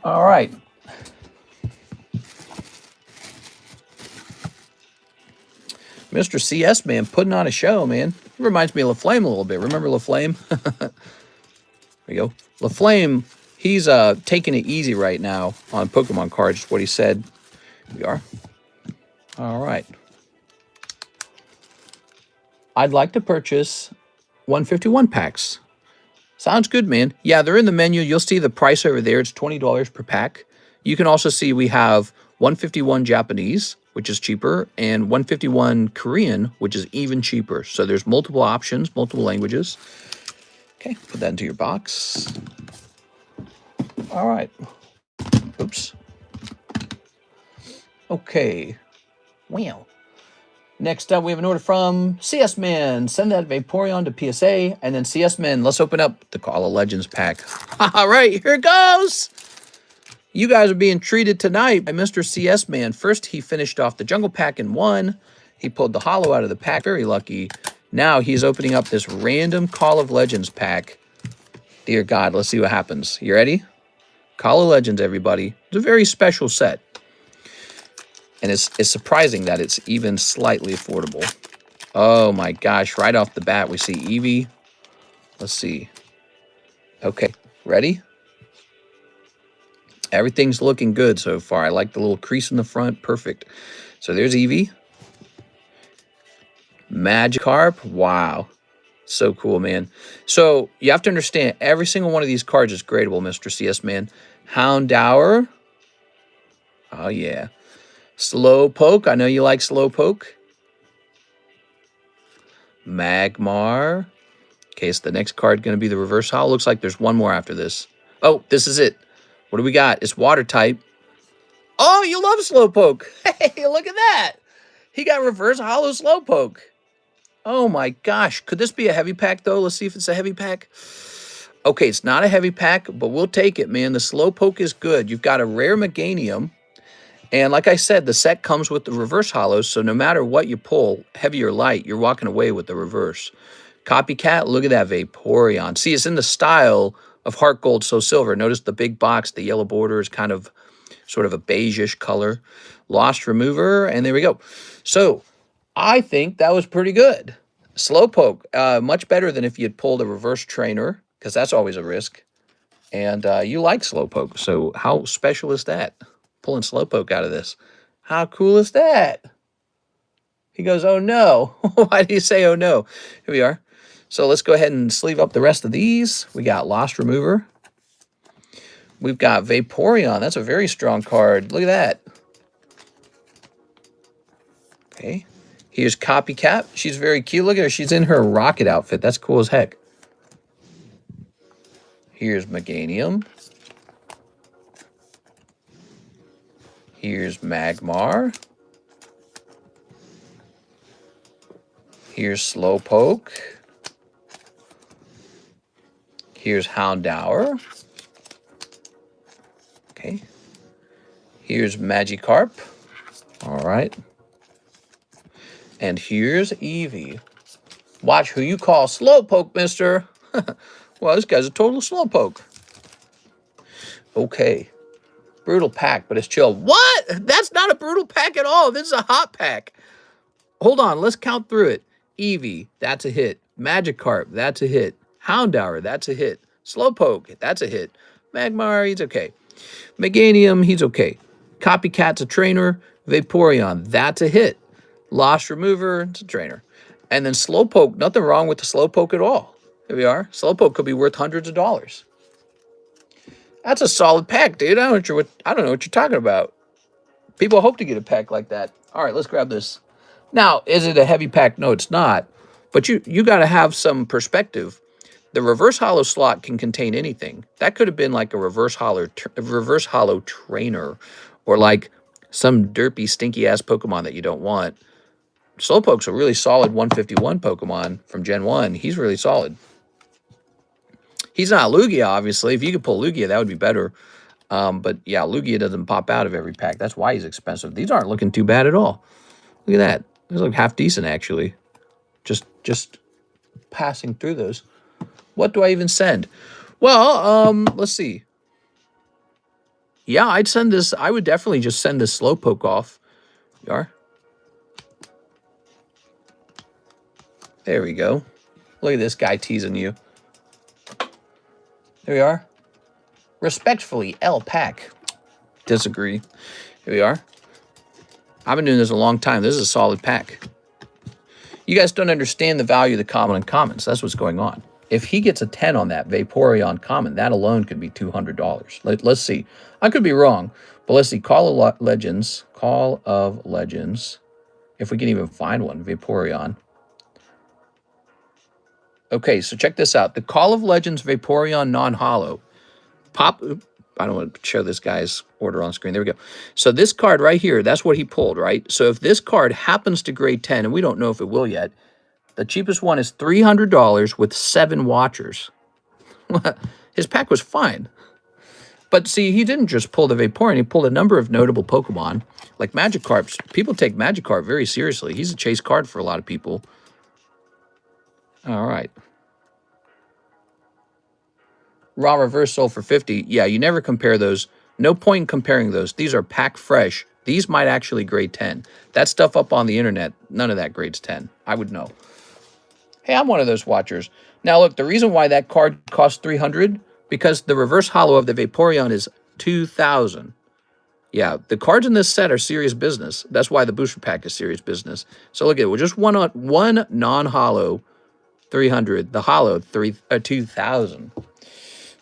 All right. Mr. CS, man, putting on a show, man. It reminds me of LaFlame a little bit. Remember LaFlame? There you go. LaFlame, he's taking it easy right now on Pokemon cards, what he said. Here we are. All right. I'd like to purchase 151 packs. Sounds good, man. Yeah, they're in the menu. You'll see the price over there. It's $20 per pack. You can also see we have 151 Japanese, which is cheaper, and 151 Korean, which is even cheaper. So there's multiple options, multiple languages. Okay, put that into your box. All right. Oops. Okay. Wow. Next up, we have an order from CS Man. Send that Vaporeon to PSA. And then CS Man, let's open up the Call of Legends pack. All right, here it goes. You guys are being treated tonight by Mr. CS Man. First, he finished off the Jungle Pack in one. He pulled the holo out of the pack. Very lucky. Now he's opening up this random Call of Legends pack. Dear God, let's see what happens. You ready? Call of Legends, everybody. It's a very special set. And it's surprising that it's even slightly affordable. Oh my gosh, right off the bat, we see Eevee. Let's see. Okay, ready? Everything's looking good so far. I like the little crease in the front. Perfect. So there's Eevee. Magikarp. Wow. So cool, man. So you have to understand, every single one of these cards is gradable, Mr. CS Man. Houndour. Oh, yeah. Slowpoke. I know you like Slowpoke. Magmar. Okay, so the next card going to be the reverse holo. Looks like there's one more after this. Oh, this is it. What do we got? It's water type. Oh, you love Slowpoke. Hey, look at that. He got reverse holo Slowpoke. Oh my gosh. Could this be a heavy pack, though? Let's see if it's a heavy pack. Okay, it's not a heavy pack, but we'll take it, man. The Slowpoke is good. You've got a rare Meganium. And like I said, the set comes with the reverse holos, so no matter what you pull, heavy or light, you're walking away with the reverse. Copycat, look at that Vaporeon. See, it's in the style of Heart Gold, Soul Silver. Notice the big box, the yellow border is kind of sort of a beige-ish color. Lost Remover, and there we go. So I think that was pretty good. Slowpoke, much better than if you had pulled a reverse trainer, because that's always a risk. And you like Slowpoke, so how special is that? Pulling Slowpoke out of this. How cool is that? He goes, oh no. Why do you say oh no? Here we are. So let's go ahead and sleeve up the rest of these. We got Lost Remover. We've got Vaporeon. That's a very strong card. Look at that. Okay. Here's Copycat. She's very cute. Look at her. She's in her rocket outfit. That's cool as heck. Here's Meganium. Here's Magmar. Here's Slowpoke. Here's Houndour. Okay. Here's Magikarp. All right. And here's Eevee. Watch who you call Slowpoke, mister. Well, this guy's a total Slowpoke. Okay. Brutal pack, but it's chill. What? That's not a brutal pack at all. This is a hot pack. Hold on. Let's count through it. Eevee, that's a hit. Magikarp, that's a hit. Houndour, that's a hit. Slowpoke, that's a hit. Magmar, he's okay. Meganium, he's okay. Copycat's a trainer. Vaporeon, that's a hit. Lost Remover, it's a trainer. And then Slowpoke, nothing wrong with the Slowpoke at all. Here we are. Slowpoke could be worth hundreds of dollars. That's a solid pack, dude. I don't know what you're talking about. People hope to get a pack like that. All right, let's grab this. Now, is it a heavy pack? No, it's not. But you got to have some perspective. The reverse hollow slot can contain anything. That could have been like a reverse hollow trainer, or like some derpy, stinky ass Pokemon that you don't want. Slowpoke's a really solid 151 Pokemon from Gen 1. He's really solid. He's not Lugia, obviously. If you could pull Lugia, that would be better. But yeah, Lugia doesn't pop out of every pack. That's why he's expensive. These aren't looking too bad at all. Look at that. These look half decent, actually. Just passing through those. What do I even send? Well, let's see. Yeah, I'd send this. I would definitely just send this Slowpoke off. You are? There we go. Look at this guy teasing you. There we are. Respectfully, L Pack. Disagree. Here we are. I've been doing this a long time. This is a solid pack. You guys don't understand the value of the common and commons. That's what's going on. If he gets a 10 on that Vaporeon common, that alone could be $200. Let's see. I could be wrong, but let's see. Call of Legends. Call of Legends. If we can even find one. Vaporeon. Okay, so check this out. The Call of Legends Vaporeon non-hollow. Pop. I don't want to show this guy's order on screen. There we go. So this card right here, that's what he pulled, right? So if this card happens to grade 10, and we don't know if it will yet, the cheapest one is $300 with 7 watchers. His pack was fine. But see, he didn't just pull the Vaporeon. He pulled a number of notable Pokemon, like Magikarps. People take Magikarp very seriously. He's a chase card for a lot of people. All right. Raw Reverse Soul for 50. Yeah, you never compare those. No point in comparing those. These are pack fresh. These might actually grade 10. That stuff up on the internet, none of that grades 10. I would know. Hey, I'm one of those watchers. Now, look, the reason why that card costs $300, because the reverse hollow of the Vaporeon is $2,000. Yeah, the cards in this set are serious business. That's why the booster pack is serious business. So look at it. We're just one non-hollow, $300. The hollow, $2,000.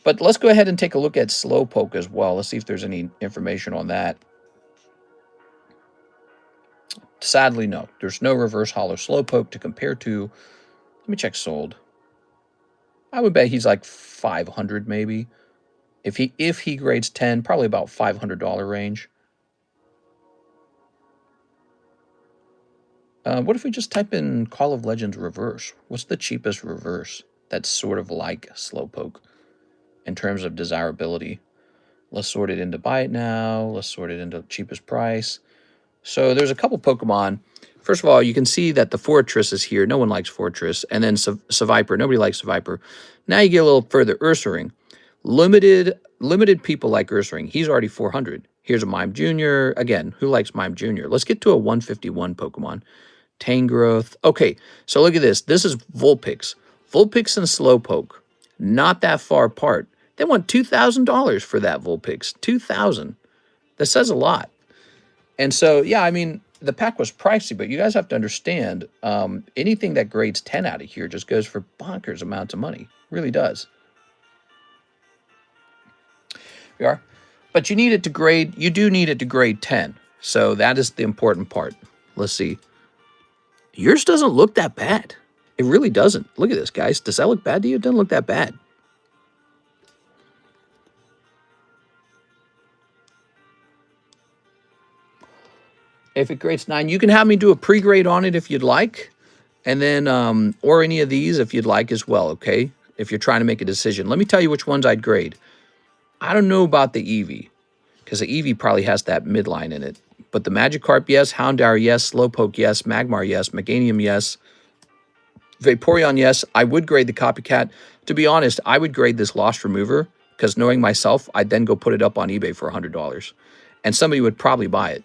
But let's go ahead and take a look at Slowpoke as well. Let's see if there's any information on that. Sadly, no. There's no reverse hollow Slowpoke to compare to. Let me check sold. I would bet he's like 500 maybe. If he grades 10, probably about $500 range. What if we just type in Call of Legends reverse? What's the cheapest reverse that's sort of like Slowpoke in terms of desirability? Let's sort it into buy it now. Let's sort it into cheapest price. So there's a couple Pokemon. First of all, you can see that the Fortress is here. No one likes Fortress. And then Seviper. Nobody likes Seviper. Now you get a little further. Ursaring. Limited people like Ursaring. He's already 400. Here's a Mime Jr. Again, who likes Mime Jr.? Let's get to a 151 Pokemon. Tangrowth. Okay, so look at this. This is Vulpix. Vulpix and Slowpoke. Not that far apart. They want $2,000 for that Vulpix. $2,000. That says a lot. And so, yeah, I mean, the pack was pricey, but you guys have to understand, anything that grades 10 out of here just goes for bonkers amounts of money. Really does. We are. But you need it to grade, you do need it to grade 10. So that is the important part. Let's see. Yours doesn't look that bad. It really doesn't. Look at this, guys. Does that look bad to you? It doesn't look that bad. If it grades 9, you can have me do a pre-grade on it if you'd like. And then, or any of these if you'd like as well, okay? If you're trying to make a decision. Let me tell you which ones I'd grade. I don't know about the Eevee, because the Eevee probably has that midline in it. But the Magikarp, yes. Houndour, yes. Slowpoke, yes. Magmar, yes. Meganium, yes. Vaporeon, yes. I would grade the Copycat. To be honest, I would grade this Lost Remover, because knowing myself, I'd then go put it up on eBay for $100. And somebody would probably buy it.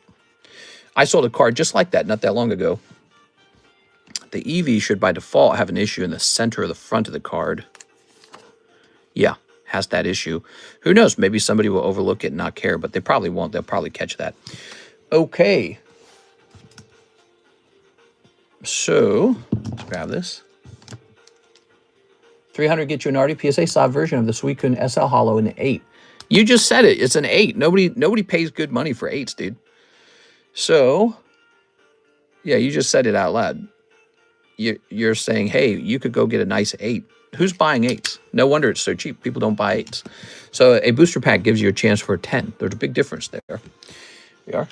I sold a card just like that not that long ago. The Eevee should by default have an issue in the center of the front of the card. Yeah, has that issue. Who knows? Maybe somebody will overlook it and not care, but they probably won't. They'll probably catch that. Okay. So, let's grab this. 300 get you an Artie PSA soft version of the Suicune SL Hollow in an 8. You just said it. It's an 8. Nobody pays good money for 8s, dude. So, yeah, you just said it out loud. you're saying, hey, you could go get a nice 8. Who's buying 8s? No wonder it's so cheap. People don't buy 8s. So a booster pack gives you a chance for a 10. There's a big difference there. Here we are.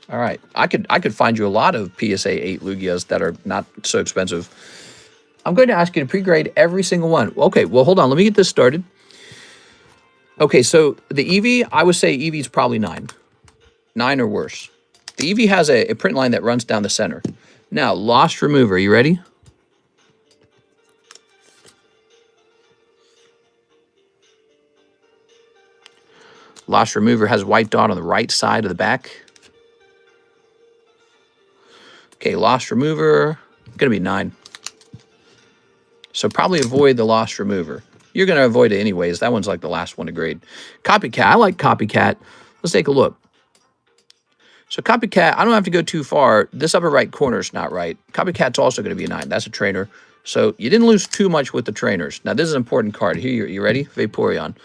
All right. I could find you a lot of PSA 8 Lugias that are not so expensive. I'm going to ask you to pre-grade every single one. Okay, well, hold on. Let me get this started. Okay, so the Eevee, I would say Eevee's probably 9. 9 or worse. The Eevee has a print line that runs down the center. Now, Lost Remover, you ready? Lost Remover has a white dot on the right side of the back. Okay, Lost Remover, going to be 9. So probably avoid the Lost Remover. You're going to avoid it anyways. That one's like the last one to grade. Copycat, I like Copycat. Let's take a look. So Copycat, I don't have to go too far. This upper right corner is not right. Copycat's also going to be a 9. That's a trainer. So you didn't lose too much with the trainers. Now, this is an important card. Here, you ready? Vaporeon.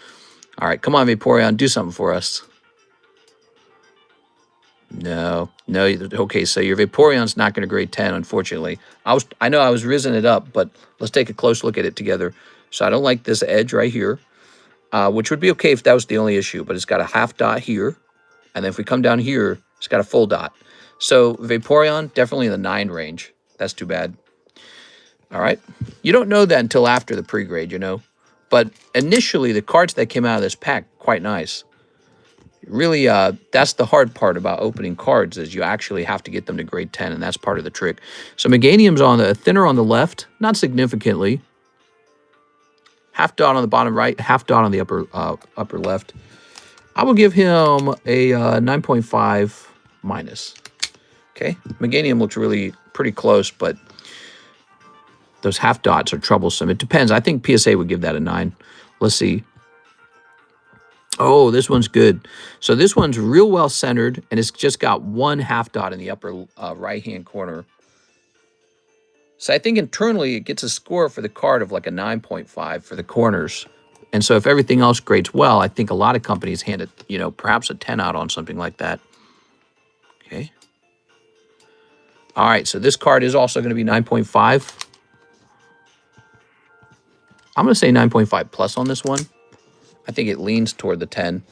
All right, come on, Vaporeon. Do something for us. No. Okay, so your Vaporeon's not going to grade 10, unfortunately. I know I was rizzing it up, but let's take a close look at it together. So I don't like this edge right here, which would be okay if that was the only issue, but it's got a half dot here. And then if we come down here, it's got a full dot. So Vaporeon, definitely in the 9 range. That's too bad. All right. You don't know that until after the pre-grade, you know. But initially, the cards that came out of this pack, quite nice. Really, that's the hard part about opening cards is you actually have to get them to grade 10, and that's part of the trick. So Meganium's on the thinner on the left, not significantly. Half dot on the bottom right, half dot on the upper left. I will give him a 9.5 minus. Okay, Meganium looks really pretty close, but those half dots are troublesome. It depends. I think PSA would give that a 9. Let's see. Oh, this one's good. So this one's real well centered, and it's just got one half dot in the upper right-hand corner. So I think internally it gets a score for the card of like a 9.5 for the corners. And so if everything else grades well, I think a lot of companies hand it, you know, perhaps a 10 out on something like that. Okay. All right, so this card is also going to be 9.5. I'm going to say 9.5 plus on this one. I think it leans toward the 10.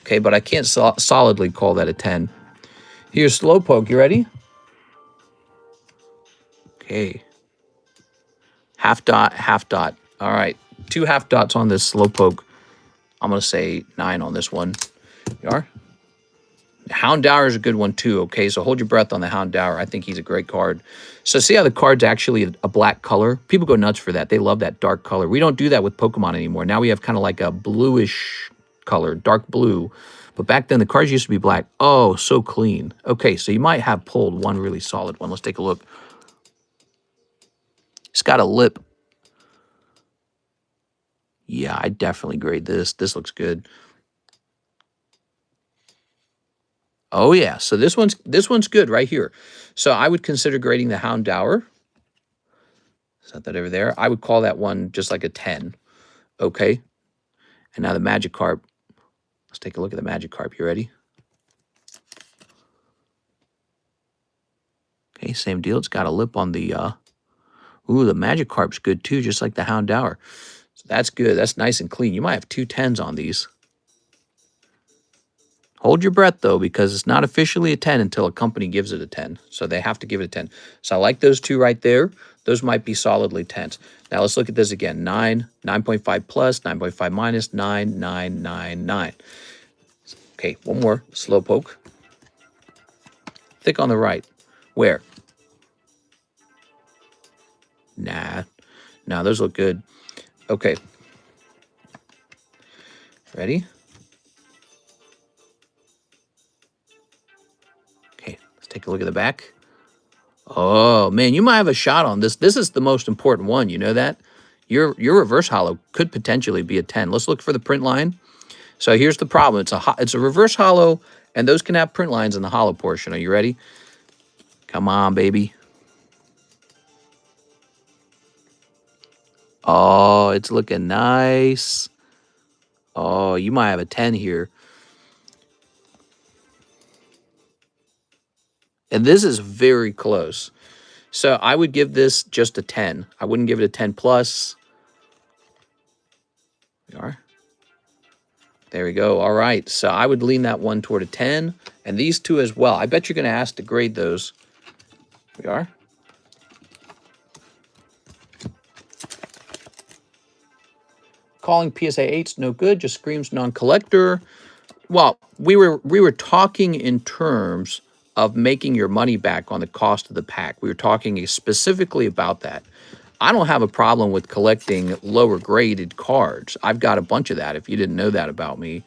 Okay, but I can't solidly call that a 10. Here's Slowpoke. You ready? Okay. Half dot, half dot. All right. 2 half dots on this Slowpoke. I'm going to say 9 on this one. You are? Houndour is a good one too, okay? So hold your breath on the Houndour. I think he's a great card. So see how the card's actually a black color? People go nuts for that. They love that dark color. We don't do that with Pokemon anymore. Now we have kind of like a bluish color, dark blue. But back then, the cards used to be black. Oh, so clean. Okay, so you might have pulled one really solid one. Let's take a look. It's got a lip. Yeah, I definitely grade this. This looks good. Oh yeah, so this one's good right here. So I would consider grading the Houndour. Set that over there. I would call that one just like a 10. Okay. And now the Magikarp. Let's take a look at the Magikarp. You ready? Okay, same deal. It's got a lip on the ooh, the Magikarp's good too, just like the Houndour. So that's good. That's nice and clean. You might have 2 10s on these. Hold your breath, though, because it's not officially a 10 until a company gives it a 10. So they have to give it a 10. So I like those 2 right there. Those might be solidly 10s. Now let's look at this again. 9, 9.5 plus, 9.5 minus, 9, 9, 9, 9. Okay, one more. Slowpoke. Thick on the right. Where? Nah. Nah, those look good. Okay. Ready? Take a look at the back. Oh, man, you might have a shot on this. This is the most important one. You know that? Your reverse hollow could potentially be a 10. Let's look for the print line. So here's the problem. It's a reverse hollow, and those can have print lines in the hollow portion. Are you ready? Come on, baby. Oh, it's looking nice. Oh, you might have a 10 here. And this is very close. So I would give this just a 10. I wouldn't give it a 10 plus. We are. There we go. All right. So I would lean that one toward a 10, and these two as well. I bet you're going to ask to grade those. We are. Calling PSA 8's no good, just screams non-collector. Well, we were talking in terms of making your money back on the cost of the pack. We were talking specifically about that. I don't have a problem with collecting lower graded cards. I've got a bunch of that, if you didn't know that about me.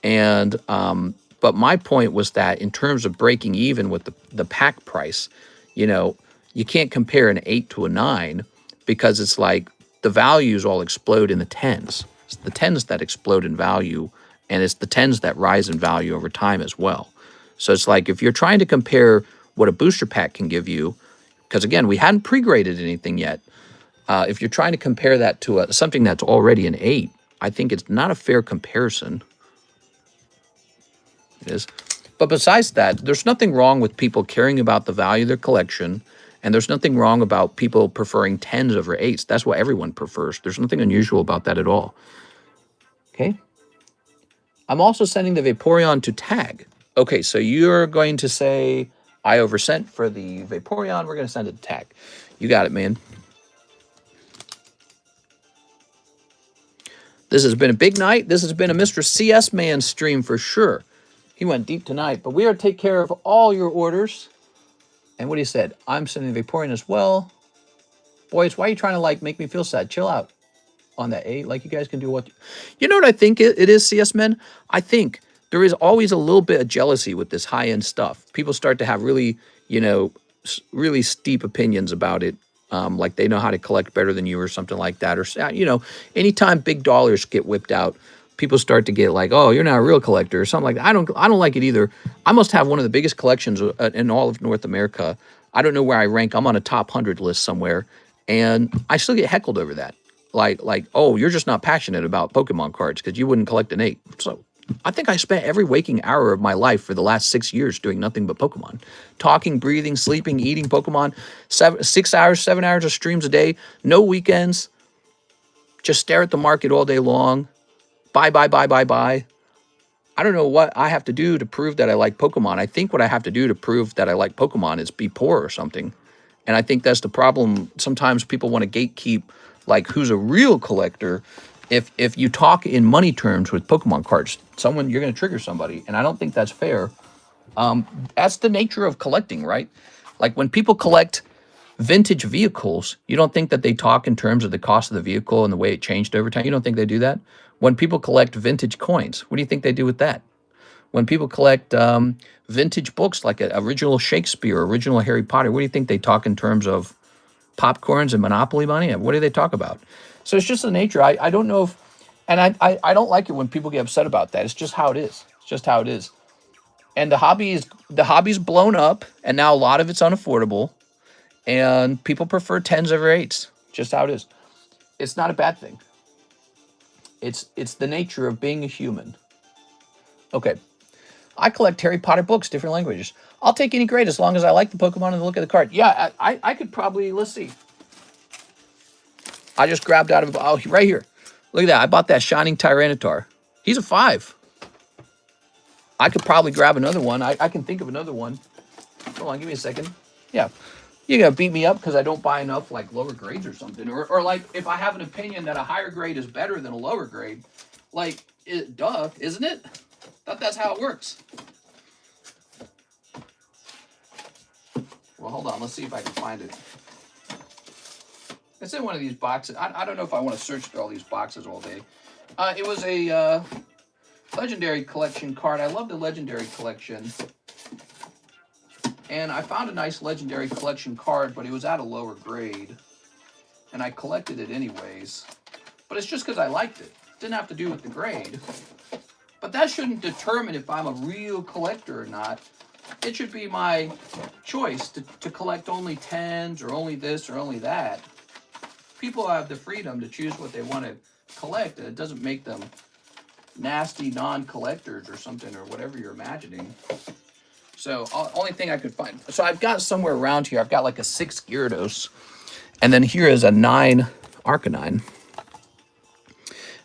And but my point was that in terms of breaking even with the pack price, you know, you can't compare an 8 to a 9 because it's like the values all explode in the 10s. It's the 10s that explode in value, and it's the 10s that rise in value over time as well. So it's like if you're trying to compare what a booster pack can give you, because again, we hadn't pre-graded anything yet. If you're trying to compare that to something that's already an 8, I think it's not a fair comparison. It is. But besides that, there's nothing wrong with people caring about the value of their collection, and there's nothing wrong about people preferring 10s over 8s. That's what everyone prefers. There's nothing unusual about that at all. Okay. I'm also sending the Vaporeon to tag. Okay, so you're going to say, I oversent for the Vaporeon. We're going to send it to tag. You got it, man. This has been a big night. This has been a Mr. CS Man stream for sure. He went deep tonight, but we are to take care of all your orders. And what he said, I'm sending the Vaporeon as well. Boys, why are you trying to like make me feel sad? Chill out on that 8. Like you guys can do what you know what I think it is, CS Men? I think there is always a little bit of jealousy with this high-end stuff. People start to have really, you know, really steep opinions about it. Like they know how to collect better than you or something like that. Or, you know, anytime big dollars get whipped out, people start to get like, oh, you're not a real collector or something like that. I don't like it either. I must have one of the biggest collections in all of North America. I don't know where I rank. I'm on a top 100 list somewhere. And I still get heckled over that. Like, oh, you're just not passionate about Pokemon cards because you wouldn't collect an 8. So I think I spent every waking hour of my life for the last 6 years doing nothing but Pokemon. Talking, breathing, sleeping, eating Pokemon. 6 hours, 7 hours of streams a day. No weekends. Just stare at the market all day long. Buy. I don't know what I have to do to prove that I like Pokemon. I think what I have to do to prove that I like Pokemon is be poor or something. And I think that's the problem. Sometimes people want to gatekeep, like, who's a real collector. If you talk in money terms with Pokemon cards, you're going to trigger somebody. And I don't think that's fair. That's the nature of collecting, right? Like when people collect vintage vehicles, you don't think that they talk in terms of the cost of the vehicle and the way it changed over time? You don't think they do that? When people collect vintage coins, what do you think they do with that? When people collect vintage books like original Shakespeare, original Harry Potter, what do you think they talk in terms of popcorns and Monopoly money? What do they talk about? So it's just the nature. I don't know if, and I don't like it when people get upset about that. It's just how it is. It's just how it is. And the hobby's blown up, and now a lot of it's unaffordable, and people prefer 10s over 8s. Just how it is. It's not a bad thing. It's the nature of being a human. Okay. I collect Harry Potter books, different languages. I'll take any grade as long as I like the Pokemon and the look of the card. Yeah, I could probably, let's see. I just grabbed out of, oh, right here. Look at that. I bought that Shining Tyranitar. He's a 5. I could probably grab another one. I can think of another one. Hold on, give me a second. Yeah. You're going to beat me up because I don't buy enough, like, lower grades or something. Or like, if I have an opinion that a higher grade is better than a lower grade, like, duh, isn't it? Thought that's how it works. Well, hold on. Let's see if I can find it. It's in one of these boxes. I don't know if I want to search through all these boxes all day. It was a Legendary Collection card. I love the Legendary Collection. And I found a nice Legendary Collection card, but it was at a lower grade. And I collected it anyways. But it's just because I liked it. It didn't have to do with the grade. But that shouldn't determine if I'm a real collector or not. It should be my choice to collect only 10s or only this or only that. People have the freedom to choose what they want to collect, and it doesn't make them nasty non-collectors or something or whatever you're imagining. So only thing I could find. So I've got somewhere around here. I've got like a 6 Gyarados, and then here is a 9 Arcanine.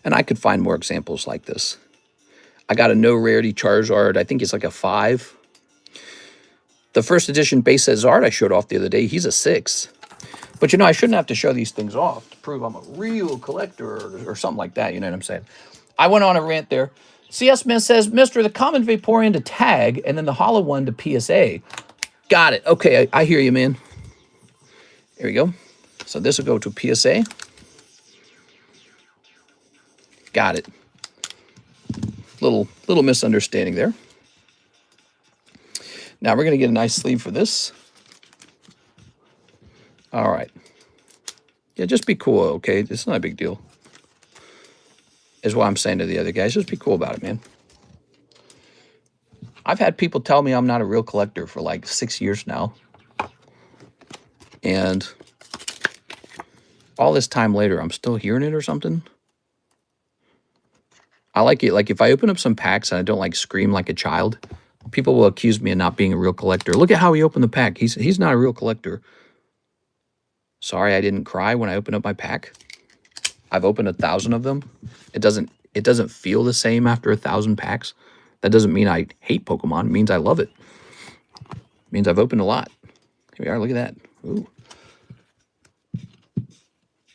And I could find more examples like this. I got a no rarity Charizard. I think it's like a 5. The first edition base set Zard I showed off the other day, he's a 6. But, you know, I shouldn't have to show these things off to prove I'm a real collector or something like that. You know what I'm saying? I went on a rant there. CS Man says, Mr. The common Vaporeon to tag and then the hollow one to PSA. Got it. Okay, I hear you, man. Here we go. So this will go to PSA. Got it. Little misunderstanding there. Now we're going to get a nice sleeve for this. All right. Yeah, just be cool, okay? It's not a big deal. Is what I'm saying to the other guys. Just be cool about it, man. I've had people tell me I'm not a real collector for like 6 years now. And all this time later, I'm still hearing it or something. I like it. Like if I open up some packs and I don't like scream like a child, people will accuse me of not being a real collector. Look at how he opened the pack. He's not a real collector. Sorry, I didn't cry when I opened up my pack. I've opened 1,000 of them. It doesn't feel the same after 1,000 packs. That doesn't mean I hate Pokemon. It means I love it. It means I've opened a lot. Here we are. Look at that. Ooh.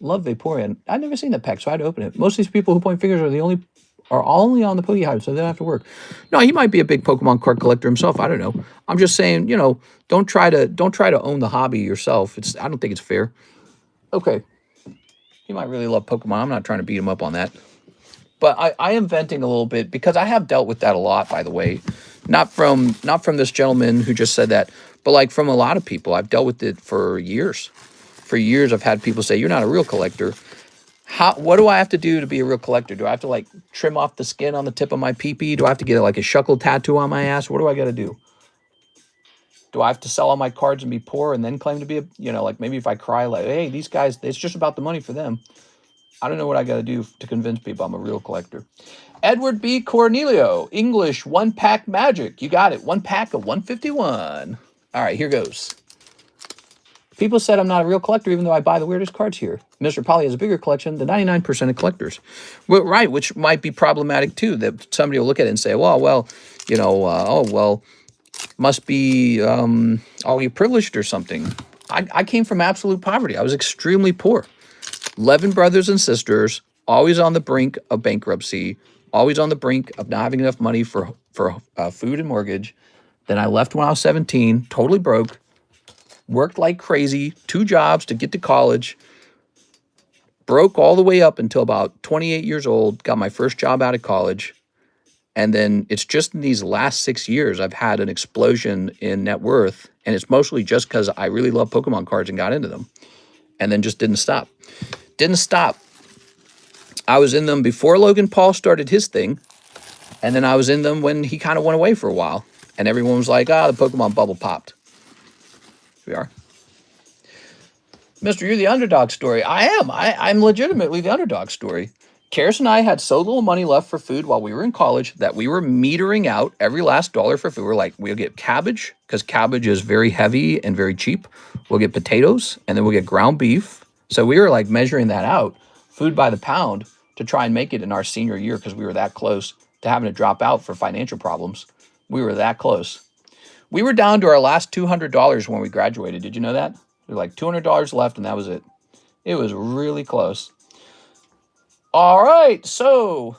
Love Vaporeon. I've never seen that pack, so I had to open it. Most of these people who point fingers are only on the Pokehive, so they don't have to work. No, he might be a big Pokemon card collector himself. I don't know. I'm just saying, you know, don't try to own the hobby yourself. I don't think it's fair. Okay. He might really love Pokemon. I'm not trying to beat him up on that. But I am venting a little bit because I have dealt with that a lot, by the way. Not from this gentleman who just said that, but like from a lot of people. I've dealt with it for years. For years, I've had people say, you're not a real collector. What do I have to do to be a real collector? Do I have to like trim off the skin on the tip of my pee-pee? Do I have to get like a shuckle tattoo on my ass? What do I got to do? Do I have to sell all my cards and be poor and then claim to be like maybe if I cry like, hey, these guys, it's just about the money for them. I don't know what I got to do to convince people I'm a real collector. Edward B. Cornelio, English 1-pack magic. You got it. 1 pack of 151. All right, here goes. People said I'm not a real collector even though I buy the weirdest cards here. Mr. Polly has a bigger collection than 99% of collectors. Well, right, which might be problematic too, that somebody will look at it and say, well, must be, you're privileged or something. I came from absolute poverty. I was extremely poor. 11 brothers and sisters, always on the brink of bankruptcy, always on the brink of not having enough money for food and mortgage. Then I left when I was 17, totally broke. Worked like crazy, 2 jobs to get to college, broke all the way up until about 28 years old, got my first job out of college, and then it's just in these last 6 years I've had an explosion in net worth, and it's mostly just because I really love Pokemon cards and got into them, and then just didn't stop. Didn't stop. I was in them before Logan Paul started his thing, and then I was in them when he kind of went away for a while, and everyone was like, the Pokemon bubble popped. We are. Mr. You're the underdog story. I am. I'm legitimately the underdog story. Karis and I had so little money left for food while we were in college that we were metering out every last dollar for food. We're like, we'll get cabbage because cabbage is very heavy and very cheap. We'll get potatoes and then we'll get ground beef. So we were like measuring that out, food by the pound, to try and make it in our senior year because we were that close to having to drop out for financial problems. We were that close. We were down to our last $200 when we graduated. Did you know that? We were like $200 left, and that was it. It was really close. All right, so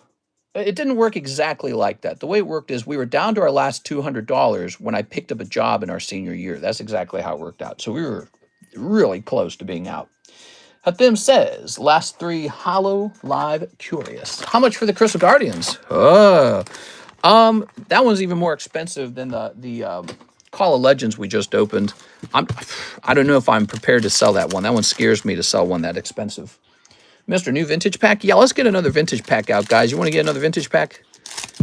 it didn't work exactly like that. The way it worked is we were down to our last $200 when I picked up a job in our senior year. That's exactly how it worked out. So we were really close to being out. Hathim says, last 3 Hollow Live Curious. How much for the Crystal Guardians? That one's even more expensive than the Call of Legends we just opened. I don't know if I'm prepared to sell that one. That one scares me to sell one that expensive. Mr. New Vintage Pack? Yeah, let's get another Vintage Pack out, guys. You want to get another Vintage Pack?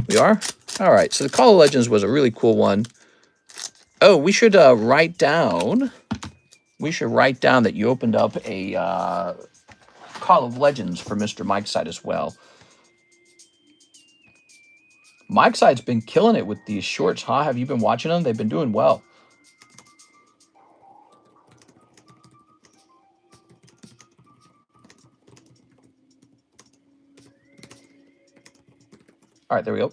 We are? All right, so the Call of Legends was a really cool one. Oh, we should write down... We should write down that you opened up a Call of Legends for Mr. Mike's side as well. Mike's side's been killing it with these shorts, huh? Have you been watching them? They've been doing well. All right, there we go.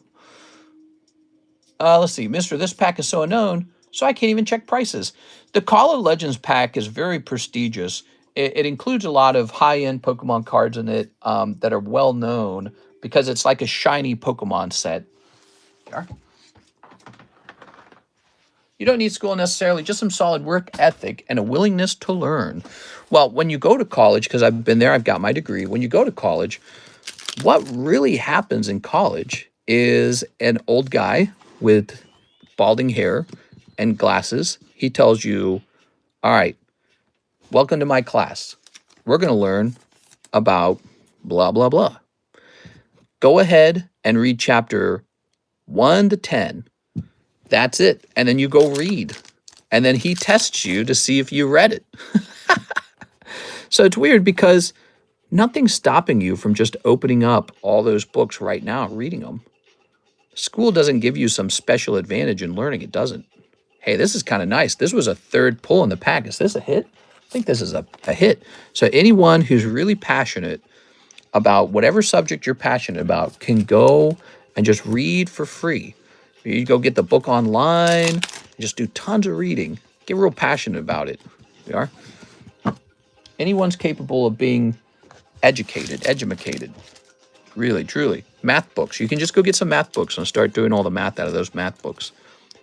Let's see. Mr. This pack is so unknown, so I can't even check prices. The Call of Legends pack is very prestigious. It includes a lot of high-end Pokemon cards in it that are well-known because it's like a shiny Pokemon set. You don't need school necessarily, just some solid work ethic and a willingness to learn. Well, when you go to college, because I've been there, I've got my degree. When you go to college, what really happens in college is an old guy with balding hair and glasses. He tells you, all right, welcome to my class. We're going to learn about blah, blah, blah. Go ahead and read chapter 1 to 10. That's it. And then you go read. And then he tests you to see if you read it. So it's weird because nothing's stopping you from just opening up all those books right now and reading them. School doesn't give you some special advantage in learning. It doesn't. Hey, this is kind of nice. This was a third pull in the pack. Is this a hit? I think this is a hit. So anyone who's really passionate about whatever subject you're passionate about can go and just read for free. You go get the book online, just do tons of reading. Get real passionate about it. You are. Anyone's capable of being educated. Really, truly. Math books. You can just go get some math books and start doing all the math out of those math books.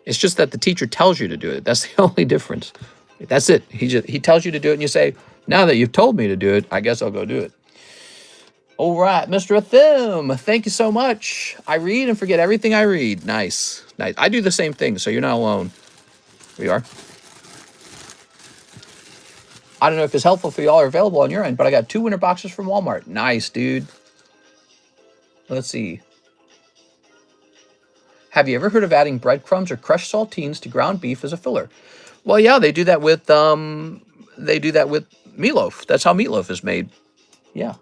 It's just that the teacher tells you to do it. That's the only difference. That's it. He tells you to do it, and you say, now that you've told me to do it, I guess I'll go do it. All right, Mr. Athim, thank you so much. I read and forget everything I read. Nice. I do the same thing, so you're not alone. We are. I don't know if it's helpful for y'all or available on your end, but I got 2 winter boxes from Walmart. Nice, dude. Let's see. Have you ever heard of adding breadcrumbs or crushed saltines to ground beef as a filler? Well, yeah, they do that with meatloaf. That's how meatloaf is made. Yeah.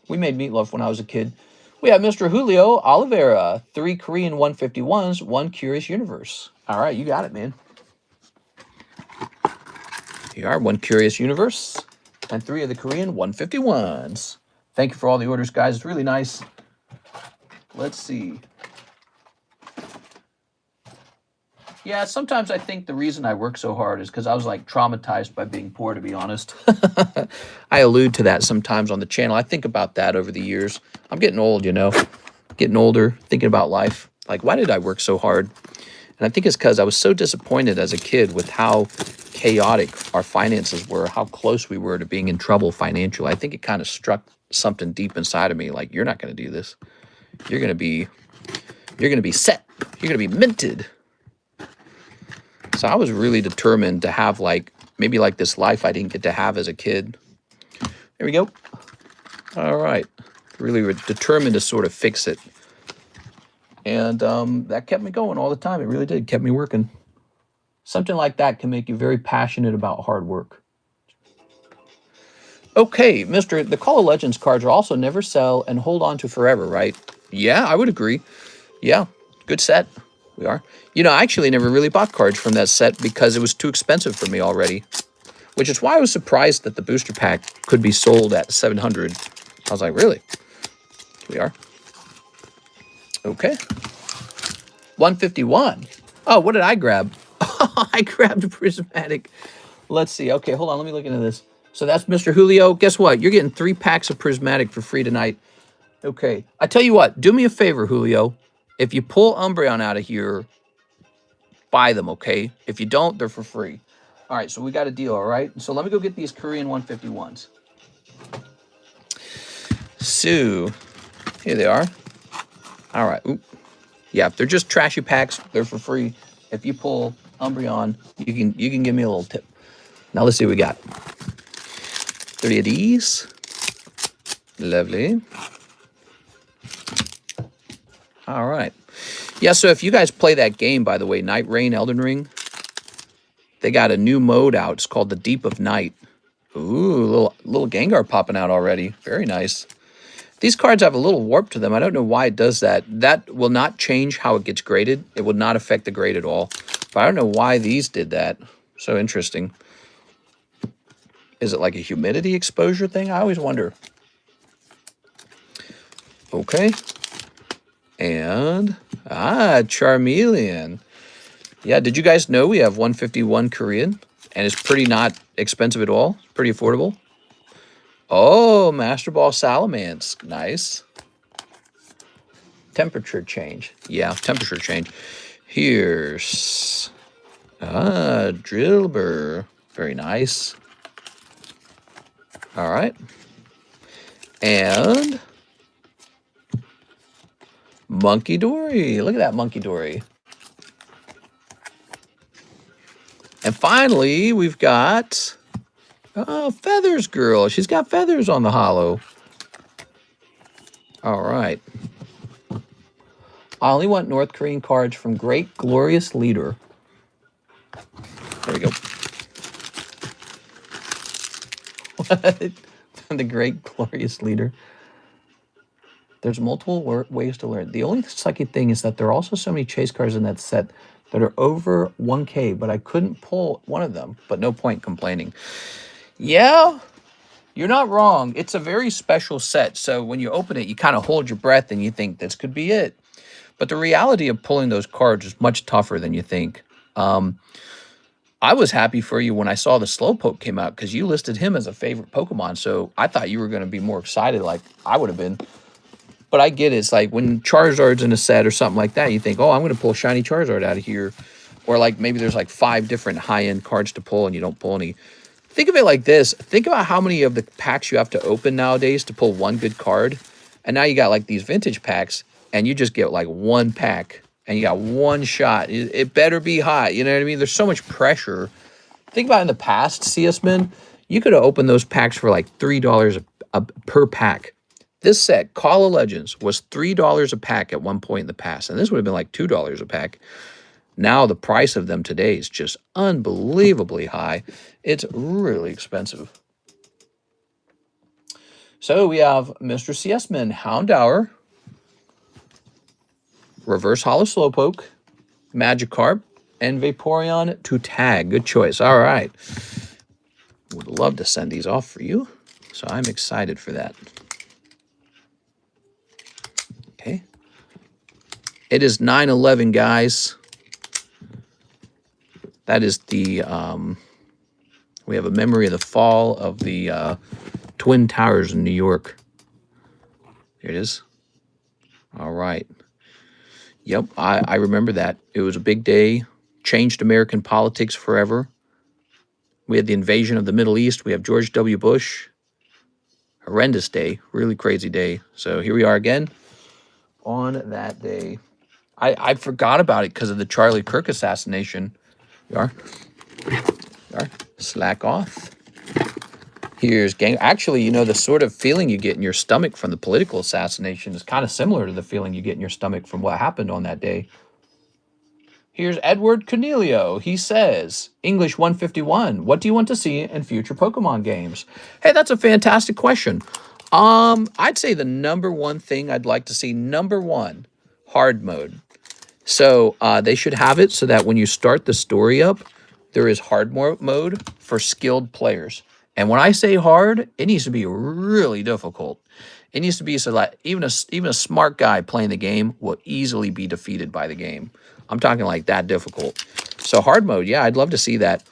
We made meatloaf when I was a kid. We have Mr. Julio Oliveira, 3 Korean 151s, 1 Curious Universe. All right, you got it, man. Here are 1 Curious Universe and 3 of the Korean 151s. Thank you for all the orders, guys. It's really nice. Let's see. Yeah, sometimes I think the reason I work so hard is because I was like traumatized by being poor, to be honest. I allude to that sometimes on the channel. I think about that over the years. I'm getting old, you know, getting older, thinking about life. Like, why did I work so hard? And I think it's because I was so disappointed as a kid with how chaotic our finances were, how close we were to being in trouble financially. I think it kind of struck something deep inside of me, like, you're not going to do this. You're going to be set. You're going to be minted. So I was really determined to have maybe this life I didn't get to have as a kid. There we go. All right. Really determined to sort of fix it. And that kept me going all the time. It really did. Kept me working. Something like that can make you very passionate about hard work. Okay, the Call of Legends cards are also never sell and hold on to forever, right? Yeah, I would agree. Yeah, good set. We are. You know, I actually never really bought cards from that set because it was too expensive for me already, which is why I was surprised that the booster pack could be sold at $700. I was like, really? We are. Okay. 151. Oh, what did I grab? I grabbed a Prismatic. Let's see. Okay, hold on. Let me look into this. So that's Mr. Julio. Guess what? You're getting 3 packs of Prismatic for free tonight. Okay. I tell you what. Do me a favor, Julio. If you pull Umbreon out of here, buy them, okay? If you don't, they're for free. All right, so we got a deal, all right? So let me go get these Korean 151s. So, here they are. All right. Oop. Yeah, if they're just trashy packs, they're for free. If you pull Umbreon, you can give me a little tip. Now let's see what we got. 30 of these. Lovely. All right. Yeah, so if you guys play that game, by the way, Night Rain, Elden Ring, they got a new mode out. It's called the Deep of Night. Ooh, little Gengar popping out already. Very nice. These cards have a little warp to them. I don't know why it does that. That will not change how it gets graded. It will not affect the grade at all. But I don't know why these did that. So interesting. Is it like a humidity exposure thing? I always wonder. Okay. And, Charmeleon. Yeah, did you guys know we have 151 Korean? And it's pretty not expensive at all. Pretty affordable. Oh, Master Ball Salamence. Nice. Temperature change. Yeah, temperature change. Here's Drillbur. Very nice. All right. And Monkey Dory. Look at that Monkey Dory. And finally, we've got Feathers Girl. She's got feathers on the hollow. All right. I only want North Korean cards from Great Glorious Leader. There we go. What? The Great Glorious Leader. There's multiple ways to learn. The only sucky thing is that there are also so many chase cards in that set that are over 1K, but I couldn't pull one of them. But no point complaining. Yeah, you're not wrong. It's a very special set. So when you open it, you kind of hold your breath and you think this could be it. But the reality of pulling those cards is much tougher than you think. I was happy for you when I saw the Slowpoke came out because you listed him as a favorite Pokemon. So I thought you were going to be more excited like I would have been. But I get it. It's like when Charizard's in a set or something like that, you think, oh, I'm going to pull Shiny Charizard out of here. Or like maybe there's like 5 different high-end cards to pull and you don't pull any. Think of it like this. Think about how many of the packs you have to open nowadays to pull one good card. And now you got like these vintage packs and you just get like one pack and you got one shot. It better be hot. You know what I mean? There's so much pressure. Think about in the past, CS Men, you could have opened those packs for like $3 per pack. This set, Call of Legends, was $3 a pack at one point in the past. And this would have been like $2 a pack. Now the price of them today is just unbelievably high. It's really expensive. So we have Mr. CS-Man, Houndour, Reverse Hollow Slowpoke, Magikarp, and Vaporeon to tag. Good choice. All right. Would love to send these off for you. So I'm excited for that. Okay. It is 9/11, guys. That is the, we have a memory of the fall of the Twin Towers in New York. Here it is. All right. Yep, I remember that. It was a big day, changed American politics forever. We had the invasion of the Middle East. We have George W. Bush. Horrendous day, really crazy day. So here we are again on that day. I forgot about it because of the Charlie Kirk assassination. You are. Slack off. Here's gang. Actually, you know, the sort of feeling you get in your stomach from the political assassination is kind of similar to the feeling you get in your stomach from what happened on that day. Here's Edward Cornelio. He says, English 151, what do you want to see in future Pokemon games? Hey, that's a fantastic question. I'd say the number one thing I'd like to see, number one, hard mode. So they should have it so that when you start the story up, there is hard mode for skilled players. And when I say hard, it needs to be really difficult. It needs to be so that even a smart guy playing the game will easily be defeated by the game. I'm talking like that difficult. So hard mode, yeah, I'd love to see that.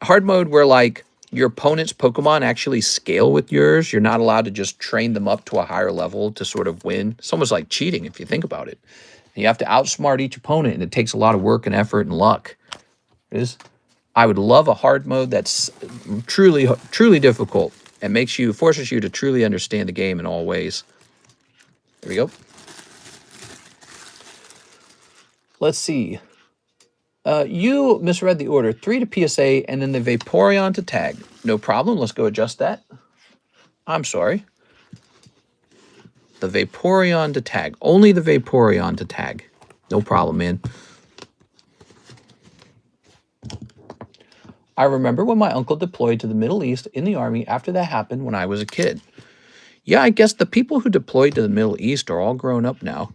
Hard mode where like your opponent's Pokemon actually scale with yours. You're not allowed to just train them up to a higher level to sort of win. It's almost like cheating if you think about it. You have to outsmart each opponent, and it takes a lot of work and effort and luck. I would love a hard mode that's truly, truly difficult and forces you to truly understand the game in all ways. There we go. Let's see. You misread the order. 3 to PSA and then the Vaporeon to tag. No problem. Let's go adjust that. I'm sorry. The Vaporeon to tag. Only the Vaporeon to tag. No problem, man. I remember when my uncle deployed to the Middle East in the Army after that happened when I was a kid. Yeah, I guess the people who deployed to the Middle East are all grown up now.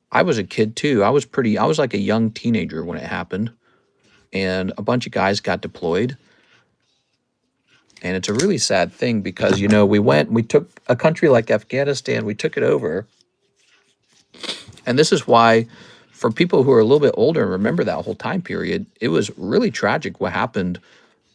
I was a kid too. I was like a young teenager when it happened. And a bunch of guys got deployed. And it's a really sad thing because, you know, we took a country like Afghanistan, we took it over. And this is why, for people who are a little bit older and remember that whole time period, it was really tragic what happened,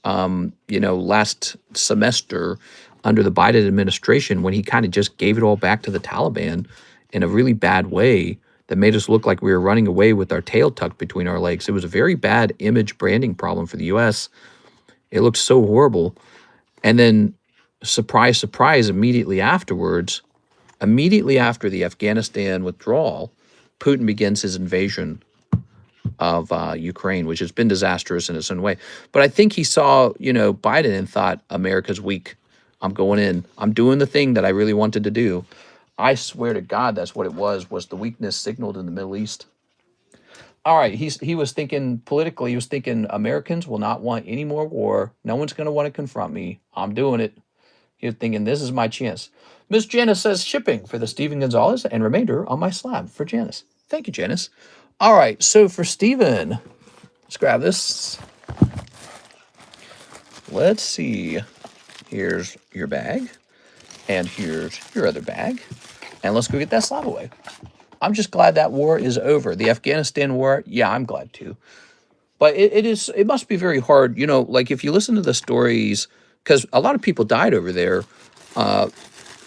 you know, last semester under the Biden administration when he kind of just gave it all back to the Taliban in a really bad way that made us look like we were running away with our tail tucked between our legs. It was a very bad image branding problem for the U.S. It looked so horrible. And then, surprise, surprise, immediately afterwards, immediately after the Afghanistan withdrawal, Putin begins his invasion of Ukraine, which has been disastrous in its own way. But I think he saw, you know, Biden and thought, America's weak. I'm going in. I'm doing the thing that I really wanted to do. I swear to God, that's what it was the weakness signaled in the Middle East. All right, he was thinking politically, he was thinking Americans will not want any more war. No one's going to want to confront me. I'm doing it. He was thinking, this is my chance. Miss Janice says shipping for the Stephen Gonzalez and remainder on my slab for Janice. Thank you, Janice. All right, so for Stephen, let's grab this. Let's see. Here's your bag, and here's your other bag, and let's go get that slab away. I'm just glad that war is over. The Afghanistan war, yeah, I'm glad too. But it must be very hard, you know, like if you listen to the stories, because a lot of people died over there. A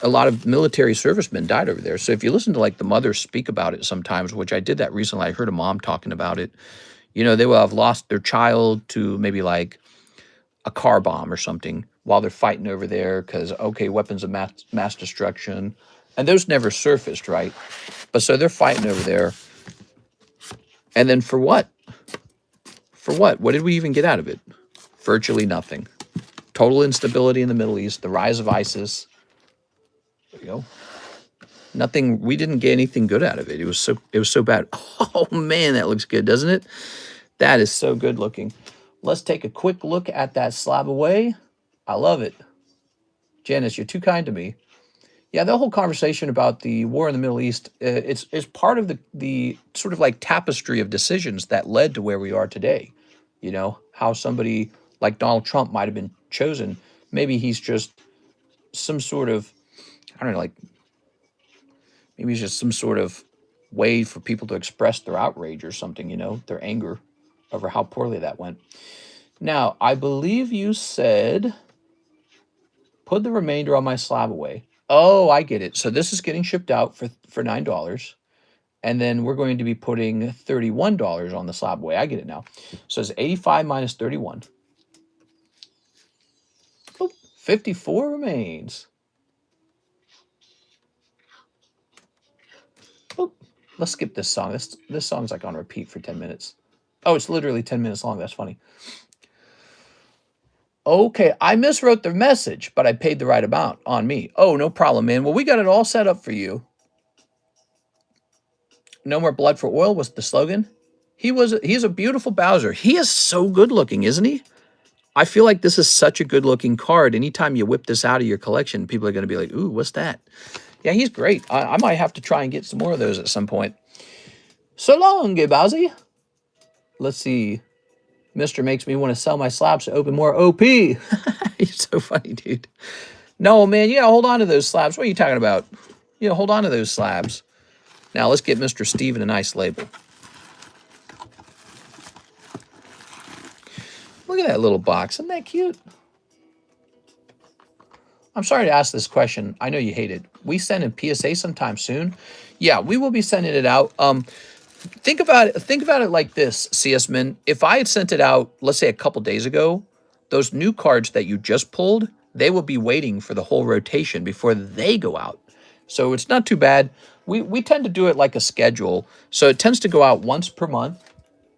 lot of military servicemen died over there. So if you listen to like the mothers speak about it sometimes, which I did that recently, I heard a mom talking about it, you know, they will have lost their child to maybe like a car bomb or something while they're fighting over there because, okay, weapons of mass destruction. And those never surfaced, right? But so they're fighting over there. And then for what? For what? What did we even get out of it? Virtually nothing. Total instability in the Middle East, the rise of ISIS. There you go. Nothing. We didn't get anything good out of it. It was so bad. Oh man, that looks good, doesn't it? That is so good looking. Let's take a quick look at that slab away. I love it. Janice, you're too kind to me. Yeah, the whole conversation about the war in the Middle East, it's part of the sort of like tapestry of decisions that led to where we are today. You know, how somebody like Donald Trump might have been chosen. Maybe he's just some sort of, I don't know, like, maybe it's just some sort of way for people to express their outrage or something, you know, their anger over how poorly that went. Now, I believe you said, put the remainder on my slab away. Oh, I get it. So this is getting shipped out for $9. And then we're going to be putting $31 on the slab away. I get it now. So it's 85 minus 31. Oh, 54 remains. Oh, let's skip this song. This song's like on repeat for 10 minutes. Oh, it's literally 10 minutes long. That's funny. Okay, I miswrote the message, but I paid the right amount on me. Oh, no problem, man. Well, we got it all set up for you. No more blood for oil was the slogan. He's a beautiful Bowser. He is so good looking, isn't he? I feel like this is such a good looking card. Anytime you whip this out of your collection, people are going to be like, ooh, what's that? Yeah, he's great. I might have to try and get some more of those at some point. So long, Bowsy. Let's see. Mr. makes me want to sell my slabs to open more OP. He's so funny, dude. No, man, you gotta hold on to those slabs. What are you talking about? You know, hold on to those slabs. Now, let's get Mr. Steven a nice label. Look at that little box. Isn't that cute? I'm sorry to ask this question. I know you hate it. We send in PSA sometime soon. Yeah, we will be sending it out. Think about it like this, CS Men. If I had sent it out, let's say a couple days ago, those new cards that you just pulled, they will be waiting for the whole rotation before they go out. So it's not too bad. We tend to do it like a schedule. So it tends to go out once per month,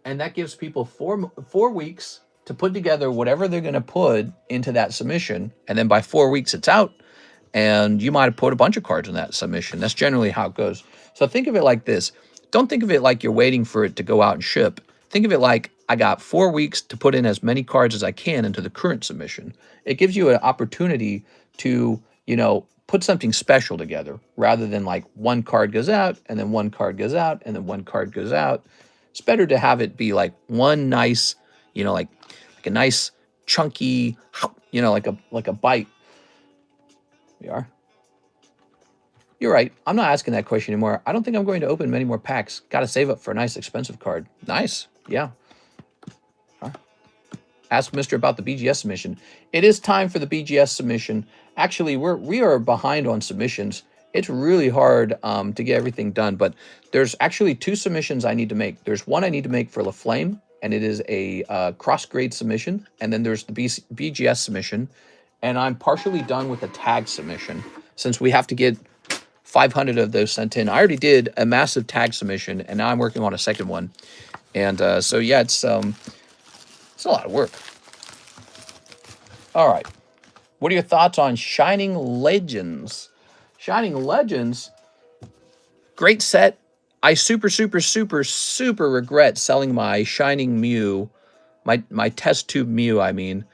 and that gives people four weeks to put together whatever they're going to put into that submission. And then by 4 weeks, it's out, and you might have put a bunch of cards in that submission. That's generally how it goes. So think of it like this. Don't think of it like you're waiting for it to go out and ship. Think of it like I got 4 weeks to put in as many cards as I can into the current submission. It gives you an opportunity to you know, put something special together rather than like one card goes out and then one card goes out and then one card goes out. It's better to have it be like one nice, you know, like a nice chunky, you know, like a bite. We are. You're right. I'm not asking that question anymore. I don't think I'm going to open many more packs. Got to save up for a nice expensive card. Nice. Yeah. Ask Mr. about the BGS submission. It is time for the BGS submission. Actually, we are behind on submissions. It's really hard to get everything done, but there's actually 2 submissions I need to make. There's one I need to make for LaFlame, and it is a cross-grade submission, and then there's the BGS submission, and I'm partially done with the tag submission, since we have to get 500 of those sent in. I already did a massive tag submission, and now I'm working on a second one. And so, yeah, it's a lot of work. All right. What are your thoughts on Shining Legends? Shining Legends, great set. I super regret selling my Shining Mew, my test tube Mew, I mean.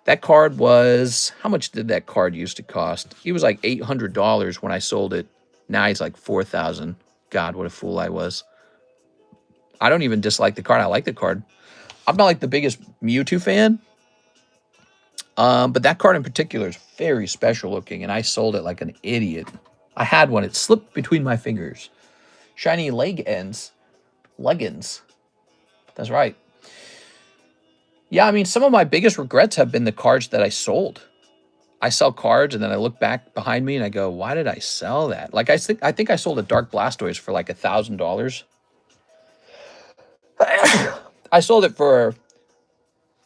That card was, how much did that card used to cost? He was like $800 when I sold it. Now he's like $4,000. God, what a fool I was. I don't even dislike the card. I like the card. I'm not like the biggest Mewtwo fan. But that card in particular is very special looking, and I sold it like an idiot. I had one. It slipped between my fingers. Shiny Leggins. That's right. Yeah, I mean, some of my biggest regrets have been the cards that I sold. I sell cards, and then I look back behind me, and I go, why did I sell that? Like, I think I sold a Dark Blastoise for like $1,000. I sold it for,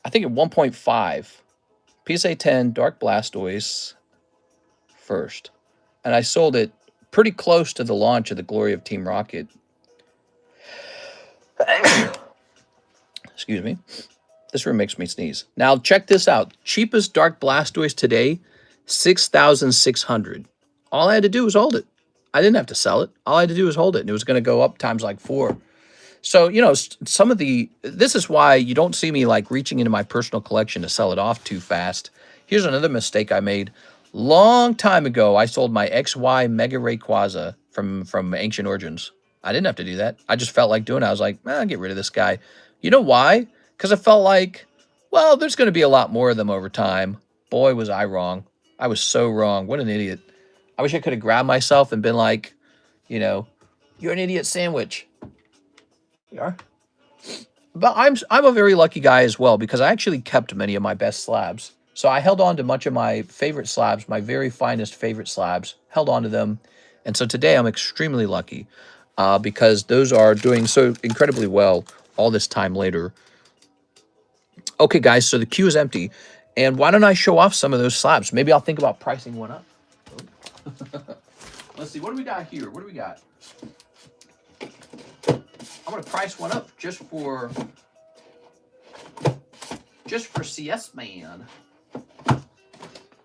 I think, at 1.5. PSA 10 Dark Blastoise first. And I sold it pretty close to the launch of the Glory of Team Rocket. Excuse me. This room makes me sneeze. Now, check this out. Cheapest Dark Blastoise today, $6,600. All I had to do was hold it. I didn't have to sell it. All I had to do was hold it, and it was going to go up times like 4. So, you know, some of this is why you don't see me like reaching into my personal collection to sell it off too fast. Here's another mistake I made. Long time ago, I sold my XY Mega Rayquaza from Ancient Origins. I didn't have to do that. I just felt like doing it. I was like, get rid of this guy. You know why? Because I felt like, well, there's going to be a lot more of them over time. Boy, was I wrong. I was so wrong. What an idiot. I wish I could have grabbed myself and been like, you know, you're an idiot sandwich. We are. But I'm a very lucky guy as well, because I actually kept many of my best slabs. So I held on to much of my favorite slabs, my very finest favorite slabs, held on to them. And so today I'm extremely lucky because those are doing so incredibly well all this time later. Okay, guys, so the queue is empty. And why don't I show off some of those slabs? Maybe I'll think about pricing one up. Let's see, what do we got here? What do we got? I'm going to price one up just for CS Man. Here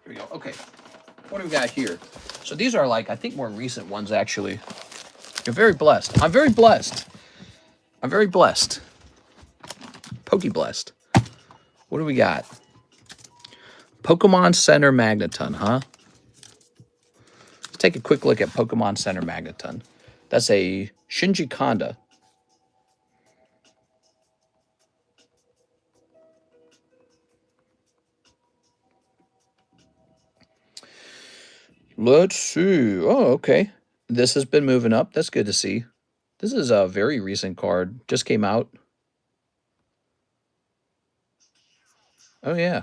we go. Okay. What do we got here? So these are like, I think, more recent ones, actually. You're very blessed. I'm very blessed. I'm very blessed. Poke-blessed. What do we got? Pokemon Center Magneton, huh? Let's take a quick look at Pokemon Center Magneton. That's a Shinji Kanda. Let's see. Oh, okay. This has been moving up. That's good to see. This is a very recent card. Just came out. Oh, yeah.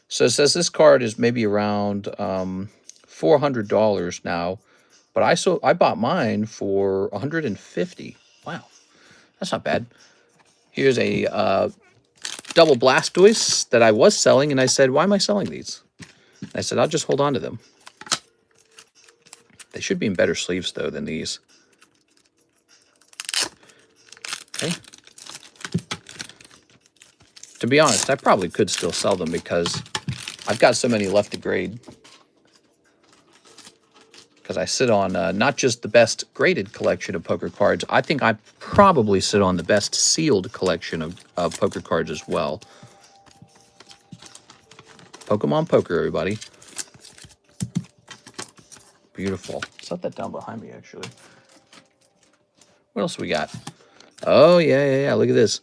So it says this card is maybe around $400 now. But I bought mine for $150. Wow. That's not bad. Here's a double Blastoise that I was selling. And I said, why am I selling these? And I said, I'll just hold on to them. They should be in better sleeves, though, than these. Okay. To be honest, I probably could still sell them because I've got so many left to grade. Because I sit on not just the best graded collection of poker cards, I think I probably sit on the best sealed collection of poker cards as well. Pokemon Poker, everybody. beautiful. Set that down behind me, actually. What else we got? Oh, yeah. Look at this.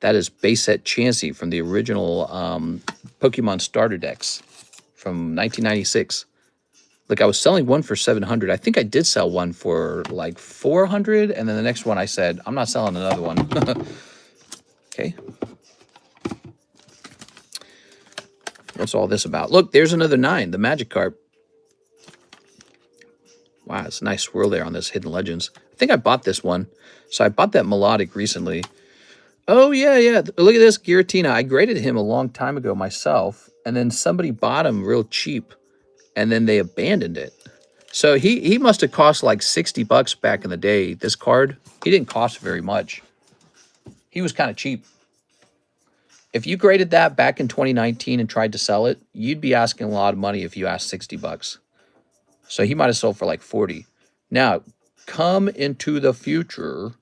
That is base set Chansey from the original Pokemon starter decks from 1996. Look, I was selling one for 700. I think I did sell one for like 400, and then the next one I said, I'm not selling another one. Okay. What's all this about? Look, there's another 9, the Magikarp. Wow, it's a nice swirl there on this Hidden Legends. I think I bought this one. So I bought that Melodic recently. Oh, yeah. Look at this Giratina. I graded him a long time ago myself, and then somebody bought him real cheap, and then they abandoned it. So he must have cost like 60 bucks back in the day, this card. He didn't cost very much. He was kind of cheap. If you graded that back in 2019 and tried to sell it, you'd be asking a lot of money if you asked 60 bucks. So he might have sold for like 40. Now, come into the future.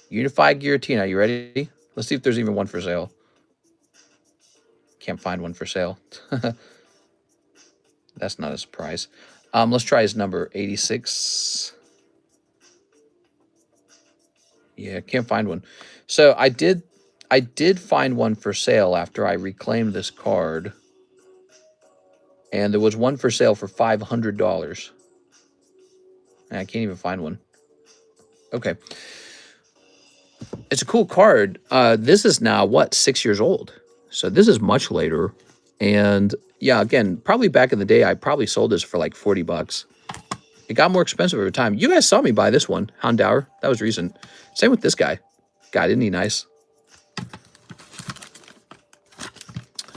Unified Giratina, you ready? Let's see if there's even one for sale. Can't find one for sale. That's not a surprise. Let's try his number, 86. Yeah, can't find one. So I did find one for sale after I reclaimed this card. And there was one for sale for $500. And I can't even find one. Okay. It's a cool card. This is now, what, 6 years old? So this is much later. And yeah, again, probably back in the day, I probably sold this for like 40 bucks. It got more expensive over time. You guys saw me buy this one, Houndour. That was recent. Same with this guy. God, isn't he nice?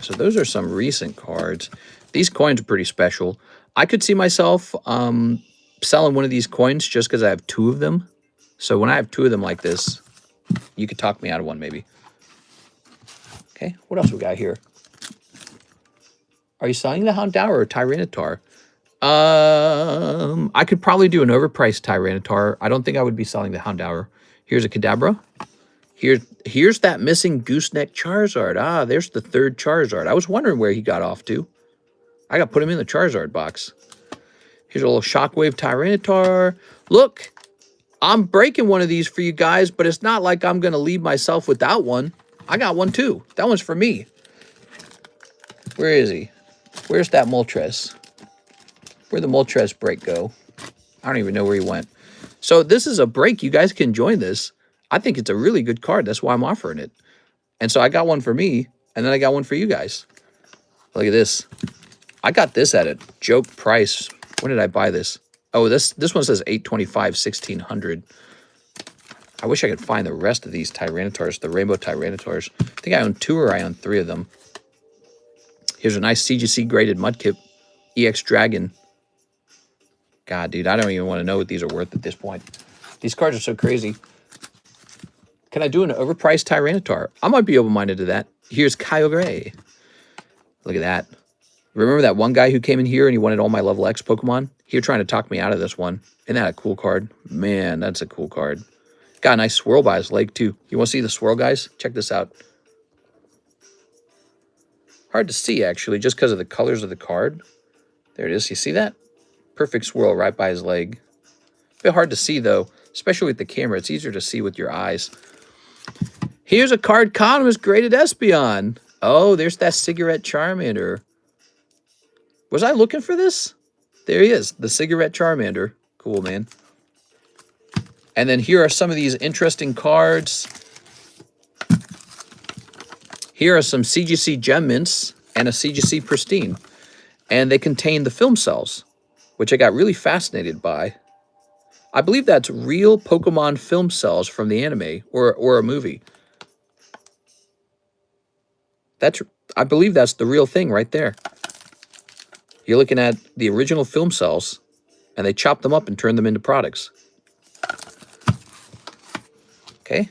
So those are some recent cards. These coins are pretty special. I could see myself selling one of these coins just because I have 2 of them. So when I have 2 of them like this, you could talk me out of one maybe. Okay, what else we got here? Are you selling the Houndour or Tyranitar? I could probably do an overpriced Tyranitar. I don't think I would be selling the Houndour. Here's a Kadabra. Here's that missing Gooseneck Charizard. Ah, there's the 3rd Charizard. I was wondering where he got off to. I got to put him in the Charizard box. Here's a little Shockwave Tyranitar. Look, I'm breaking one of these for you guys, but it's not like I'm going to leave myself without one. I got one too. That one's for me. Where is he? Where's that Moltres? Where'd the Moltres break go? I don't even know where he went. So this is a break. You guys can join this. I think it's a really good card. That's why I'm offering it. And so I got one for me, and then I got one for you guys. Look at this. I got this at a joke price. When did I buy this? Oh, this one says $825, $1,600. I wish I could find the rest of these Tyranitars, the Rainbow Tyranitars. I think I own 2 or I own 3 of them. Here's a nice CGC graded Mudkip, EX Dragon. God, dude, I don't even want to know what these are worth at this point. These cards are so crazy. Can I do an overpriced Tyranitar? I might be open-minded to that. Here's Kyogre. Look at that. Remember that one guy who came in here and he wanted all my level X Pokemon? He was trying to talk me out of this one. Isn't that a cool card? Man, that's a cool card. Got a nice swirl by his leg, too. You want to see the swirl, guys? Check this out. Hard to see, actually, just because of the colors of the card. There it is. You see that? Perfect swirl right by his leg. A bit hard to see, though, especially with the camera. It's easier to see with your eyes. Here's a Cardconomist graded Espeon. Oh, there's that Cigarette Charmander. Was I looking for this? There he is, the Cigarette Charmander. Cool, man. And then here are some of these interesting cards. Here are some CGC Gem Mints and a CGC Pristine. And they contain the film cells, which I got really fascinated by. I believe that's real Pokemon film cells from the anime or a movie. I believe that's the real thing right there. You're looking at the original film cells, and they chopped them up and turned them into products. Okay.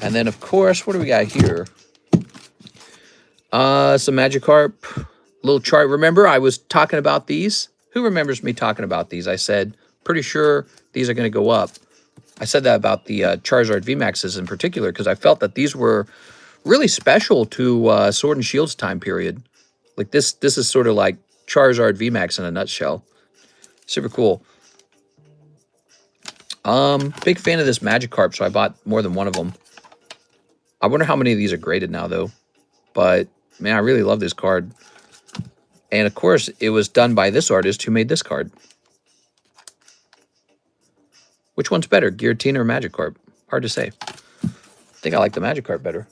And then, of course, what do we got here? Some Magikarp, little chart. Remember, I was talking about these? Who remembers me talking about these? I said, pretty sure these are going to go up. I said that about the Charizard VMAXs in particular, because I felt that these were really special to Sword and Shield's time period. Like this is sort of like Charizard VMAX in a nutshell. Super cool. Big fan of this Magikarp, so I bought more than one of them. I wonder how many of these are graded now, though. But, man, I really love this card. And, of course, it was done by this artist who made this card. Which one's better, Giratina or Magikarp? Hard to say. I think I like the Magikarp better.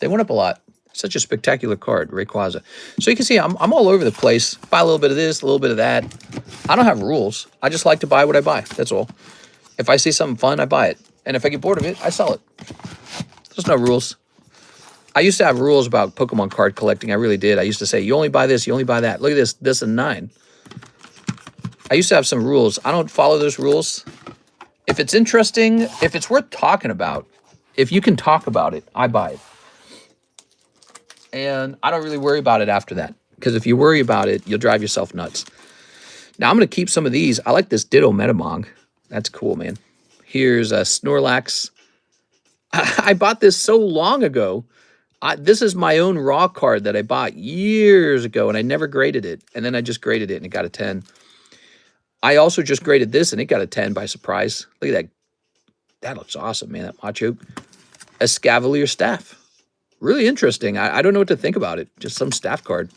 They went up a lot. Such a spectacular card, Rayquaza. So you can see I'm all over the place. Buy a little bit of this, a little bit of that. I don't have rules. I just like to buy what I buy. That's all. If I see something fun, I buy it. And if I get bored of it, I sell it. There's no rules. I used to have rules about Pokemon card collecting. I really did. I used to say, you only buy this, you only buy that. Look at this. This is 9. I used to have some rules. I don't follow those rules. If it's interesting, if it's worth talking about, if you can talk about it, I buy it. And I don't really worry about it after that. Because if you worry about it, you'll drive yourself nuts. Now, I'm going to keep some of these. I like this Ditto Metamong. That's cool, man. Here's a Snorlax. I bought this so long ago. This is my own raw card that I bought years ago, and I never graded it. And then I just graded it, and it got a 10. I also just graded this, and it got a 10 by surprise. Look at that. That looks awesome, man, that Machoke. A Scavalier Staff. Really interesting. I don't know what to think about it. Just some staff card.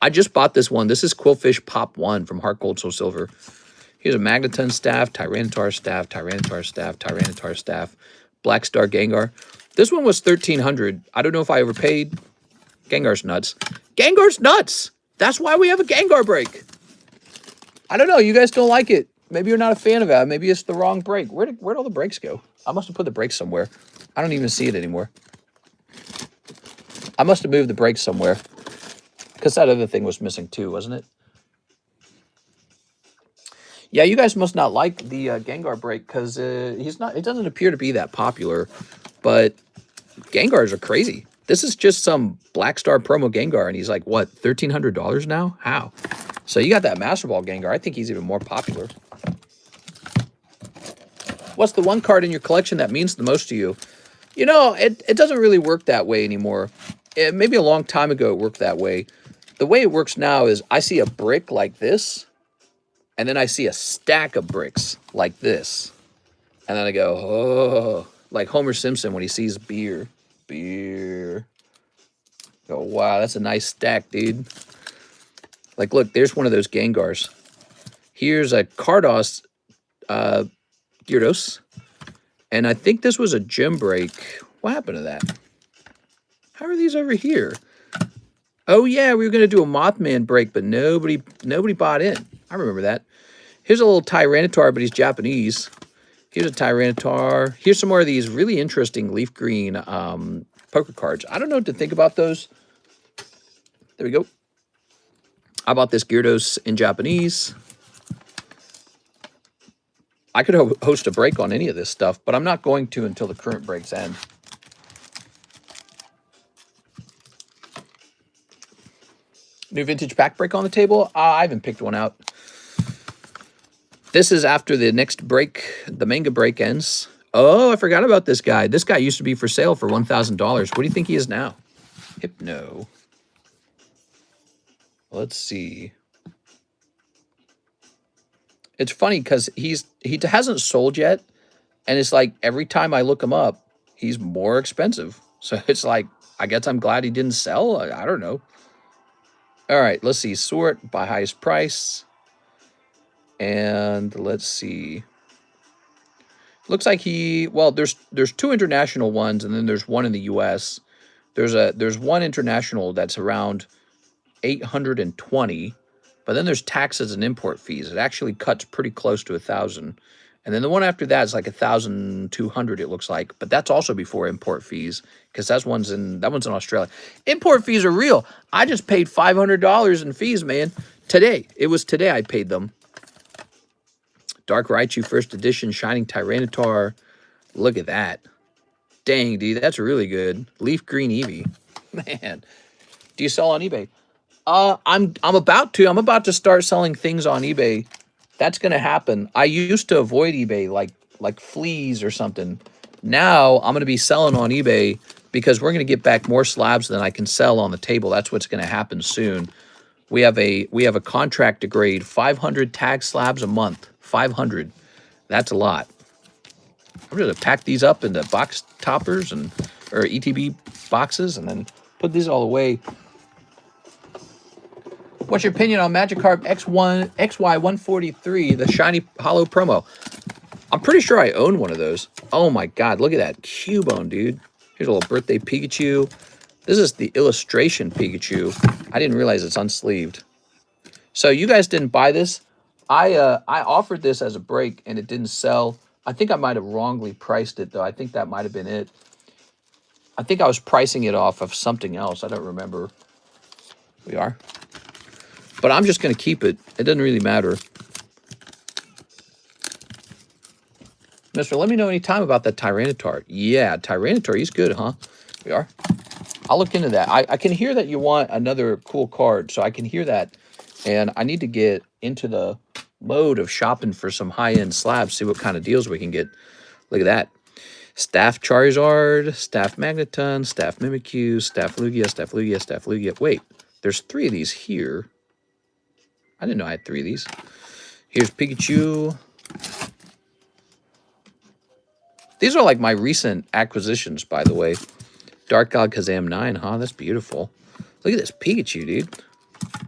I just bought this one. This is Quillfish Pop 1 from Heart Gold Soul Silver. Here's a Magneton Staff, Tyranitar Staff, Tyranitar Staff, Tyranitar Staff, Black Star Gengar. This one was $1,300. I don't know if I overpaid. Gengar's nuts. Gengar's nuts! That's why we have a Gengar break. I don't know. You guys don't like it. Maybe you're not a fan of it. Maybe it's the wrong break. Where'd all the breaks go? I must have put the breaks somewhere. I don't even see it anymore. I must have moved the brakes somewhere. Because that other thing was missing too, wasn't it? Yeah, you guys must not like the Gengar break because it doesn't appear to be that popular. But Gengars are crazy. This is just some Black Star promo Gengar, and he's like, what, $1,300 now? How? So you got that Master Ball Gengar. I think he's even more popular. What's the one card in your collection that means the most to you? You know, it doesn't really work that way anymore. Maybe a long time ago it worked that way. The way it works now is I see a brick like this, and then I see a stack of bricks like this. And then I go, oh, like Homer Simpson when he sees beer. Beer. Go, wow, that's a nice stack, dude. Like, look, there's one of those Gengars. Here's a Carddass Gyarados. And I think this was a gym break. What happened to that? How are these over here? Oh, yeah, we were going to do a Mothman break, but nobody bought in. I remember that. Here's a little Tyranitar, but he's Japanese. Here's a Tyranitar. Here's some more of these really interesting leaf green poker cards. I don't know what to think about those. There we go. I bought this Gyarados in Japanese. I could host a break on any of this stuff, but I'm not going to until the current breaks end. New vintage pack break on the table? I haven't picked one out. This is after the next break, the manga break ends. Oh, I forgot about this guy. This guy used to be for sale for $1,000. What do you think he is now? Hypno. Let's see. It's funny because he hasn't sold yet, and it's like every time I look him up, he's more expensive. So it's like, I guess I'm glad he didn't sell. I don't know. All right, let's see. Sort by highest price. And let's see. Looks like there's 2 international ones, and then there's one in the US. There's one international that's around 820, but then there's taxes and import fees. It actually cuts pretty close to 1,000. And then the one after that is like 1,200, it looks like. But that's also before import fees, because that one's in Australia. Import fees are real. I just paid $500 in fees, man. Today. It was today I paid them. Dark Raichu First Edition Shining Tyranitar. Look at that. Dang, dude, that's really good. Leaf Green Eevee. Man. Do you sell on eBay? I'm about to. I'm about to start selling things on eBay. That's going to happen. I used to avoid eBay like fleas or something. Now I'm going to be selling on eBay because we're going to get back more slabs than I can sell on the table. That's what's going to happen soon. We have a contract to grade 500 tag slabs a month. 500. That's a lot. I'm going to pack these up into box toppers or ETB boxes and then put these all away. What's your opinion on Magikarp XY143, the shiny hollow promo? I'm pretty sure I own one of those. Oh my god, look at that Cubone, dude. Here's a little birthday Pikachu. This is the illustration Pikachu. I didn't realize it's unsleeved. So you guys didn't buy this. I offered this as a break and it didn't sell. I think I might have wrongly priced it though. I think that might have been it. I think I was pricing it off of something else. I don't remember. We are. But I'm just going to keep it. It doesn't really matter. Mister, let me know anytime about that Tyranitar. Yeah, Tyranitar, he's good, huh? We are. I'll look into that. I can hear that you want another cool card, so I can hear that. And I need to get into the mode of shopping for some high-end slabs, see what kind of deals we can get. Look at that. Staff Charizard, Staff Magneton, Staff Mimikyu, Staff Lugia, Staff Lugia, Staff Lugia. Wait, there's 3 of these here. I didn't know I had 3 of these. Here's Pikachu. These are like my recent acquisitions, by the way. Dark God Kazam 9, huh? That's beautiful. Look at this Pikachu, dude.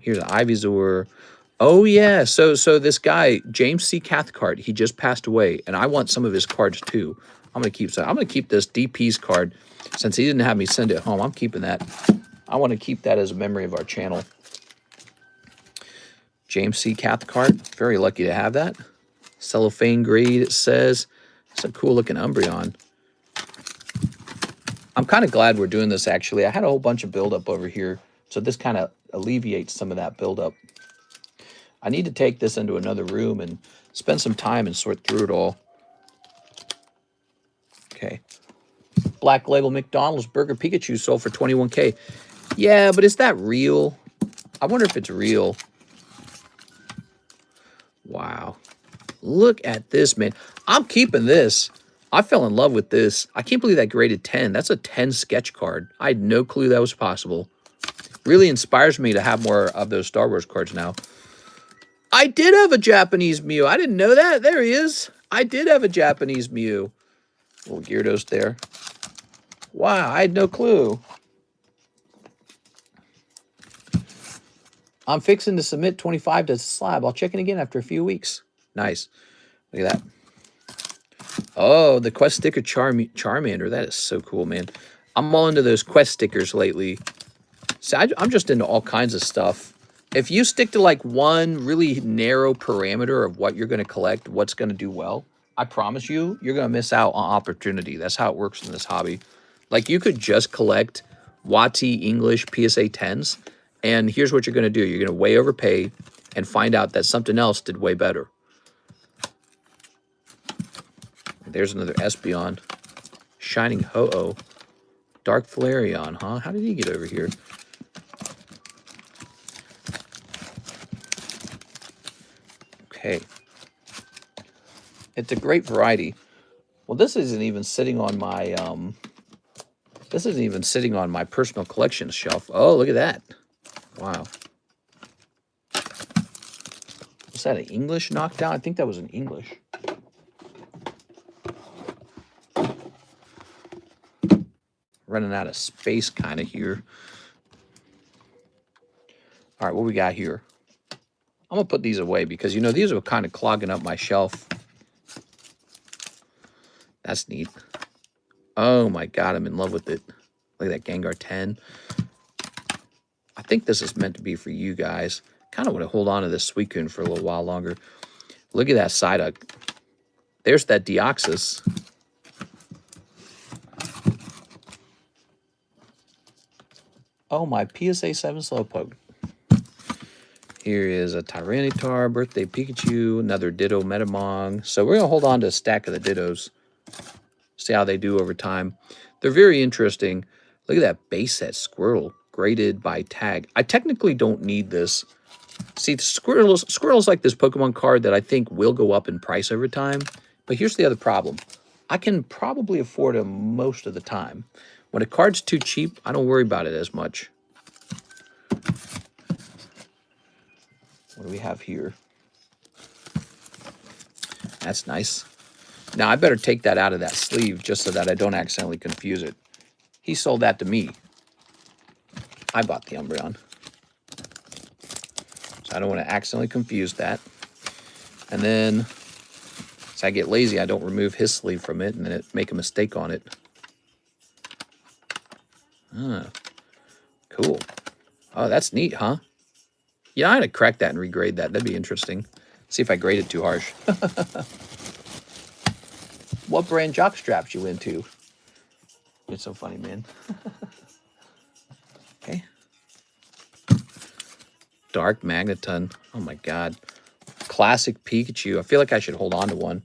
Here's an Ivysaur. Oh, yeah. So this guy, James C. Cathcart, he just passed away, and I want some of his cards, too. I'm going to keep this DP's card. Since he didn't have me send it home, I'm keeping that. I want to keep that as a memory of our channel. James C. Cathcart, very lucky to have that. Cellophane grade, it says. It's a cool-looking Umbreon. I'm kind of glad we're doing this, actually. I had a whole bunch of buildup over here, so this kind of alleviates some of that buildup. I need to take this into another room and spend some time and sort through it all. Okay. Black Label McDonald's Burger Pikachu sold for 21K. Yeah, but is that real? I wonder if it's real. Wow. Look at this, man. I'm keeping this. I fell in love with this. I can't believe that graded 10. That's a 10 sketch card. I had no clue that was possible. Really inspires me to have more of those Star Wars cards now. I did have a Japanese Mew. I didn't know that. There he is. I did have a Japanese Mew. Little Gyarados there. Wow, I had no clue. I'm fixing to submit 25 to Slab. I'll check in again after a few weeks. Nice. Look at that. Oh, the Quest Sticker Charmander. That is so cool, man. I'm all into those Quest stickers lately. See, I'm just into all kinds of stuff. If you stick to like one really narrow parameter of what you're going to collect, what's going to do well, I promise you, you're going to miss out on opportunity. That's how it works in this hobby. Like you could just collect WOTC English PSA 10s, and here's what you're going to do. You're going to way overpay and find out that something else did way better. There's another Espeon. Shining Ho-Oh. Dark Flareon, huh? How did he get over here? Okay. It's a great variety. Well, this isn't even sitting on my personal collection shelf. Oh, look at that. Wow. Was that an English knockdown? I think that was an English. Running out of space kind of here. All right, what we got here? I'm going to put these away because, you know, these are kind of clogging up my shelf. That's neat. Oh, my God, I'm in love with it. Look at that Gengar 10. I think this is meant to be for you guys. Kind of want to hold on to this Suicune for a little while longer. Look at that Psyduck. There's that Deoxys. Oh, my PSA 7 Slowpoke. Here is a Tyranitar, Birthday Pikachu, another Ditto Metamong. So we're going to hold on to a stack of the Dittos. See how they do over time. They're very interesting. Look at that base set Squirtle, graded by tag. I technically don't need this. See, Squirtle's like this Pokemon card that I think will go up in price over time. But here's the other problem. I can probably afford them most of the time. When a card's too cheap, I don't worry about it as much. What do we have here? That's nice. Now, I better take that out of that sleeve just so that I don't accidentally confuse it. He sold that to me. I bought the Umbreon. So I don't want to accidentally confuse that. And then, as I get lazy, I don't remove his sleeve from it and then make a mistake on it. Ah, cool. Oh, that's neat, huh? Yeah, I had to crack that and regrade that. That'd be interesting. See if I grade it too harsh. What brand jock straps you into? It's so funny, man. Okay. Dark Magneton. Oh my god. Classic Pikachu. I feel like I should hold on to one.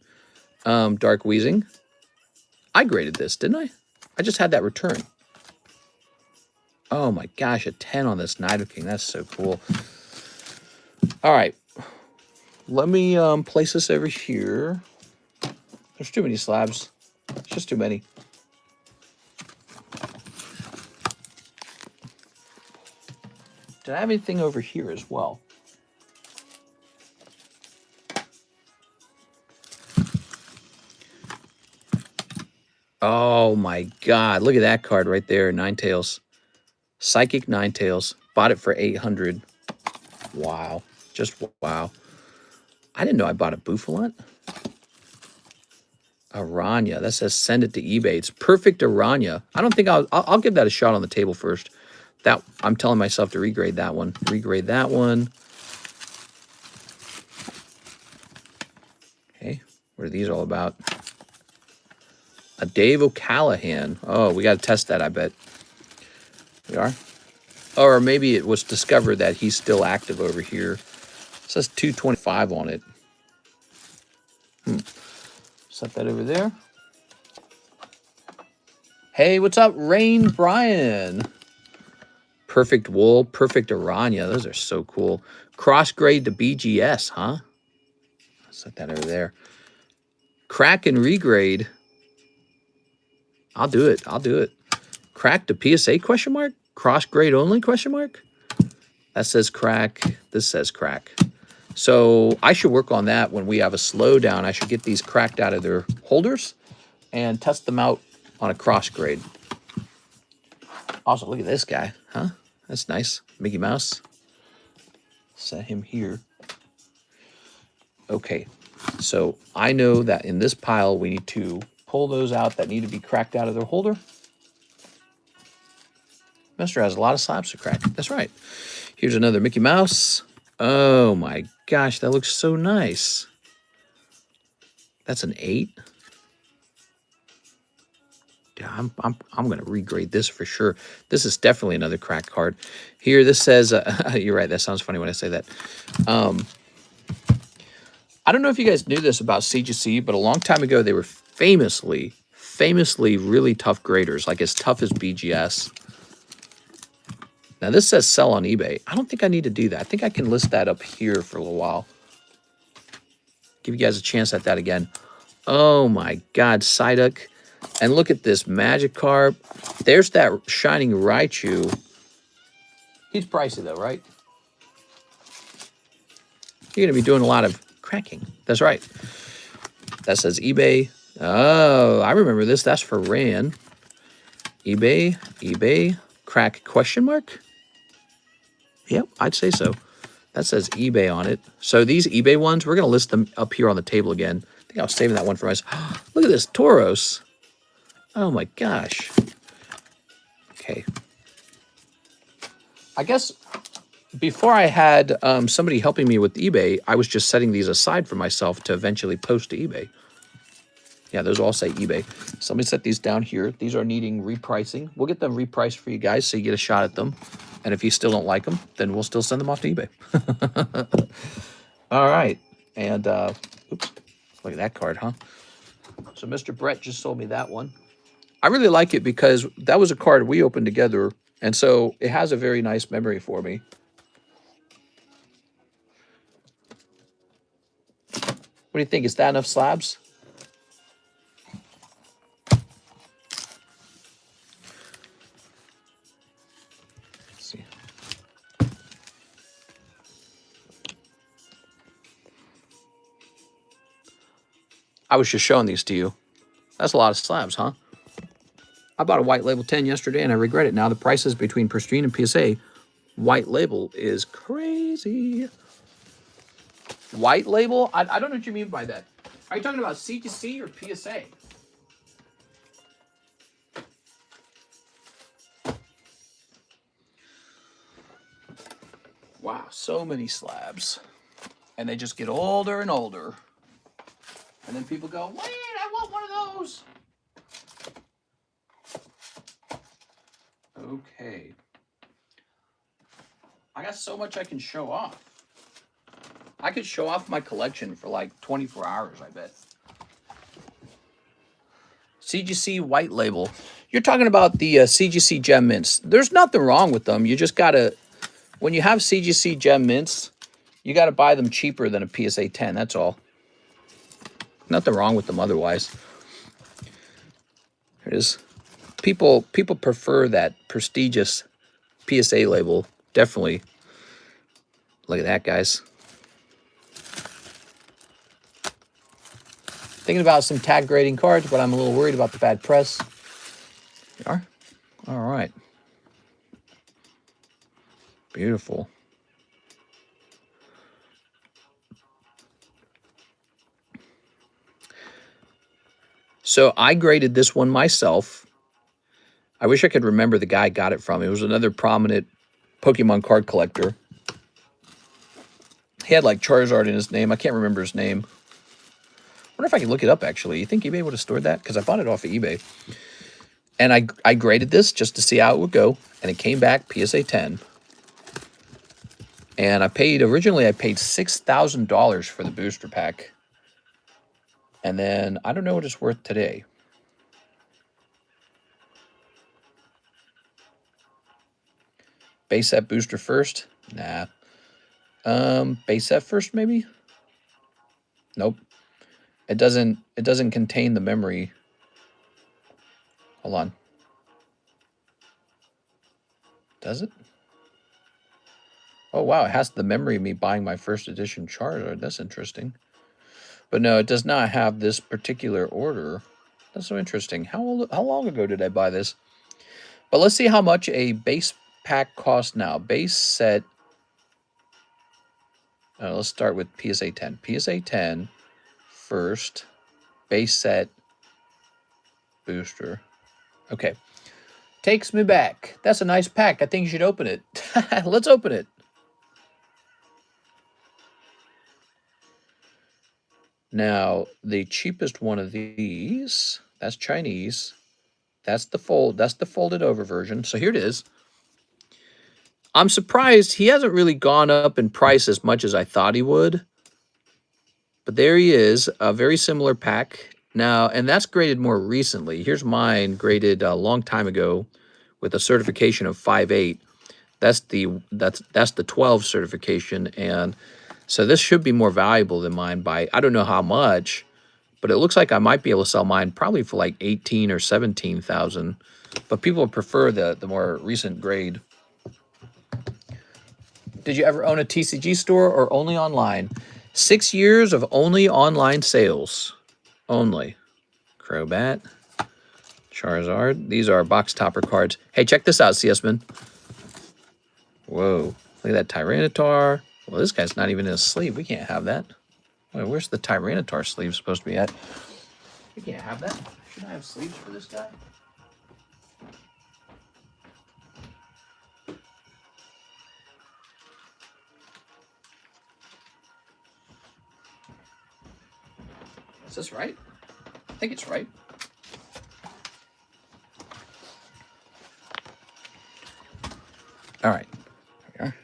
Dark Weezing. I graded this, didn't I? I just had that return. Oh my gosh, a 10 on this Nidoking. That's so cool. All right. Let me place this over here. There's too many slabs. It's just too many. Did I have anything over here as well? Oh my god. Look at that card right there. Ninetales. Psychic Ninetales. Bought it for 800. Wow. Just wow. I didn't know I bought a Buffalant. Aranya. That says send it to eBay. It's perfect Aranya. I don't think I'll give that a shot on the table first. That I'm telling myself to regrade that one. Regrade that one. Okay. What are these all about? A Dave O'Callahan. Oh, we got to test that, I bet. We are? Or maybe it was discovered that he's still active over here. It says 225 on it. Set that over there. Hey, what's up, Rain Brian? Perfect Wool, Perfect Aranya. Those are so cool. Cross grade to BGS, huh? Set that over there. Crack and regrade. I'll do it. I'll do it. Crack to PSA question mark? Cross grade only question mark? That says crack. This says crack. So I should work on that when we have a slowdown. I should get these cracked out of their holders and test them out on a cross grade. Also, look at this guy, huh? That's nice. Mickey Mouse. Set him here. Okay, so I know that in this pile we need to pull those out that need to be cracked out of their holder. Mister has a lot of slabs to crack. That's right. Here's another Mickey Mouse. Oh my gosh, that looks so nice. That's an 8. Yeah, I'm gonna regrade this for sure. This is definitely another cracked card. Here, this says you're right. That sounds funny when I say that. I don't know if you guys knew this about CGC, but a long time ago they were famously really tough graders, like as tough as BGS. Now this says sell on eBay. I don't think I need to do that. I think I can list that up here for a little while. Give you guys a chance at that again. Oh my God, Psyduck. And look at this Magikarp. There's that Shining Raichu. He's pricey though, right? You're going to be doing a lot of cracking. That's right. That says eBay. Oh, I remember this. That's for Ran. eBay, crack question mark? Yep, I'd say so. That says eBay on it. So these eBay ones, we're going to list them up here on the table again. I think I was saving that one for myself. Look at this, Tauros. Oh my gosh. Okay. I guess before I had somebody helping me with eBay, I was just setting these aside for myself to eventually post to eBay. Yeah, those all say eBay. So let me set these down here. These are needing repricing. We'll get them repriced for you guys so you get a shot at them. And if you still don't like them, then we'll still send them off to eBay. All right. And, oops, look at that card, huh? So Mr. Brett just sold me that one. I really like it because that was a card we opened together. And so it has a very nice memory for me. What do you think? Is that enough slabs? Let's see. I was just showing these to you. That's a lot of slabs, huh? I bought a white label 10 yesterday, and I regret it now. The prices between Pristine and PSA white label is crazy. White label? I don't know what you mean by that. Are you talking about CTC or PSA? Wow, so many slabs. And they just get older and older. And then people go, wait, I want one of those. Okay. I got so much I can show off. I could show off my collection for like 24 hours, I bet. CGC white label. You're talking about the CGC gem mints. There's nothing wrong with them. You just gotta, when you have CGC gem mints, you gotta buy them cheaper than a PSA 10. That's all. Nothing wrong with them otherwise. Here it is. People prefer that prestigious PSA label. Definitely. Look at that, guys. Thinking about some tag grading cards, but I'm a little worried about the bad press. You are? All right. Beautiful. So I graded this one myself. I wish I could remember the guy I got it from. It was another prominent Pokemon card collector. He had like Charizard in his name. I can't remember his name. I wonder if I can look it up, actually. You think eBay would have stored that? Because I bought it off of eBay. And I graded this just to see how it would go. And it came back PSA 10. And originally I paid $6,000 for the booster pack. And then I don't know what it's worth today. Base set booster first? Nah. Base set first, maybe? Nope. It doesn't contain the memory. Hold on. Does it? Oh, wow. It has the memory of me buying my first edition Charizard. That's interesting. But no, it does not have this particular order. That's so interesting. How long ago did I buy this? But let's see how much a base pack costs now. Base set. Let's start with PSA 10. PSA 10 first. Base set booster. Okay. Takes me back. That's a nice pack. I think you should open it. Let's open it. Now, the cheapest one of these, that's Chinese. That's the folded over version. So here it is. I'm surprised he hasn't really gone up in price as much as I thought he would. But there he is, a very similar pack. Now, and that's graded more recently. Here's mine graded a long time ago with a certification of 5.8. That's the 12 certification, and so this should be more valuable than mine by, I don't know how much, but it looks like I might be able to sell mine probably for like 18 or 17,000. But people prefer the more recent grade. Did you ever own a TCG store or only online? 6 years of only online sales. Only. Crobat. Charizard. These are box topper cards. Hey, check this out, CSman. Whoa. Look at that Tyranitar. Well, this guy's not even in a sleeve. We can't have that. Wait, where's the Tyranitar sleeve supposed to be at? We can't have that. Should I have sleeves for this guy? Is this right? I think it's right. All right. There we are.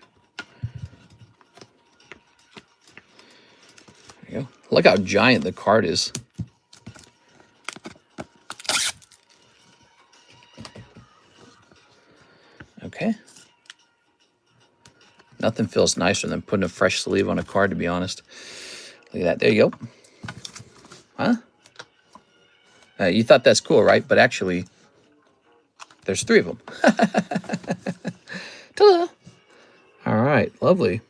There you go. Look how giant the card is. Okay. Nothing feels nicer than putting a fresh sleeve on a card, to be honest. Look at that. There you go. Huh? You thought that's cool, right? But actually, there's 3 of them. Ta-da! All right. Lovely.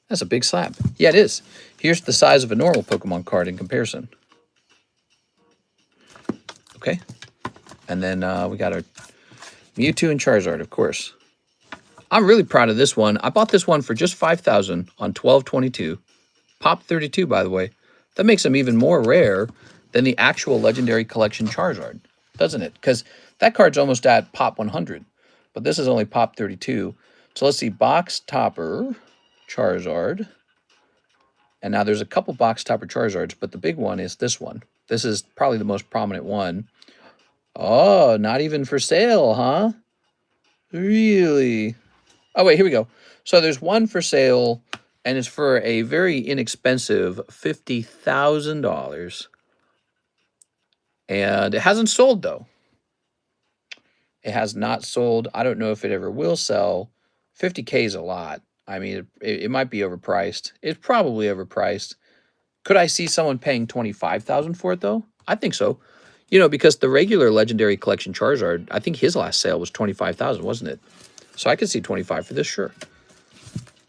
That's a big slab. Yeah, it is. Here's the size of a normal Pokemon card in comparison. Okay. And then we got our Mewtwo and Charizard, of course. I'm really proud of this one. I bought this one for just $5,000 on 12/22. Pop 32, by the way. That makes them even more rare than the actual Legendary Collection Charizard, doesn't it? Because that card's almost at Pop 100, but this is only Pop 32. So let's see, Box Topper Charizard. And now there's a couple Box Topper Charizards, but the big one is this one. This is probably the most prominent one. Oh, not even for sale, huh? Really? Oh, wait, here we go. So there's one for sale, and it's for a very inexpensive $50,000. And it hasn't sold, though. It has not sold. I don't know if it ever will sell. 50K is a lot. I mean, it might be overpriced. It's probably overpriced. Could I see someone paying $25,000 for it, though? I think so. You know, because the regular Legendary Collection Charizard, I think his last sale was $25,000, wasn't it? So I could see 25 for this, sure.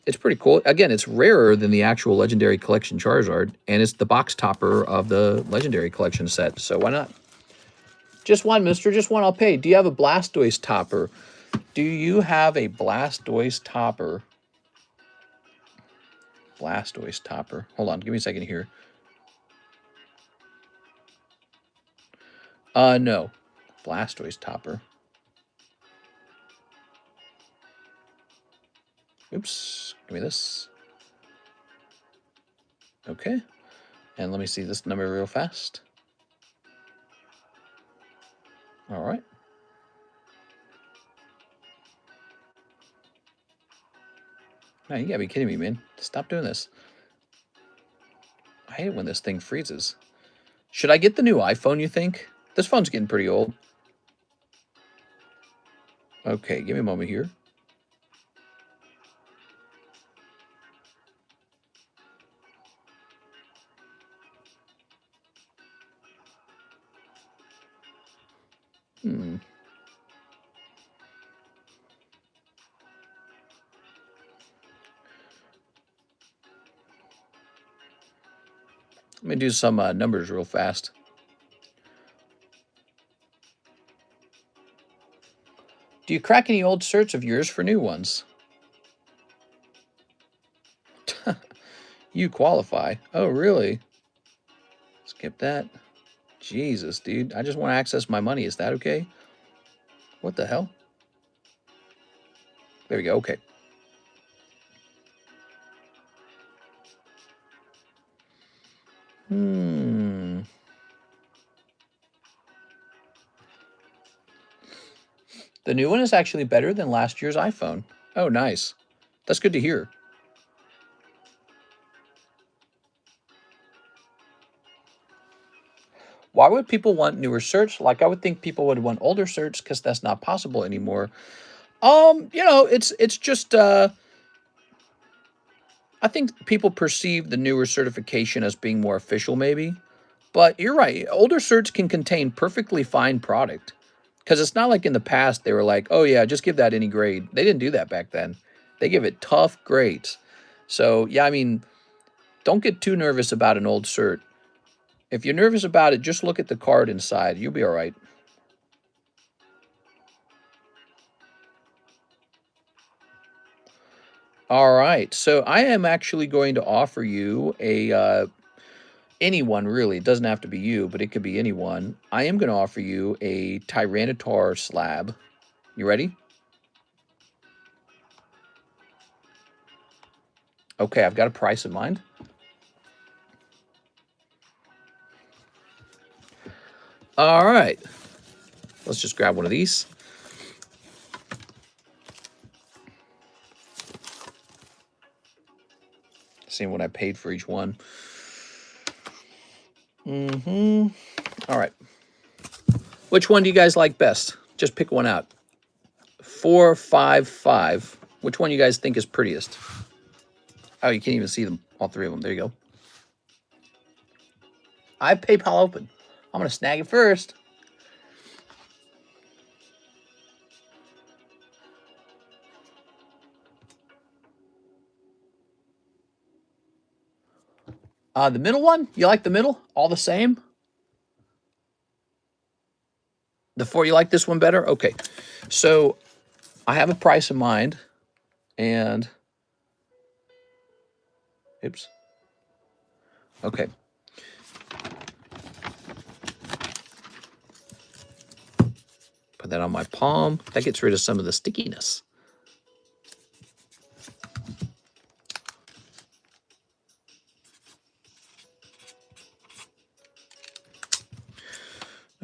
It's pretty cool. Again, it's rarer than the actual Legendary Collection Charizard, and it's the box topper of the Legendary Collection set, so why not? Just one, mister. Just one, I'll pay. Do you have a Blastoise topper? Do you have a Blastoise topper? Blastoise topper. Hold on, give me a second here. No. Blastoise topper. Oops. Give me this. Okay. And let me see this number real fast. All right. No, you gotta be kidding me, man. Stop doing this. I hate it when this thing freezes. Should I get the new iPhone, you think? This phone's getting pretty old. Okay, give me a moment here. Let me do some numbers real fast. Do you crack any old certs of yours for new ones? You qualify. Oh, really? Skip that. Jesus, dude. I just want to access my money. Is that okay? What the hell? There we go. Okay. The new one is actually better than last year's iPhone. Oh, nice. That's good to hear. Why would people want newer certs? Like, I would think people would want older certs because that's not possible anymore. You know, it's just I think people perceive the newer certification as being more official, maybe. But you're right. Older certs can contain perfectly fine product. Because it's not like in the past they were like, oh yeah, just give that any grade. They didn't do that back then. They give it tough grades. So yeah, I mean, don't get too nervous about an old cert. If you're nervous about it, just look at the card inside. You'll be all right. All right. So I am actually going to offer you a anyone really. It doesn't have to be you, but it could be anyone. I am going to offer you a Tyranitar slab. You ready? Okay, I've got a price in mind. All right. Let's just grab one of these. Seeing what I paid for each one. All right. Which one do you guys like best? Just pick one out. 4, 5, 5. Which one you guys think is prettiest? Oh, you can't even see them. All three of them. There you go. I have PayPal open. I'm going to snag it first. The middle one? You like the middle? All the same? The 4, you like this one better? Okay. So I have a price in mind, and oops. Okay. Put that on my palm. That gets rid of some of the stickiness.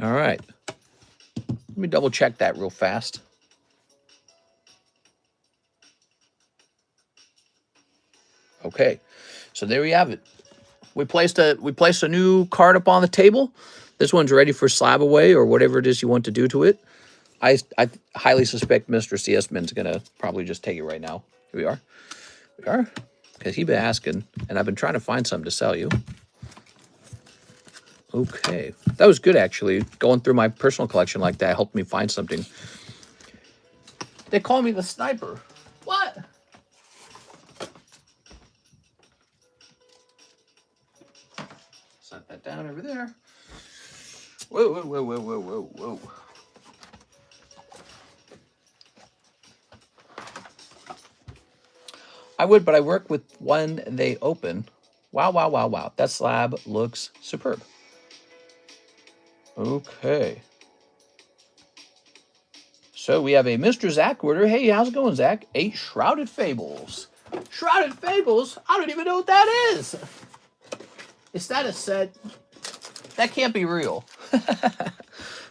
All right. Let me double check that real fast. Okay. So there we have it. We placed a new card up on the table. This one's ready for slab away or whatever it is you want to do to it. I highly suspect Mr. CS Man's gonna probably just take it right now. Here we are. We are. Because he's been asking, and I've been trying to find something to sell you. Okay. That was good, actually. Going through my personal collection like that helped me find something. They call me the sniper. What? Set that down over there. Whoa, whoa, whoa, whoa, whoa, whoa, whoa. I would, but I work with when they open. Wow, wow, wow, wow. That slab looks superb. Okay. So we have a Mr. Zach order. Hey, how's it going, Zach? 8 Shrouded Fables. Shrouded Fables? I don't even know what that is. Is that a set? That can't be real.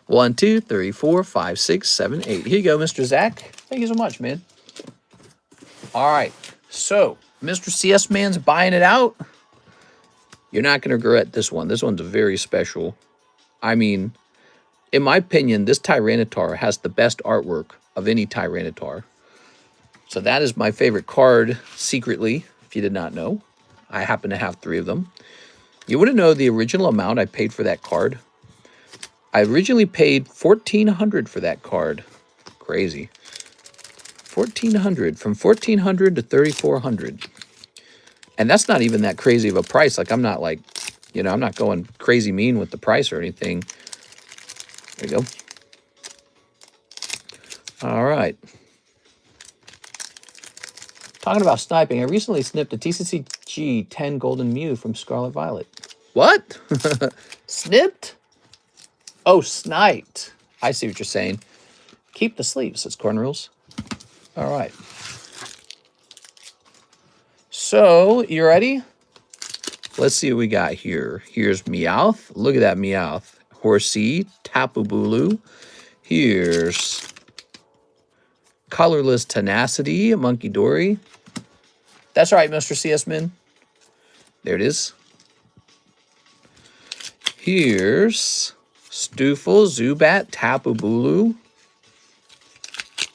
1, 2, 3, 4, 5, 6, 7, 8. Here you go, Mr. Zach. Thank you so much, man. All right. So, Mr. CS Man's buying it out. You're not going to regret this one. This one's very special. I mean, in my opinion, this Tyranitar has the best artwork of any Tyranitar. So that is my favorite card, secretly, if you did not know. I happen to have 3 of them. You wouldn't know the original amount I paid for that card. I originally paid $1,400 for that card. Crazy. $1,400. From $1,400 to $3,400. And that's not even that crazy of a price. Like, I'm not like, you know, I'm not going crazy mean with the price or anything. There you go. All right. Talking about sniping, I recently snipped a TCC G10 Golden Mew from Scarlet Violet. What? Snipped? Oh, sniped. I see what you're saying. Keep the sleeves, says Corn Rules. All right. So, you ready? Let's see what we got here. Here's Meowth. Look at that Meowth. Horsey, Tapu Bulu. Here's Colorless Tenacity, Monkey Dory. That's right, Mr. CS Min. There it is. Here's Stoofle, Zubat, Tapu Bulu.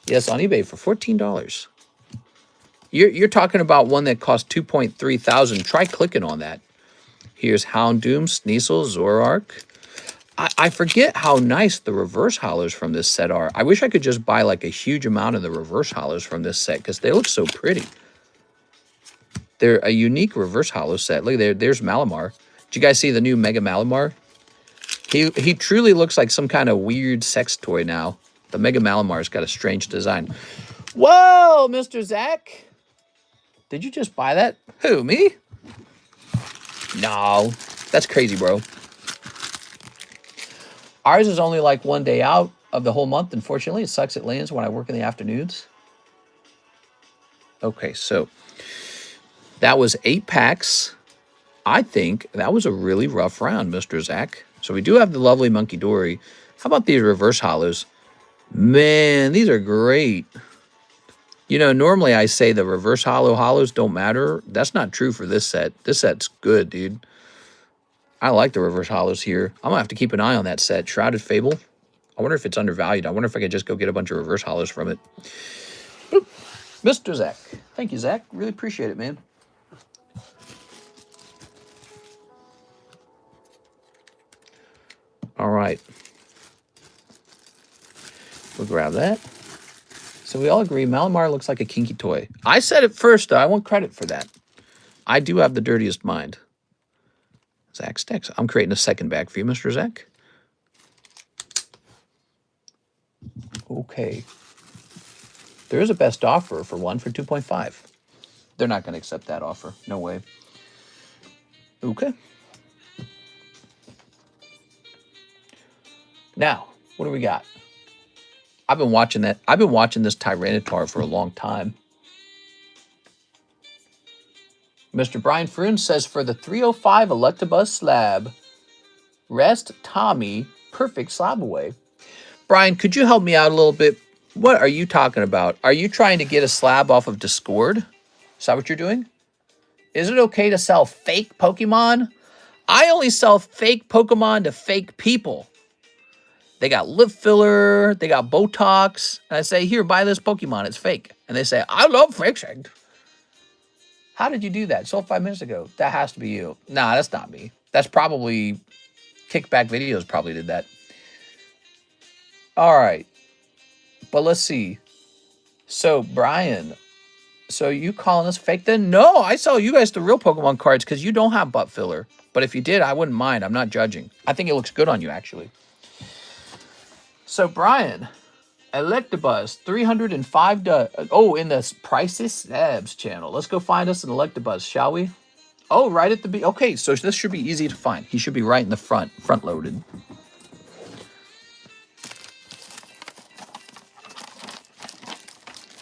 Yes, on eBay for $14. You're talking about one that cost $2.3 thousand. Try clicking on that. Here's Houndoom, Sneasel, Zoroark. I forget how nice the reverse hollows from this set are. I wish I could just buy like a huge amount of the reverse hollows from this set because they look so pretty. They're a unique reverse hollow set. Look there, there's Malamar. Did you guys see the new Mega Malamar? He truly looks like some kind of weird sex toy now. The Mega Malamar's got a strange design. Whoa, Mr. Zach. Did you just buy that? Who, me? No, that's crazy, bro. Ours is only like 1 day out of the whole month. Unfortunately, it sucks. It lands when I work in the afternoons. Okay, so that was 8 packs. I think that was a really rough round, Mr. Zach. So we do have the lovely Monkey Dory. How about these reverse hollows? Man, these are great. You know, normally I say the reverse hollows don't matter. That's not true for this set. This set's good, dude. I like the reverse hollows here. I'm going to have to keep an eye on that set. Shrouded Fable. I wonder if it's undervalued. I wonder if I could just go get a bunch of reverse hollows from it. Boop. Mr. Zach. Thank you, Zach. Really appreciate it, man. All right. We'll grab that. So we all agree Malamar looks like a kinky toy. I said it first, though. I want credit for that. I do have the dirtiest mind. Zach Stacks. I'm creating a second bag for you, Mr. Zach. Okay. There is a best offer for one for 2.5. They're not going to accept that offer. No way. Okay. Now, what do we got? I've been watching that. I've been watching this Tyranitar for a long time. Mr. Brian Frun says for the 305 Electabuzz slab, rest Tommy, perfect slab away. Brian, could you help me out a little bit? What are you talking about? Are you trying to get a slab off of Discord? Is that what you're doing? Is it okay to sell fake Pokemon? I only sell fake Pokemon to fake people. They got lip filler, they got Botox, and I say, here, buy this Pokemon, it's fake. And they say, I love fiction. How did you do that? Sold 5 minutes ago. That has to be you. Nah, that's not me. That's probably Kickback Videos probably did that. All right. But let's see. So, Brian, so you calling us fake then? No, I sell you guys the real Pokemon cards because you don't have butt filler. But if you did, I wouldn't mind. I'm not judging. I think it looks good on you, actually. So, Brian, Electabuzz, $305. Oh, in the Prices Slabs channel. Let's go find us an Electabuzz, shall we? Oh, right at the B. Okay, so this should be easy to find. He should be right in the front loaded.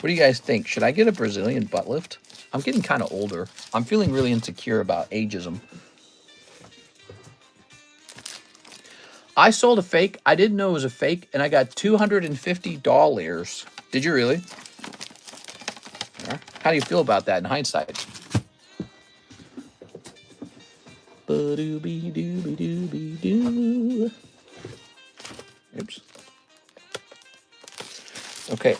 What do you guys think? Should I get a Brazilian butt lift? I'm getting kind of older. I'm feeling really insecure about ageism. I sold a fake. I didn't know it was a fake, and I got $250. Did you really? How do you feel about that in hindsight? Ba-doo-be-doo-be-doo-be-doo. Oops. Okay,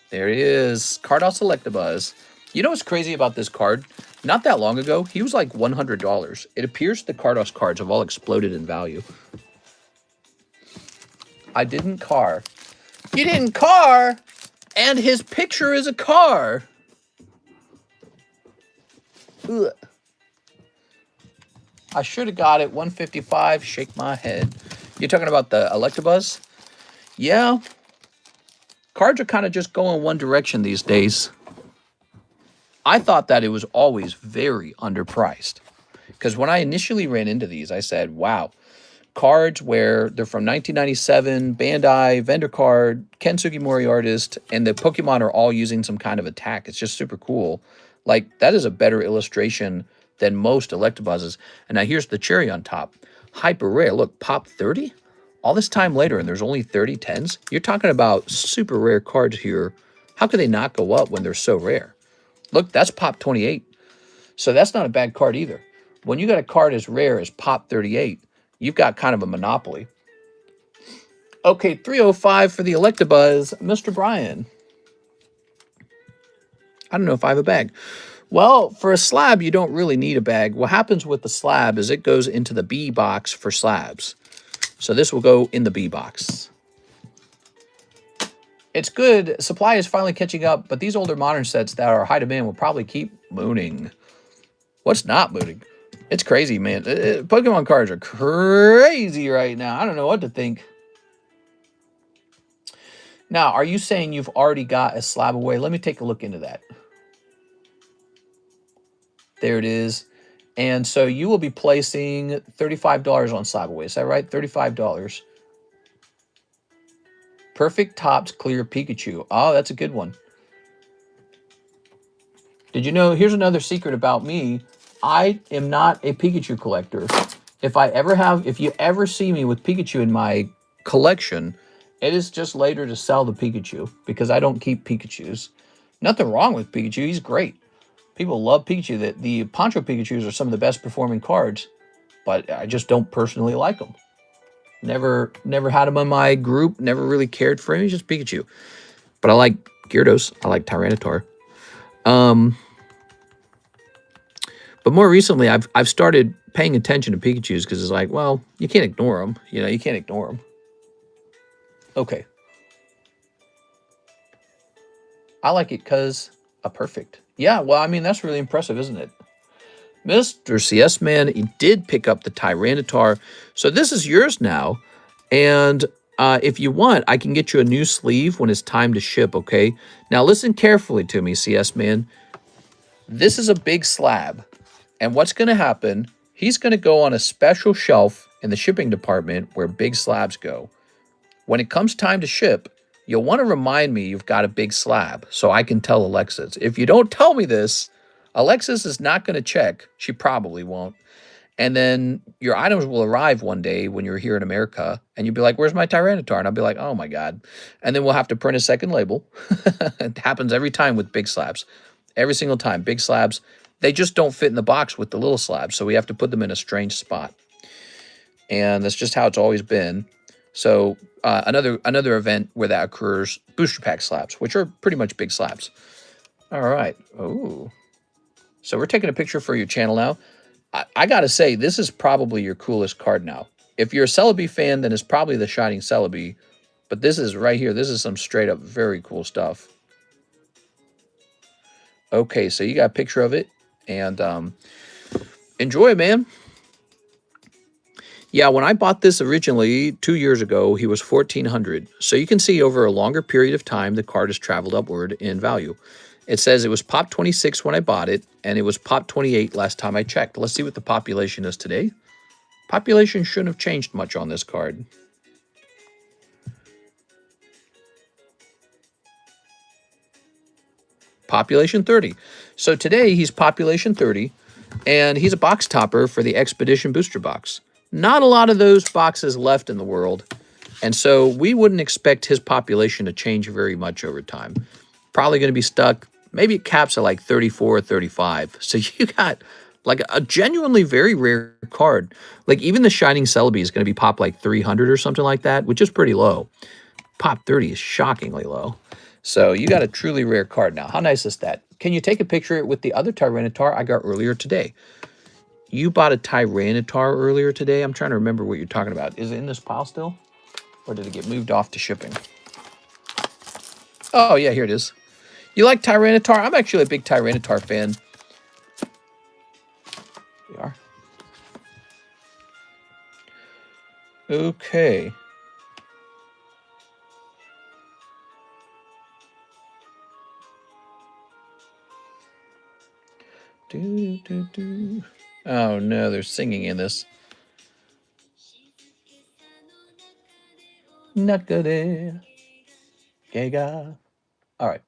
there he is. Carddass Electabuzz. You know what's crazy about this card? Not that long ago, he was like $100. It appears the Carddass cards have all exploded in value. I didn't car. You didn't car? And his picture is a car. Ugh. I should have got it. 155. Shake my head. You're talking about the Electabuzz? Yeah. Cards are kind of just going one direction these days. I thought that it was always very underpriced. Because when I initially ran into these, I said, wow, cards where they're from 1997, Bandai, vendor card, Ken Sugimori artist, and the Pokemon are all using some kind of attack. It's just super cool. Like, that is a better illustration than most Electabuzzes. And now here's the cherry on top. Hyper rare. Look, pop 30? All this time later, and there's only 30 10s? You're talking about super rare cards here. How could they not go up when they're so rare? Look, that's pop 28. So that's not a bad card either. When you got a card as rare as pop 38, you've got kind of a monopoly. Okay, 305 for the Electabuzz. Mr. Brian. I don't know if I have a bag. Well, for a slab, you don't really need a bag. What happens with the slab is it goes into the B box for slabs. So this will go in the B box. It's good. Supply is finally catching up, but these older modern sets that are high demand will probably keep mooning. What's not mooning? It's crazy, man. Pokemon cards are crazy right now. I don't know what to think. Now, are you saying you've already got a slab away? Let me take a look into that. There it is. And so you will be placing $35 on slab away. Is that right? $35. Perfect Tops Clear Pikachu. Oh, that's a good one. Did you know, here's another secret about me. I am not a Pikachu collector. If you ever see me with Pikachu in my collection, it is just later to sell the Pikachu because I don't keep Pikachus. Nothing wrong with Pikachu. He's great. People love Pikachu. The Poncho Pikachus are some of the best performing cards, but I just don't personally like them. Never had him in my group. Never really cared for him. He's just Pikachu. But I like Gyarados. I like Tyranitar. But more recently, I've started paying attention to Pikachus because it's like, well, you can't ignore them. You know, you can't ignore them. Okay. I like it because a perfect. Yeah, well, I mean, that's really impressive, isn't it? Mr. CS Man, he did pick up the Tyranitar. So this is yours now. And if you want, I can get you a new sleeve when it's time to ship, okay? Now listen carefully to me, CS Man. This is a big slab. And what's going to happen, he's going to go on a special shelf in the shipping department where big slabs go. When it comes time to ship, you'll want to remind me you've got a big slab so I can tell Alexis. If you don't tell me this, Alexis is not going to check. She probably won't. And then your items will arrive one day when you're here in America, and you'll be like, where's my Tyranitar? And I'll be like, oh my God. And then we'll have to print a second label. It happens every time with big slabs. Every single time. Big slabs, they just don't fit in the box with the little slabs, so we have to put them in a strange spot. And that's just how it's always been. So another event where that occurs, booster pack slabs, which are pretty much big slabs. All right. Oh. So we're taking a picture for your channel now. I got to say, this is probably your coolest card now. If you're a Celebi fan, then it's probably the Shining Celebi. But this is right here. This is some straight up very cool stuff. Okay, so you got a picture of it. And enjoy it, man. Yeah, when I bought this originally 2 years ago, he was $1,400. So you can see over a longer period of time, the card has traveled upward in value. It says it was pop 26 when I bought it, and it was pop 28 last time I checked. Let's see what the population is today. Population shouldn't have changed much on this card. Population 30. So today he's population 30, and he's a box topper for the Expedition Booster Box. Not a lot of those boxes left in the world, and so we wouldn't expect his population to change very much over time. Probably going to be stuck. Maybe it caps at like 34 or 35. So you got like a genuinely very rare card. Like even the Shining Celebi is going to be pop like 300 or something like that, which is pretty low. Pop 30 is shockingly low. So you got a truly rare card now. How nice is that? Can you take a picture with the other Tyranitar I got earlier today? You bought a Tyranitar earlier today? I'm trying to remember what you're talking about. Is it in this pile still? Or did it get moved off to shipping? Oh, yeah, here it is. You like Tyranitar? I'm actually a big Tyranitar fan. We are. Okay. Do, do, do. Oh, no, they're singing in this. Nakade. Gega. All right.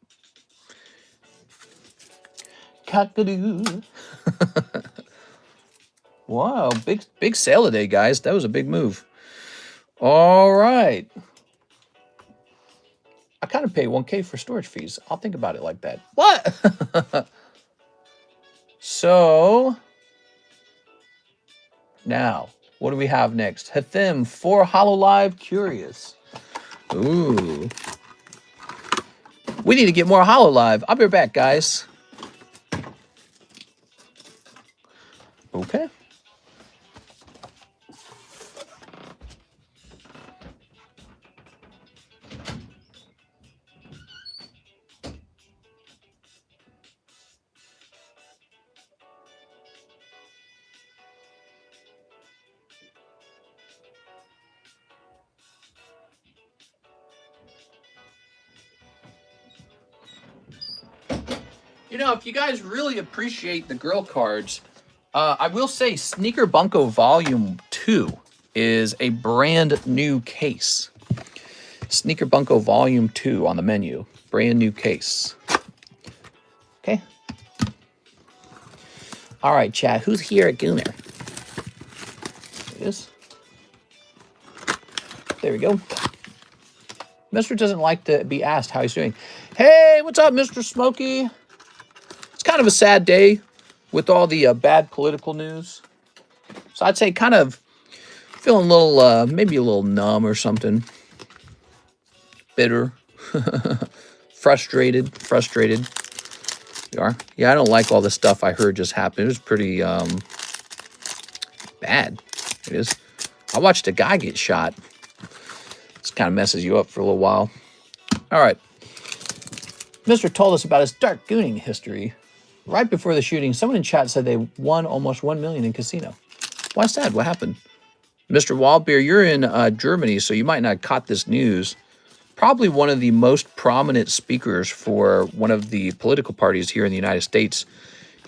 Cockadoo. Wow, big sale today, guys. That was a big move. All right. I kind of pay 1K for storage fees. I'll think about it like that. What? So, now, what do we have next? Hathim, 4 Hololive Curious. Ooh. We need to get more Hololive. I'll be right back, guys. Okay. You know, if you guys really appreciate the girl cards, I will say Sneaker Bunko Volume 2 is a brand new case. Sneaker Bunko Volume 2 on the menu. Brand new case. Okay. All right, chat. Who's here at Gooner? There it is. There we go. Mr. doesn't like to be asked how he's doing. Hey, what's up, Mr. Smokey? It's kind of a sad day with all the bad political news. So I'd say kind of feeling a little, maybe a little numb or something. Bitter. Frustrated. You are? Yeah, I don't like all the stuff I heard just happened. It was pretty bad. It is. I watched a guy get shot. This kind of messes you up for a little while. All right. Mr. told us about his dark gooning history. right before the shooting, someone in chat said they won almost 1 million in casino. Why's that? What happened? Mr. Waldbeer, you're in Germany, so you might not have caught this news. Probably one of the most prominent speakers for one of the political parties here in the United States.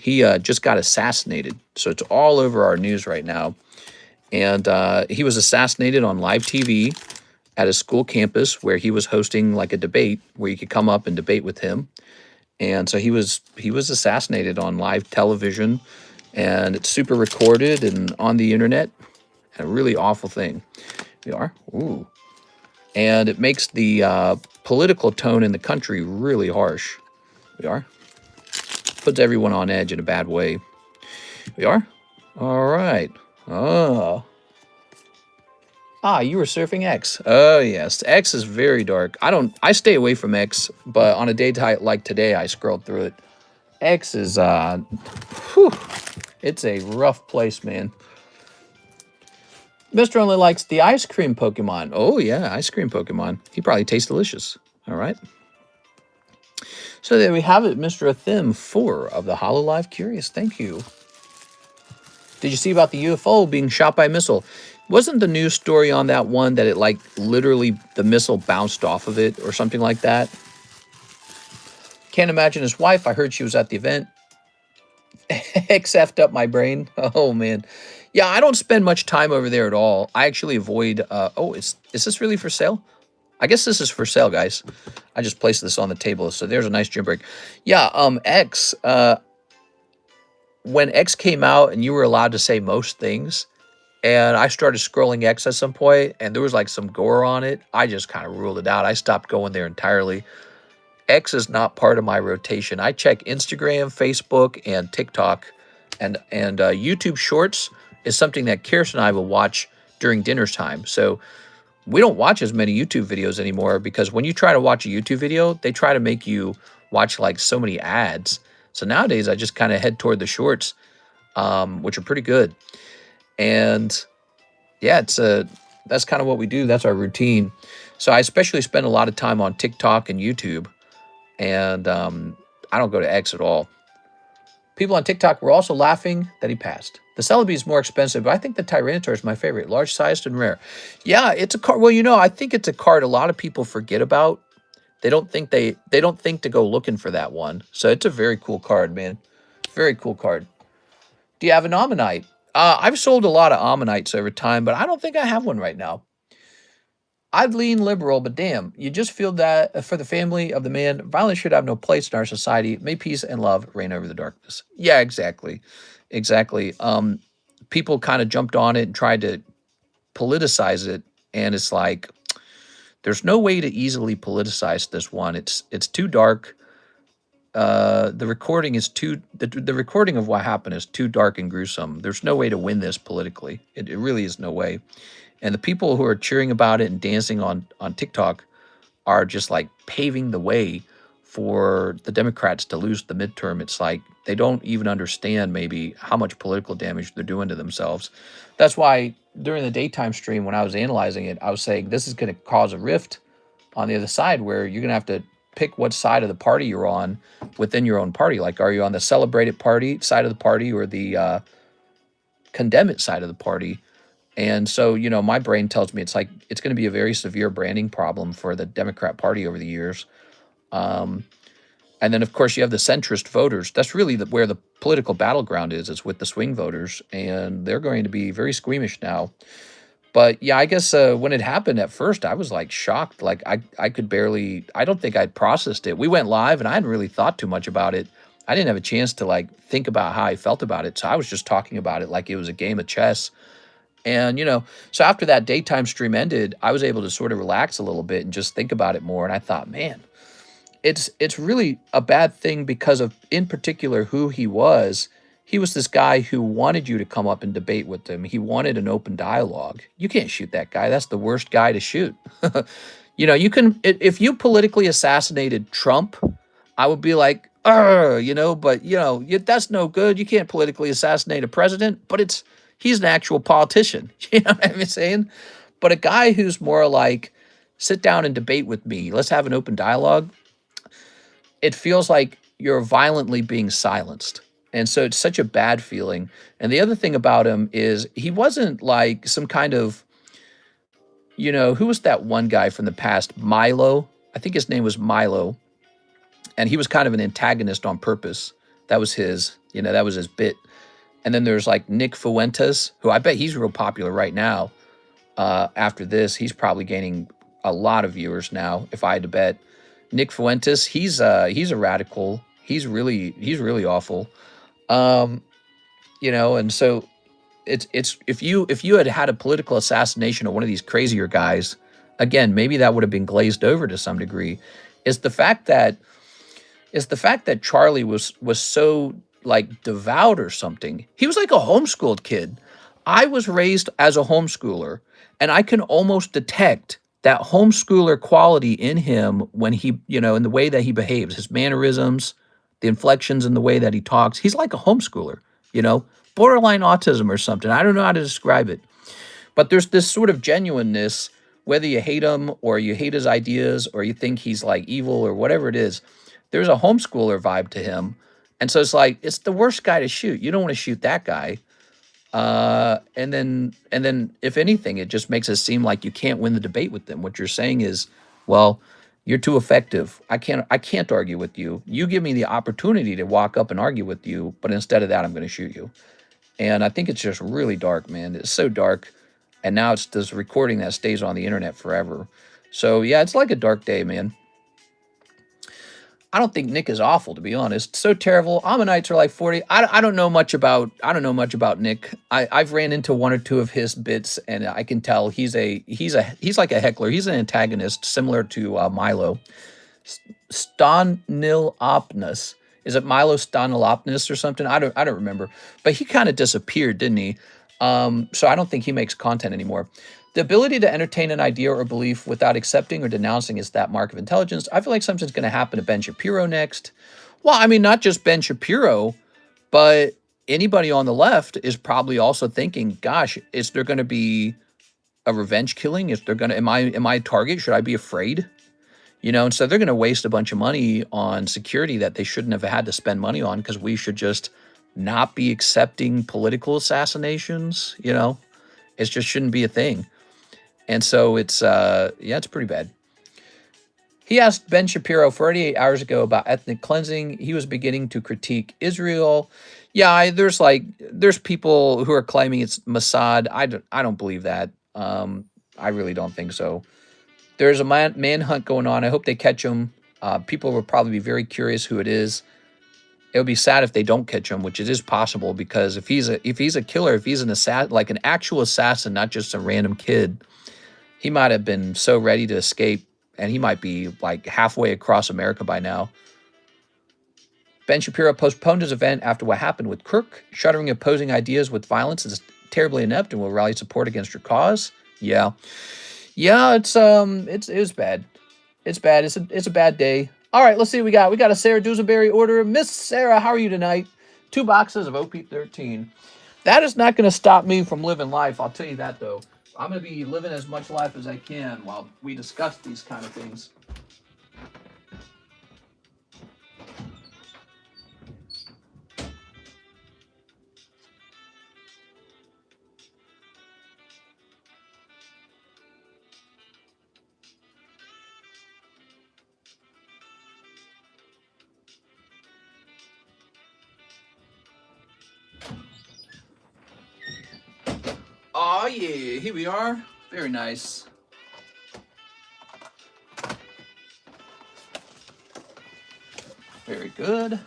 He just got assassinated, so it's all over our news right now. And he was assassinated on live TV at a school campus where he was hosting like a debate where you could come up and debate with him. And so he was assassinated on live television, and it's super recorded and on the internet. A really awful thing. We are. Ooh. And it makes the political tone in the country really harsh. We are. Puts everyone on edge in a bad way. We are. All right. Oh. You were surfing X. Oh, yes. X is very dark. I stay away from X, but on a day like today, I scrolled through it. X is, it's a rough place, man. Mr. Only likes the ice cream Pokemon. Oh, yeah, ice cream Pokemon. He probably tastes delicious. All right. So there we have it, Mr. Athim, 4 of the HoloLive Curious. Thank you. Did you see about the UFO being shot by a missile? Wasn't the news story on that one that it, like, literally the missile bounced off of it or something like that? Can't imagine his wife. I heard she was at the event. X effed up my brain. Oh, man. Yeah, I don't spend much time over there at all. I actually avoid... is this really for sale? I guess this is for sale, guys. I just placed this on the table, so there's a nice gym break. Yeah, X... when X came out and you were allowed to say most things, and I started scrolling X at some point, and there was like some gore on it, I just kind of ruled it out. I stopped going there entirely. X is not part of my rotation. I check Instagram, Facebook, and TikTok, and YouTube Shorts is something that Kirsten and I will watch during dinner time. So we don't watch as many YouTube videos anymore because when you try to watch a YouTube video, they try to make you watch like so many ads. So nowadays I just kind of head toward the shorts, which are pretty good. And yeah, that's kind of what we do. That's our routine. So I especially spend a lot of time on TikTok and YouTube, and I don't go to X at all. People on TikTok were also laughing that he passed. The Celebi is more expensive, but I think the Tyranitar is my favorite. Large-sized and rare. Yeah, it's a card. Well, you know, I think it's a card a lot of people forget about. They don't think to go looking for that one. So it's a very cool card, man. Very cool card. Do you have an Ammonite? I've sold a lot of Ammonites over time, but I don't think I have one right now. I'd lean liberal, but damn, you just feel that for the family of the man, violence should have no place in our society. May peace and love reign over the darkness. Yeah, exactly. Exactly. People kind of jumped on it and tried to politicize it, and it's like, there's no way to easily politicize this one. It's too dark. The recording is the recording of what happened is too dark and gruesome. There's no way to win this politically. It really is no way. And the people who are cheering about it and dancing on TikTok are just like paving the way for the Democrats to lose the midterm. It's like they don't even understand maybe how much political damage they're doing to themselves. That's why during the daytime stream, when I was analyzing it, I was saying this is going to cause a rift on the other side where you're going to have to pick what side of the party you're on within your own party. Like, are you on the celebrate it party side of the party or the condemn it side of the party? And so, you know, my brain tells me it's like it's going to be a very severe branding problem for the Democrat Party over the years. And then, of course, you have the centrist voters. That's really where the political battleground is with the swing voters. And they're going to be very squeamish now. But, yeah, I guess when it happened at first, I was, like, shocked. Like, I could barely – I don't think I'd processed it. We went live, and I hadn't really thought too much about it. I didn't have a chance to, like, think about how I felt about it. So I was just talking about it like it was a game of chess. And, you know, so after that daytime stream ended, I was able to sort of relax a little bit and just think about it more. And I thought, man, it's really a bad thing because of, in particular, who he was. He was this guy who wanted you to come up and debate with him. He wanted an open dialogue. You can't shoot that guy. That's the worst guy to shoot. You know, you can, if you politically assassinated Trump, I would be like, you know, but, you know, that's no good. You can't politically assassinate a president, but he's an actual politician. You know what I'm saying? But a guy who's more like, sit down and debate with me. Let's have an open dialogue. It feels like you're violently being silenced. And so it's such a bad feeling. And the other thing about him is he wasn't like some kind of, you know, who was that one guy from the past? Milo. I think his name was Milo. And he was kind of an antagonist on purpose. That was his, you know, that was his bit. And then there's like Nick Fuentes, who I bet he's real popular right now. After this, he's probably gaining a lot of viewers now, if I had to bet. Nick Fuentes, he's a radical. He's really awful. You know, and so it's if you had a political assassination of one of these crazier guys, again, maybe that would have been glazed over to some degree. Is the fact that Charlie was so like devout or something. He was like a homeschooled kid. I was raised as a homeschooler, and I can almost detect that homeschooler quality in him when he, you know, in the way that he behaves, his mannerisms, the inflections in the way that he talks. He's like a homeschooler, you know, borderline autism or something. I don't know how to describe it. But there's this sort of genuineness, whether you hate him or you hate his ideas or you think he's like evil or whatever it is, there's a homeschooler vibe to him. And so it's like, it's the worst guy to shoot. You don't want to shoot that guy. And then if anything, it just makes it seem like you can't win the debate with them. What you're saying is, well, you're too effective. I can't argue with you. You give me the opportunity to walk up and argue with you, but instead of that, I'm going to shoot you. And I think it's just really dark, man. It's so dark. And now it's this recording that stays on the internet forever. So yeah, it's like a dark day, man. I don't think Nick is awful, to be honest. So terrible. Ammonites are like 40. I don't know much about Nick. I've ran into one or two of his bits, and I can tell he's like a heckler. He's an antagonist, similar to Milo. Stanilopoulos. Is it Milo Stanilopoulos or something? I don't remember. But he kind of disappeared, didn't he? So I don't think he makes content anymore. The ability to entertain an idea or belief without accepting or denouncing is that mark of intelligence. I feel like something's going to happen to Ben Shapiro next. Well, I mean, not just Ben Shapiro, but anybody on the left is probably also thinking, gosh, is there going to be a revenge killing? Is there going to, am I a target? Should I be afraid? You know, and so they're going to waste a bunch of money on security that they shouldn't have had to spend money on, because we should just not be accepting political assassinations. You know, it just shouldn't be a thing. And so it's, yeah, it's pretty bad. He asked Ben Shapiro 48 hours ago about ethnic cleansing. He was beginning to critique Israel. Yeah, there's people who are claiming it's Mossad. I don't believe that. I really don't think so. There's a manhunt going on. I hope they catch him. People will probably be very curious who it is. It would be sad if they don't catch him, which it is possible, because if he's a killer, if he's an assassin, like an actual assassin, not just some random kid, he might have been so ready to escape, and he might be like halfway across America by now. Ben Shapiro postponed his event after what happened with Kirk. Shuttering opposing ideas with violence is terribly inept and will rally support against your cause. Yeah, it's bad. It's bad. It's a bad day. All right, let's see what we got. We got a Sarah Dusenberry order. Miss Sarah, how are you tonight? 2 boxes of OP13. That is not going to stop me from living life. I'll tell you that, though. I'm going to be living as much life as I can while we discuss these kind of things. Oh, yeah, here we are. Very nice. Very good.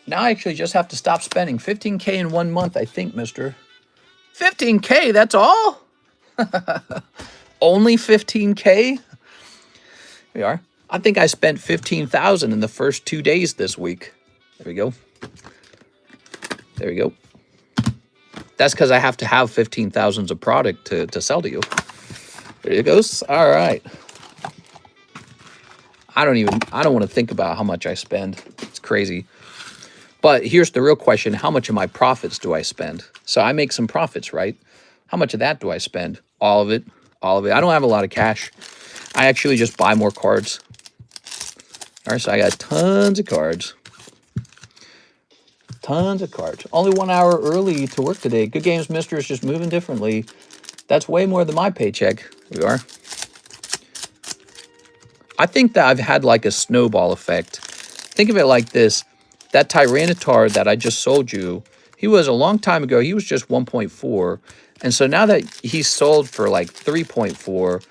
Now I actually just have to stop spending $15K in 1 month, I think, mister. 15K, that's all? Only 15K? Here we are. I think I spent 15,000 in the first 2 days this week. There we go. There we go. That's because I have to have 15,000 of product to sell to you. There it goes. All right. I don't want to think about how much I spend. It's crazy. But here's the real question. How much of my profits do I spend? So I make some profits, right? How much of that do I spend? All of it. All of it. I don't have a lot of cash. I actually just buy more cards. All right, so I got tons of cards. Tons of cards. Only 1 hour early to work today. Good games, mister, is just moving differently. That's way more than my paycheck. Here we are. I think that I've had like a snowball effect. Think of it like this. That Tyranitar that I just sold you, he was a long time ago, he was just 1.4. And so now that he's sold for like 3.4,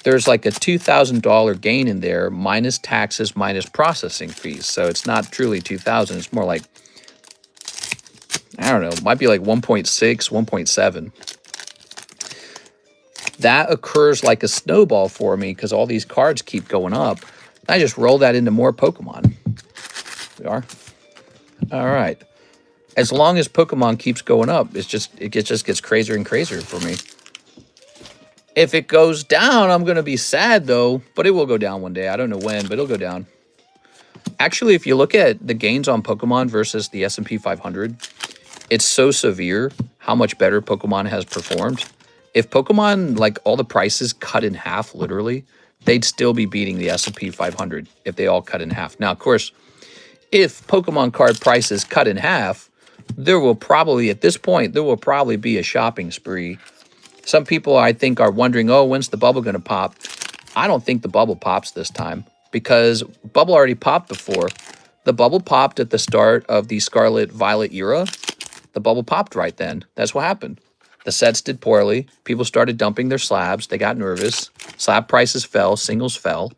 there's like a $2,000 gain in there, minus taxes, minus processing fees. So it's not truly 2,000. It's more like, I don't know, it might be like 1.6, 1.7. That occurs like a snowball for me because all these cards keep going up. I just roll that into more Pokemon. We are. All right. As long as Pokemon keeps going up, it just gets crazier and crazier for me. If it goes down, I'm going to be sad, though. But it will go down one day. I don't know when, but it'll go down. Actually, if you look at the gains on Pokemon versus the S&P 500, it's so severe how much better Pokemon has performed. If Pokemon, like all the prices cut in half, literally, they'd still be beating the S&P 500 if they all cut in half. Now, of course, if Pokemon card prices cut in half, there will probably, at this point, there will probably be a shopping spree. Some people, I think, are wondering, oh, when's the bubble going to pop? I don't think the bubble pops this time because bubble already popped before. The bubble popped at the start of the Scarlet Violet era. The bubble popped right then. That's what happened. The sets did poorly. People started dumping their slabs. They got nervous. Slab prices fell. Singles fell.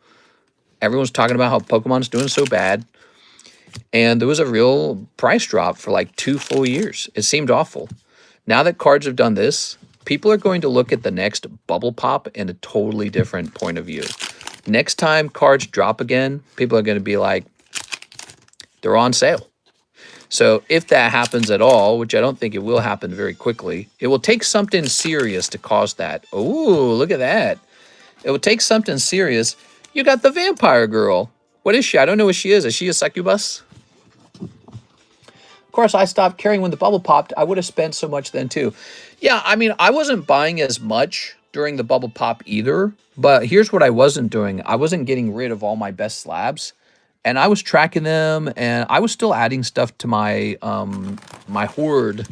Everyone's talking about how Pokemon's doing so bad. And there was a real price drop for like 2 full years. It seemed awful. Now that cards have done this, people are going to look at the next bubble pop in a totally different point of view. Next time cards drop again, people are going to be like, they're on sale. So if that happens at all, which I don't think it will happen very quickly, it will take something serious to cause that. Oh, look at that. It will take something serious. You got the vampire girl. What is she? I don't know what she is. Is she a succubus? Of course, I stopped caring when the bubble popped. I would have spent so much then too. Yeah, I mean, I wasn't buying as much during the bubble pop either. But here's what I wasn't doing. I wasn't getting rid of all my best slabs. And I was tracking them, and I was still adding stuff to my my hoard.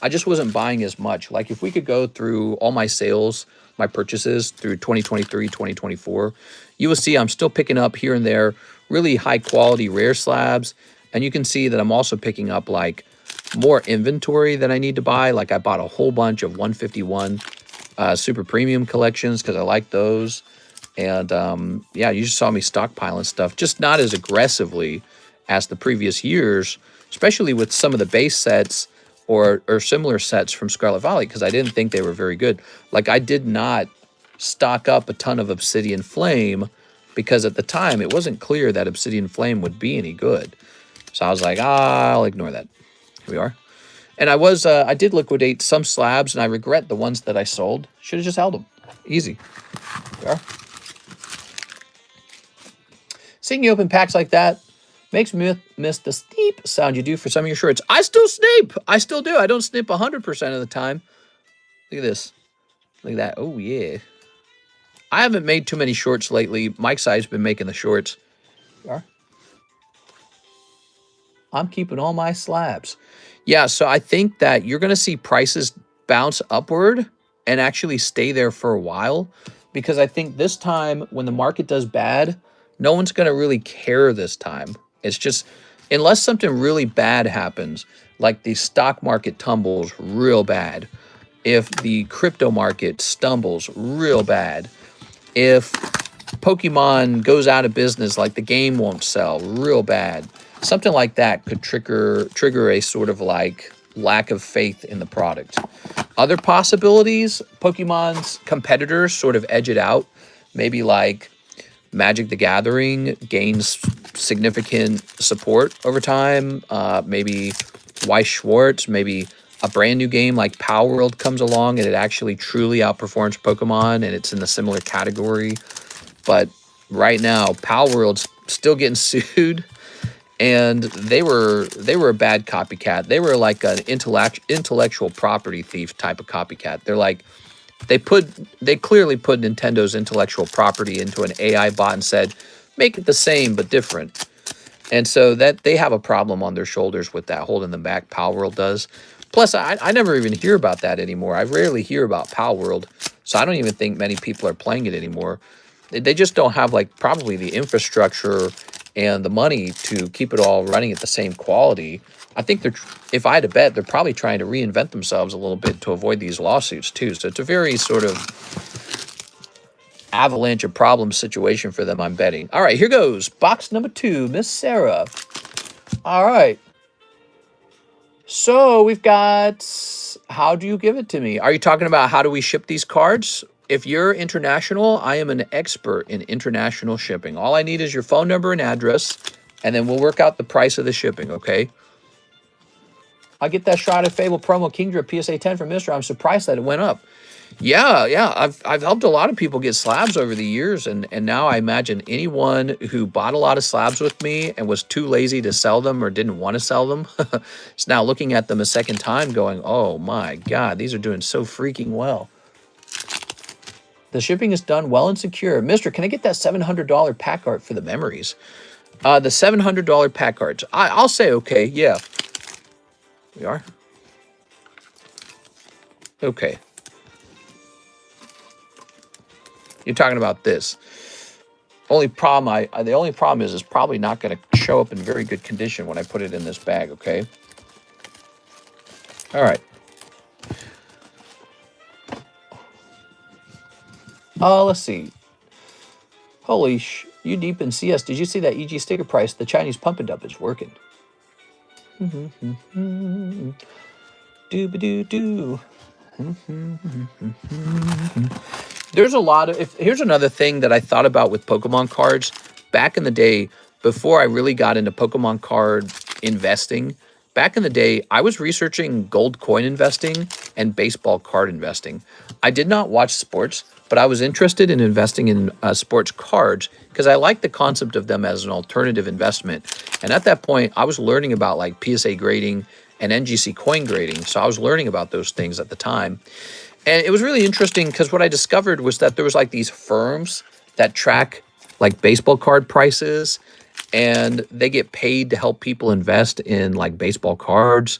I just wasn't buying as much. Like if we could go through all my sales, my purchases through 2023, 2024, you will see I'm still picking up here and there really high quality rare slabs. And you can see that I'm also picking up like more inventory that I need to buy. Like I bought a whole bunch of 151 super premium collections because I like those. And yeah, you just saw me stockpiling stuff, just not as aggressively as the previous years, especially with some of the base sets or similar sets from Scarlet Violet, because I didn't think they were very good. Like I did not stock up a ton of Obsidian Flame because at the time it wasn't clear that Obsidian Flame would be any good. So I was like, I'll ignore that. Here we are. And I did liquidate some slabs, and I regret the ones that I sold. Should have just held them. Easy. Here we are. Seeing you open packs like that makes me miss the snipe sound you do for some of your shorts. I still snipe. I still do. I don't snip 100% of the time. Look at this. Look at that. Oh, yeah. I haven't made too many shorts lately. Mike's Eye's been making the shorts. I'm keeping all my slabs. Yeah, so I think that you're going to see prices bounce upward and actually stay there for a while, because I think this time when the market does bad, no one's going to really care this time. It's just, unless something really bad happens, like the stock market tumbles real bad, if the crypto market stumbles real bad, if Pokemon goes out of business, like the game won't sell real bad, something like that could trigger a sort of like lack of faith in the product. Other possibilities, Pokemon's competitors sort of edge it out. Maybe like Magic the Gathering gains significant support over time. Maybe Weiss Schwartz, maybe a brand new game like Power World comes along and it actually truly outperforms Pokemon and it's in the similar category. But right now, Power World's still getting sued, and they were a bad copycat. They were like an intellectual property thief type of copycat. They're like, they clearly put Nintendo's intellectual property into an AI bot and said, make it the same but different. And so that they have a problem on their shoulders with that, holding them back. Pal World does. Plus, I never even hear about that anymore. I rarely hear about Pal World, so I don't even think many people are playing it anymore. They just don't have, like, probably the infrastructure and the money to keep it all running at the same quality. I think they're, if I had to bet, they're probably trying to reinvent themselves a little bit to avoid these lawsuits too. So it's a very sort of avalanche of problems situation for them, I'm betting. All right, here goes. Box number 2, Miss Sarah. All right. So we've got, how do you give it to me? Are you talking about how do we ship these cards? If you're international, I am an expert in international shipping. All I need is your phone number and address, and then we'll work out the price of the shipping, okay? I get that shot at Fable promo Kingdra PSA 10 from Mr. I'm surprised that it went up. Yeah. I've helped a lot of people get slabs over the years, and now I imagine anyone who bought a lot of slabs with me and was too lazy to sell them or didn't want to sell them is now looking at them a second time going, oh my God, these are doing so freaking well. The shipping is done well and secure. Mister, can I get that $700 pack art for the memories? The $700 pack cards. I'll say okay, yeah. We are? Okay. You're talking about this. The only problem is it's probably not going to show up in very good condition when I put it in this bag, okay? All right. Let's see. Holy you deep in CS. Did you see that EG sticker price? The Chinese pump and dump is working. Doo-ba-doo-doo. There's a lot of, here's another thing that I thought about with Pokemon cards. Back in the day, before I really got into Pokemon card investing, back in the day, I was researching gold coin investing and baseball card investing. I did not watch sports, but I was interested in investing in sports cards because I liked the concept of them as an alternative investment. And at that point, I was learning about like PSA grading and NGC coin grading. So I was learning about those things at the time. And it was really interesting because what I discovered was that there was like these firms that track like baseball card prices, and they get paid to help people invest in like baseball cards.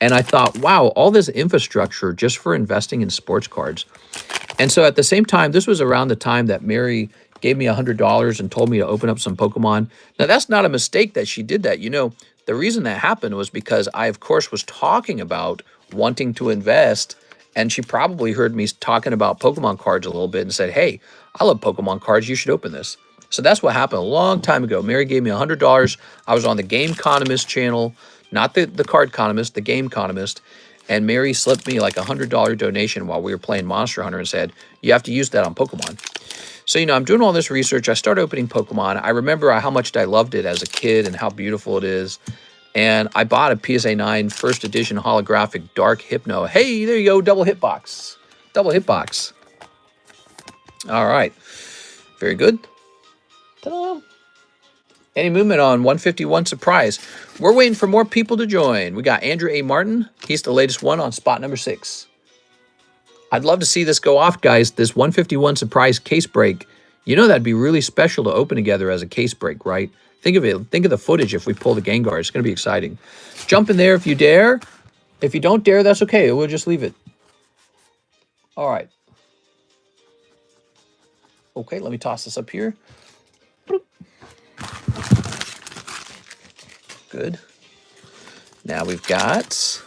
And I thought, wow, all this infrastructure just for investing in sports cards. And so at the same time, this was around the time that Mary gave me $100 and told me to open up some Pokemon. Now, that's not a mistake that she did that. You know, the reason that happened was because I, of course, was talking about wanting to invest, and she probably heard me talking about Pokemon cards a little bit and said, hey, I love Pokemon cards. You should open this. So that's what happened a long time ago. Mary gave me $100. I was on the TheCardconomist channel, not the Cardconomist, the TheCardconomist. And Mary slipped me like a $100 donation while we were playing Monster Hunter and said, you have to use that on Pokemon. So, you know, I'm doing all this research. I started opening Pokemon. I remember how much I loved it as a kid and how beautiful it is. And I bought a PSA 9 first edition holographic Dark Hypno. Hey, there you go. Double hitbox. Double hitbox. All right. Very good. Ta-da. Any movement on 151 Surprise? We're waiting for more people to join. We got Andrew A. Martin. He's the latest one on spot number 6. I'd love to see this go off, guys. This 151 Surprise case break. You know that'd be really special to open together as a case break, right? Think of it. Think of the footage if we pull the Gengar. It's going to be exciting. Jump in there if you dare. If you don't dare, that's okay. We'll just leave it. All right. Okay, let me toss this up here. Good. Now we've got,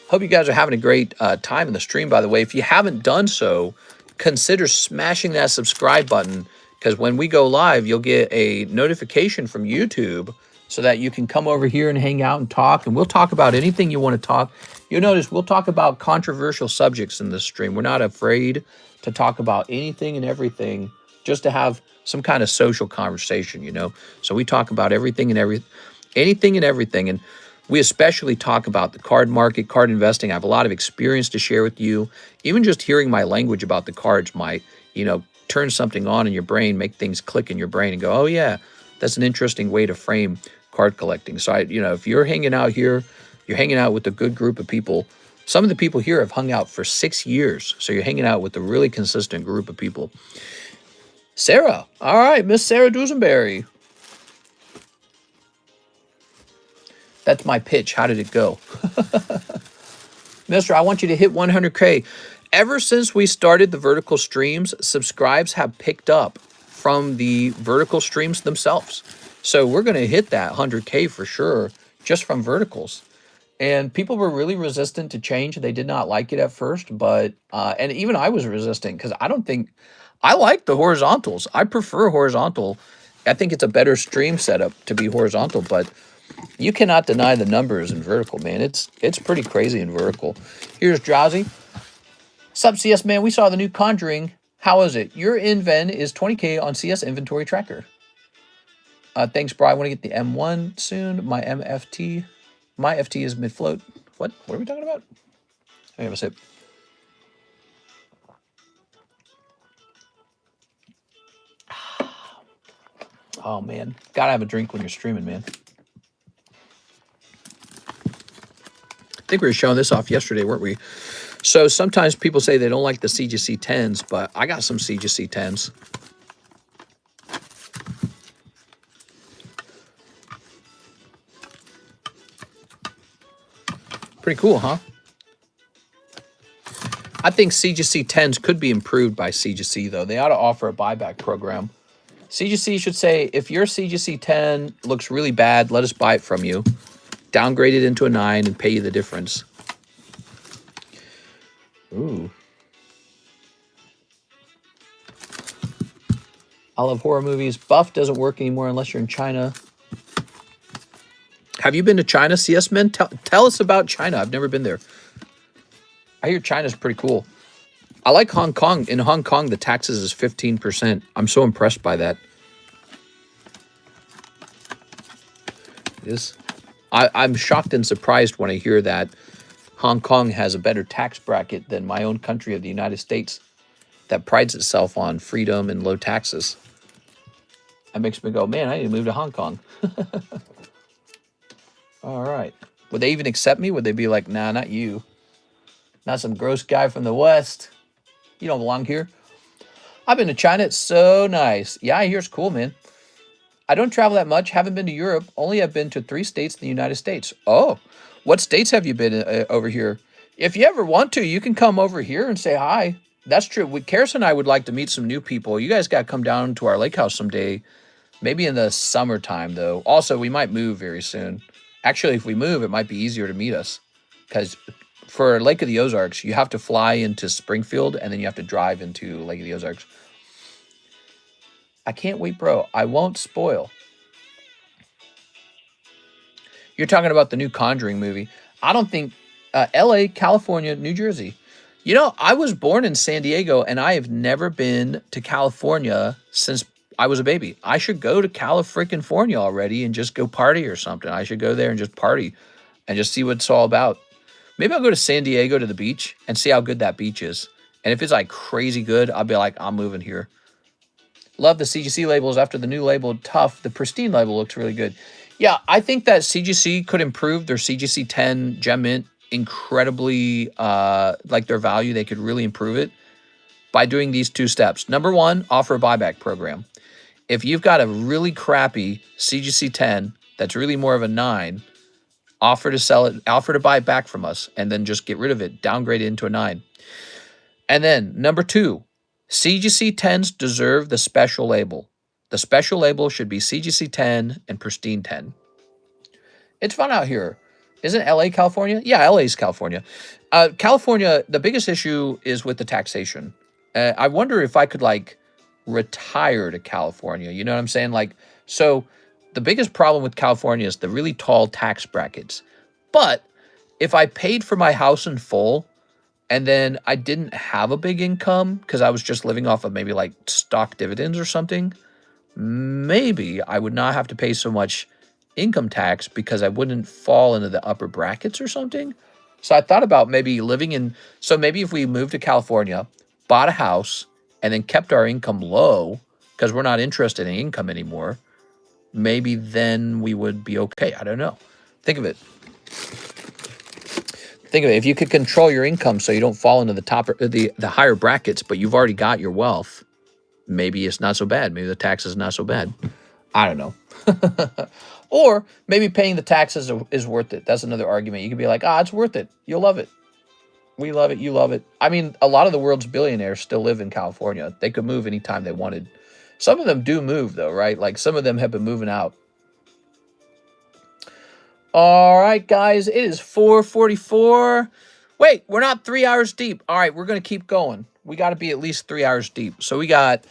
hope you guys are having a great time in the stream, by the way. If you haven't done so, consider smashing that subscribe button, because when we go live, you'll get a notification from YouTube so that you can come over here and hang out and talk, and we'll talk about anything you want to talk. You'll notice we'll talk about controversial subjects in this stream. We're not afraid to talk about anything and everything, just to have some kind of social conversation, you know? So we talk about anything and everything. And we especially talk about the card market, card investing. I have a lot of experience to share with you. Even just hearing my language about the cards might, you know, turn something on in your brain, make things click in your brain and go, oh yeah, that's an interesting way to frame card collecting. So you know, if you're hanging out here, you're hanging out with a good group of people. Some of the people here have hung out for 6 years. So you're hanging out with a really consistent group of people. Sarah. All right, Miss Sarah Dusenberry. That's my pitch. How did it go? Mister, I want you to hit 100K. Ever since we started the vertical streams, subscribes have picked up from the vertical streams themselves. So we're going to hit that 100K for sure, just from verticals. And people were really resistant to change. They did not like it at first, but, and even I was resistant because I don't think, I like the horizontals. I prefer horizontal. I think it's a better stream setup to be horizontal, but you cannot deny the numbers in vertical, man. It's pretty crazy in vertical. Here's Drowsy. Sup, CS man, we saw the new Conjuring. How is it? Your InVen is 20K on CS Inventory Tracker. Thanks, bro. I want to get the M1 soon. My FT is mid-float. What are we talking about? Let me have a sip. Oh, man. Gotta have a drink when you're streaming, man. I think we were showing this off yesterday, weren't we? So sometimes people say they don't like the CGC 10s, but I got some CGC 10s. Pretty cool, huh? I think CGC 10s could be improved by CGC, though. They ought to offer a buyback program. CGC should say, if your CGC 10 looks really bad, let us buy it from you. Downgrade it into a 9 and pay you the difference. Ooh. I love horror movies. Buff doesn't work anymore unless you're in China. Have you been to China, CS Men? Tell us about China. I've never been there. I hear China's pretty cool. I like Hong Kong. In Hong Kong, the taxes is 15%. I'm so impressed by that. I'm shocked and surprised when I hear that Hong Kong has a better tax bracket than my own country of the United States that prides itself on freedom and low taxes. That makes me go, man, I need to move to Hong Kong. All right. Would they even accept me? Would they be like, nah, not you. Not some gross guy from the West. You don't belong here. I've been to China. It's so nice. Yeah, I hear it's cool, man. I don't travel that much. Haven't been to Europe. Only have been to 3 states in the United States. Oh, what states have you been over here? If you ever want to, you can come over here and say hi. That's true. Karis and I would like to meet some new people. You guys got to come down to our lake house someday. Maybe in the summertime, though. Also, we might move very soon. Actually, if we move, it might be easier to meet us. Because for Lake of the Ozarks, you have to fly into Springfield, and then you have to drive into Lake of the Ozarks. I can't wait, bro. I won't spoil. You're talking about the new Conjuring movie. I don't think... LA, California, New Jersey. You know, I was born in San Diego, and I have never been to California since I was a baby. I should go to California already and just go party or something. I should go there and just party and just see what it's all about. Maybe I'll go to San Diego to the beach and see how good that beach is. And if it's like crazy good, I'll be like, I'm moving here. Love the CGC labels. After the new label, tough. The pristine label looks really good. Yeah, I think that CGC could improve their CGC 10 Gem Mint incredibly, like their value. They could really improve it by doing these 2 steps. Number 1, offer a buyback program. If you've got a really crappy CGC 10 that's really more of a 9, offer to sell it, offer to buy it back from us, and then just get rid of it, downgrade it into a 9. And then number 2, CGC 10s deserve the special label. The special label should be CGC 10 and Pristine 10. It's fun out here. Isn't LA California? Yeah, LA is California. California, the biggest issue is with the taxation. I wonder if I could like retire to California. You know what I'm saying? Like, so the biggest problem with California is the really tall tax brackets. But if I paid for my house in full and then I didn't have a big income because I was just living off of maybe like stock dividends or something, maybe I would not have to pay so much income tax because I wouldn't fall into the upper brackets or something. So I thought about maybe living in, so maybe if we moved to California, bought a house, and then kept our income low because we're not interested in income anymore, maybe then we would be okay. I don't know. Think of it. Think of it. If you could control your income so you don't fall into the top, the higher brackets, but you've already got your wealth, maybe it's not so bad. Maybe the tax is not so bad. I don't know. Or maybe paying the taxes is worth it. That's another argument. You could be like, it's worth it. You'll love it. We love it. You love it. I mean, a lot of the world's billionaires still live in California. They could move anytime they wanted. Some of them do move, though, right? Like, some of them have been moving out. All right, guys. It is 4:44. Wait, we're not 3 hours deep. All right, we're going to keep going. We got to be at least 3 hours deep. So we got...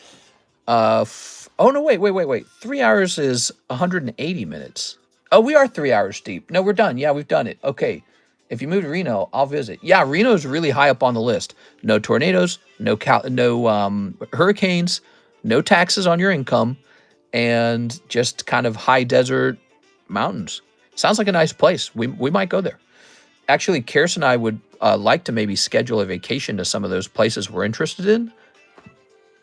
oh, no, wait. 3 hours is 180 minutes. Oh, we are 3 hours deep. No, we're done. Yeah, we've done it. Okay. If you move to Reno, I'll visit. Yeah, Reno's really high up on the list. No tornadoes, no hurricanes, no taxes on your income, and just kind of high desert mountains. Sounds like a nice place. We might go there. Actually, Karis and I would like to maybe schedule a vacation to some of those places we're interested in.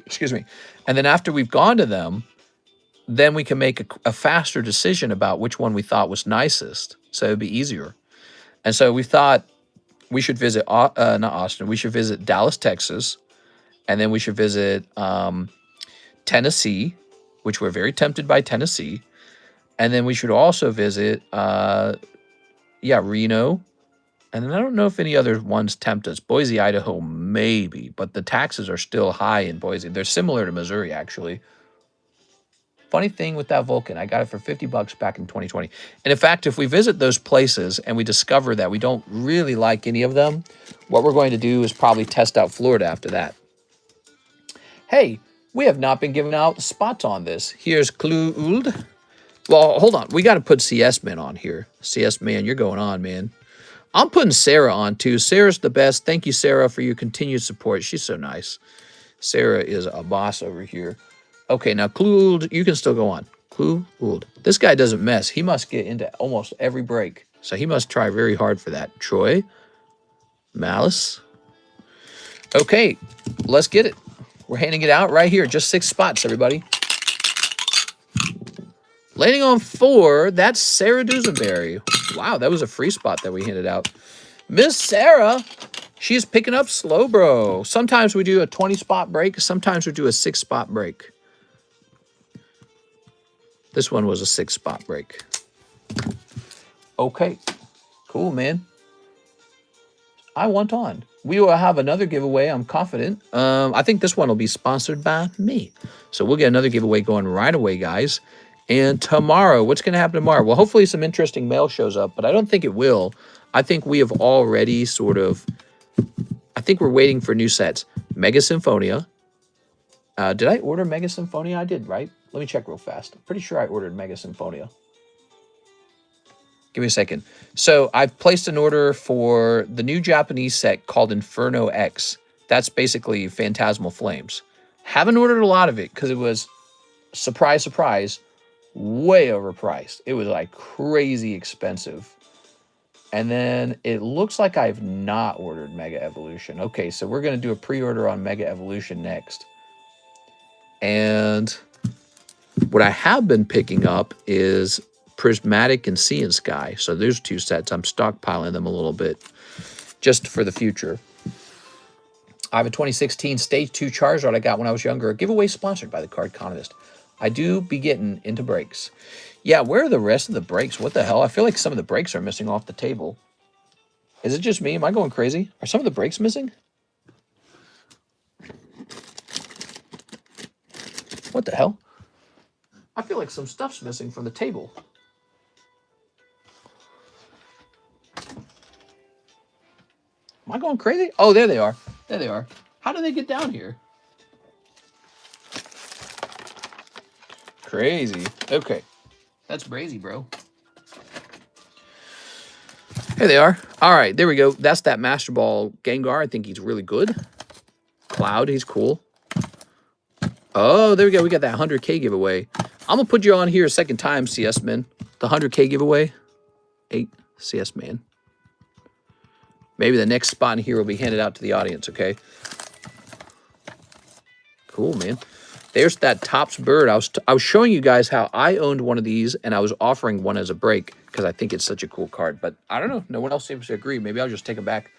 Excuse me. And then after we've gone to them, then we can make a faster decision about which one we thought was nicest. So it'd be easier. And so we thought we should visit, not Austin, we should visit Dallas, Texas. And then we should visit Tennessee, which we're very tempted by Tennessee. And then we should also visit, Reno. And then I don't know if any other ones tempt us. Boise, Idaho, maybe. But the taxes are still high in Boise. They're similar to Missouri, actually. Funny thing with that Vulcan, I got it for $50 back in 2020. And in fact, if we visit those places and we discover that we don't really like any of them, what we're going to do is probably test out Florida after that. Hey, we have not been giving out spots on this. Here's Clued. Well, hold on. We got to put CS Man on here. CS Man, you're going on, man. I'm putting Sarah on, too. Sarah's the best. Thank you, Sarah, for your continued support. She's so nice. Sarah is a boss over here. Okay, now Clued, you can still go on. Clued. This guy doesn't mess. He must get into almost every break. So he must try very hard for that. Troy. Malice. Okay, let's get it. We're handing it out right here. Just 6 spots, everybody. Landing on 4, that's Sarah Dusenberry. Wow, that was a free spot that we handed out. Miss Sarah, she's picking up slow, bro. Sometimes we do a 20-spot break. Sometimes we do a 6-spot break. This one was a 6-spot break. Okay. Cool, man. I want on. We will have another giveaway, I'm confident. I think this one will be sponsored by me. So we'll get another giveaway going right away, guys. And tomorrow, what's going to happen tomorrow? Well, hopefully some interesting mail shows up, but I don't think it will. I think we have already I think we're waiting for new sets. Mega Symphonia. Did I order Mega Symphonia? I did, right? Let me check real fast. I'm pretty sure I ordered Mega Symphonia. Give me a second. So I've placed an order for the new Japanese set called Inferno X. That's basically Phantasmal Flames. Haven't ordered a lot of it because it was, surprise, surprise, way overpriced. It was like crazy expensive. And then it looks like I've not ordered Mega Evolution. Okay, so we're going to do a pre-order on Mega Evolution next. And what I have been picking up is Prismatic and Sea and Sky. So there's 2 sets. I'm stockpiling them a little bit just for the future. I have a 2016 Stage 2 Charizard I got when I was younger. A giveaway sponsored by TheCardconomist. I do be getting into breaks. Yeah, where are the rest of the breaks? What the hell? I feel like some of the breaks are missing off the table. Is it just me? Am I going crazy? Are some of the breaks missing? What the hell? I feel like some stuff's missing from the table. Am I going crazy? Oh, there they are. There they are. How do they get down here? Crazy. Okay. That's crazy, bro. Here they are. All right, there we go. That's that Master Ball Gengar. I think he's really good. Cloud, he's cool. Oh, there we go. We got that 100K giveaway. I'm going to put you on here a second time, CS Man. The 100K giveaway. 8 CS Man. Maybe the next spot in here will be handed out to the audience, okay? Cool, man. There's that Topps bird. I was showing you guys how I owned one of these, and I was offering one as a break because I think it's such a cool card. But I don't know. No one else seems to agree. Maybe I'll just take them back.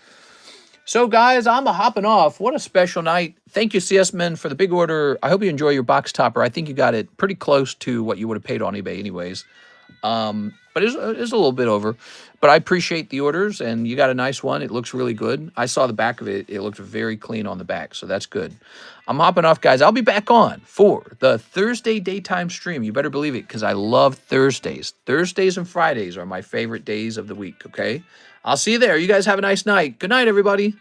So, guys, I'm hopping off. What a special night. Thank you, CS Men, for the big order. I hope you enjoy your box topper. I think you got it pretty close to what you would have paid on eBay anyways. But it's a little bit over. But I appreciate the orders, and you got a nice one. It looks really good. I saw the back of it. It looked very clean on the back, so that's good. I'm hopping off, guys. I'll be back on for the Thursday daytime stream. You better believe it, because I love Thursdays. Thursdays and Fridays are my favorite days of the week, okay? I'll see you there. You guys have a nice night. Good night, everybody.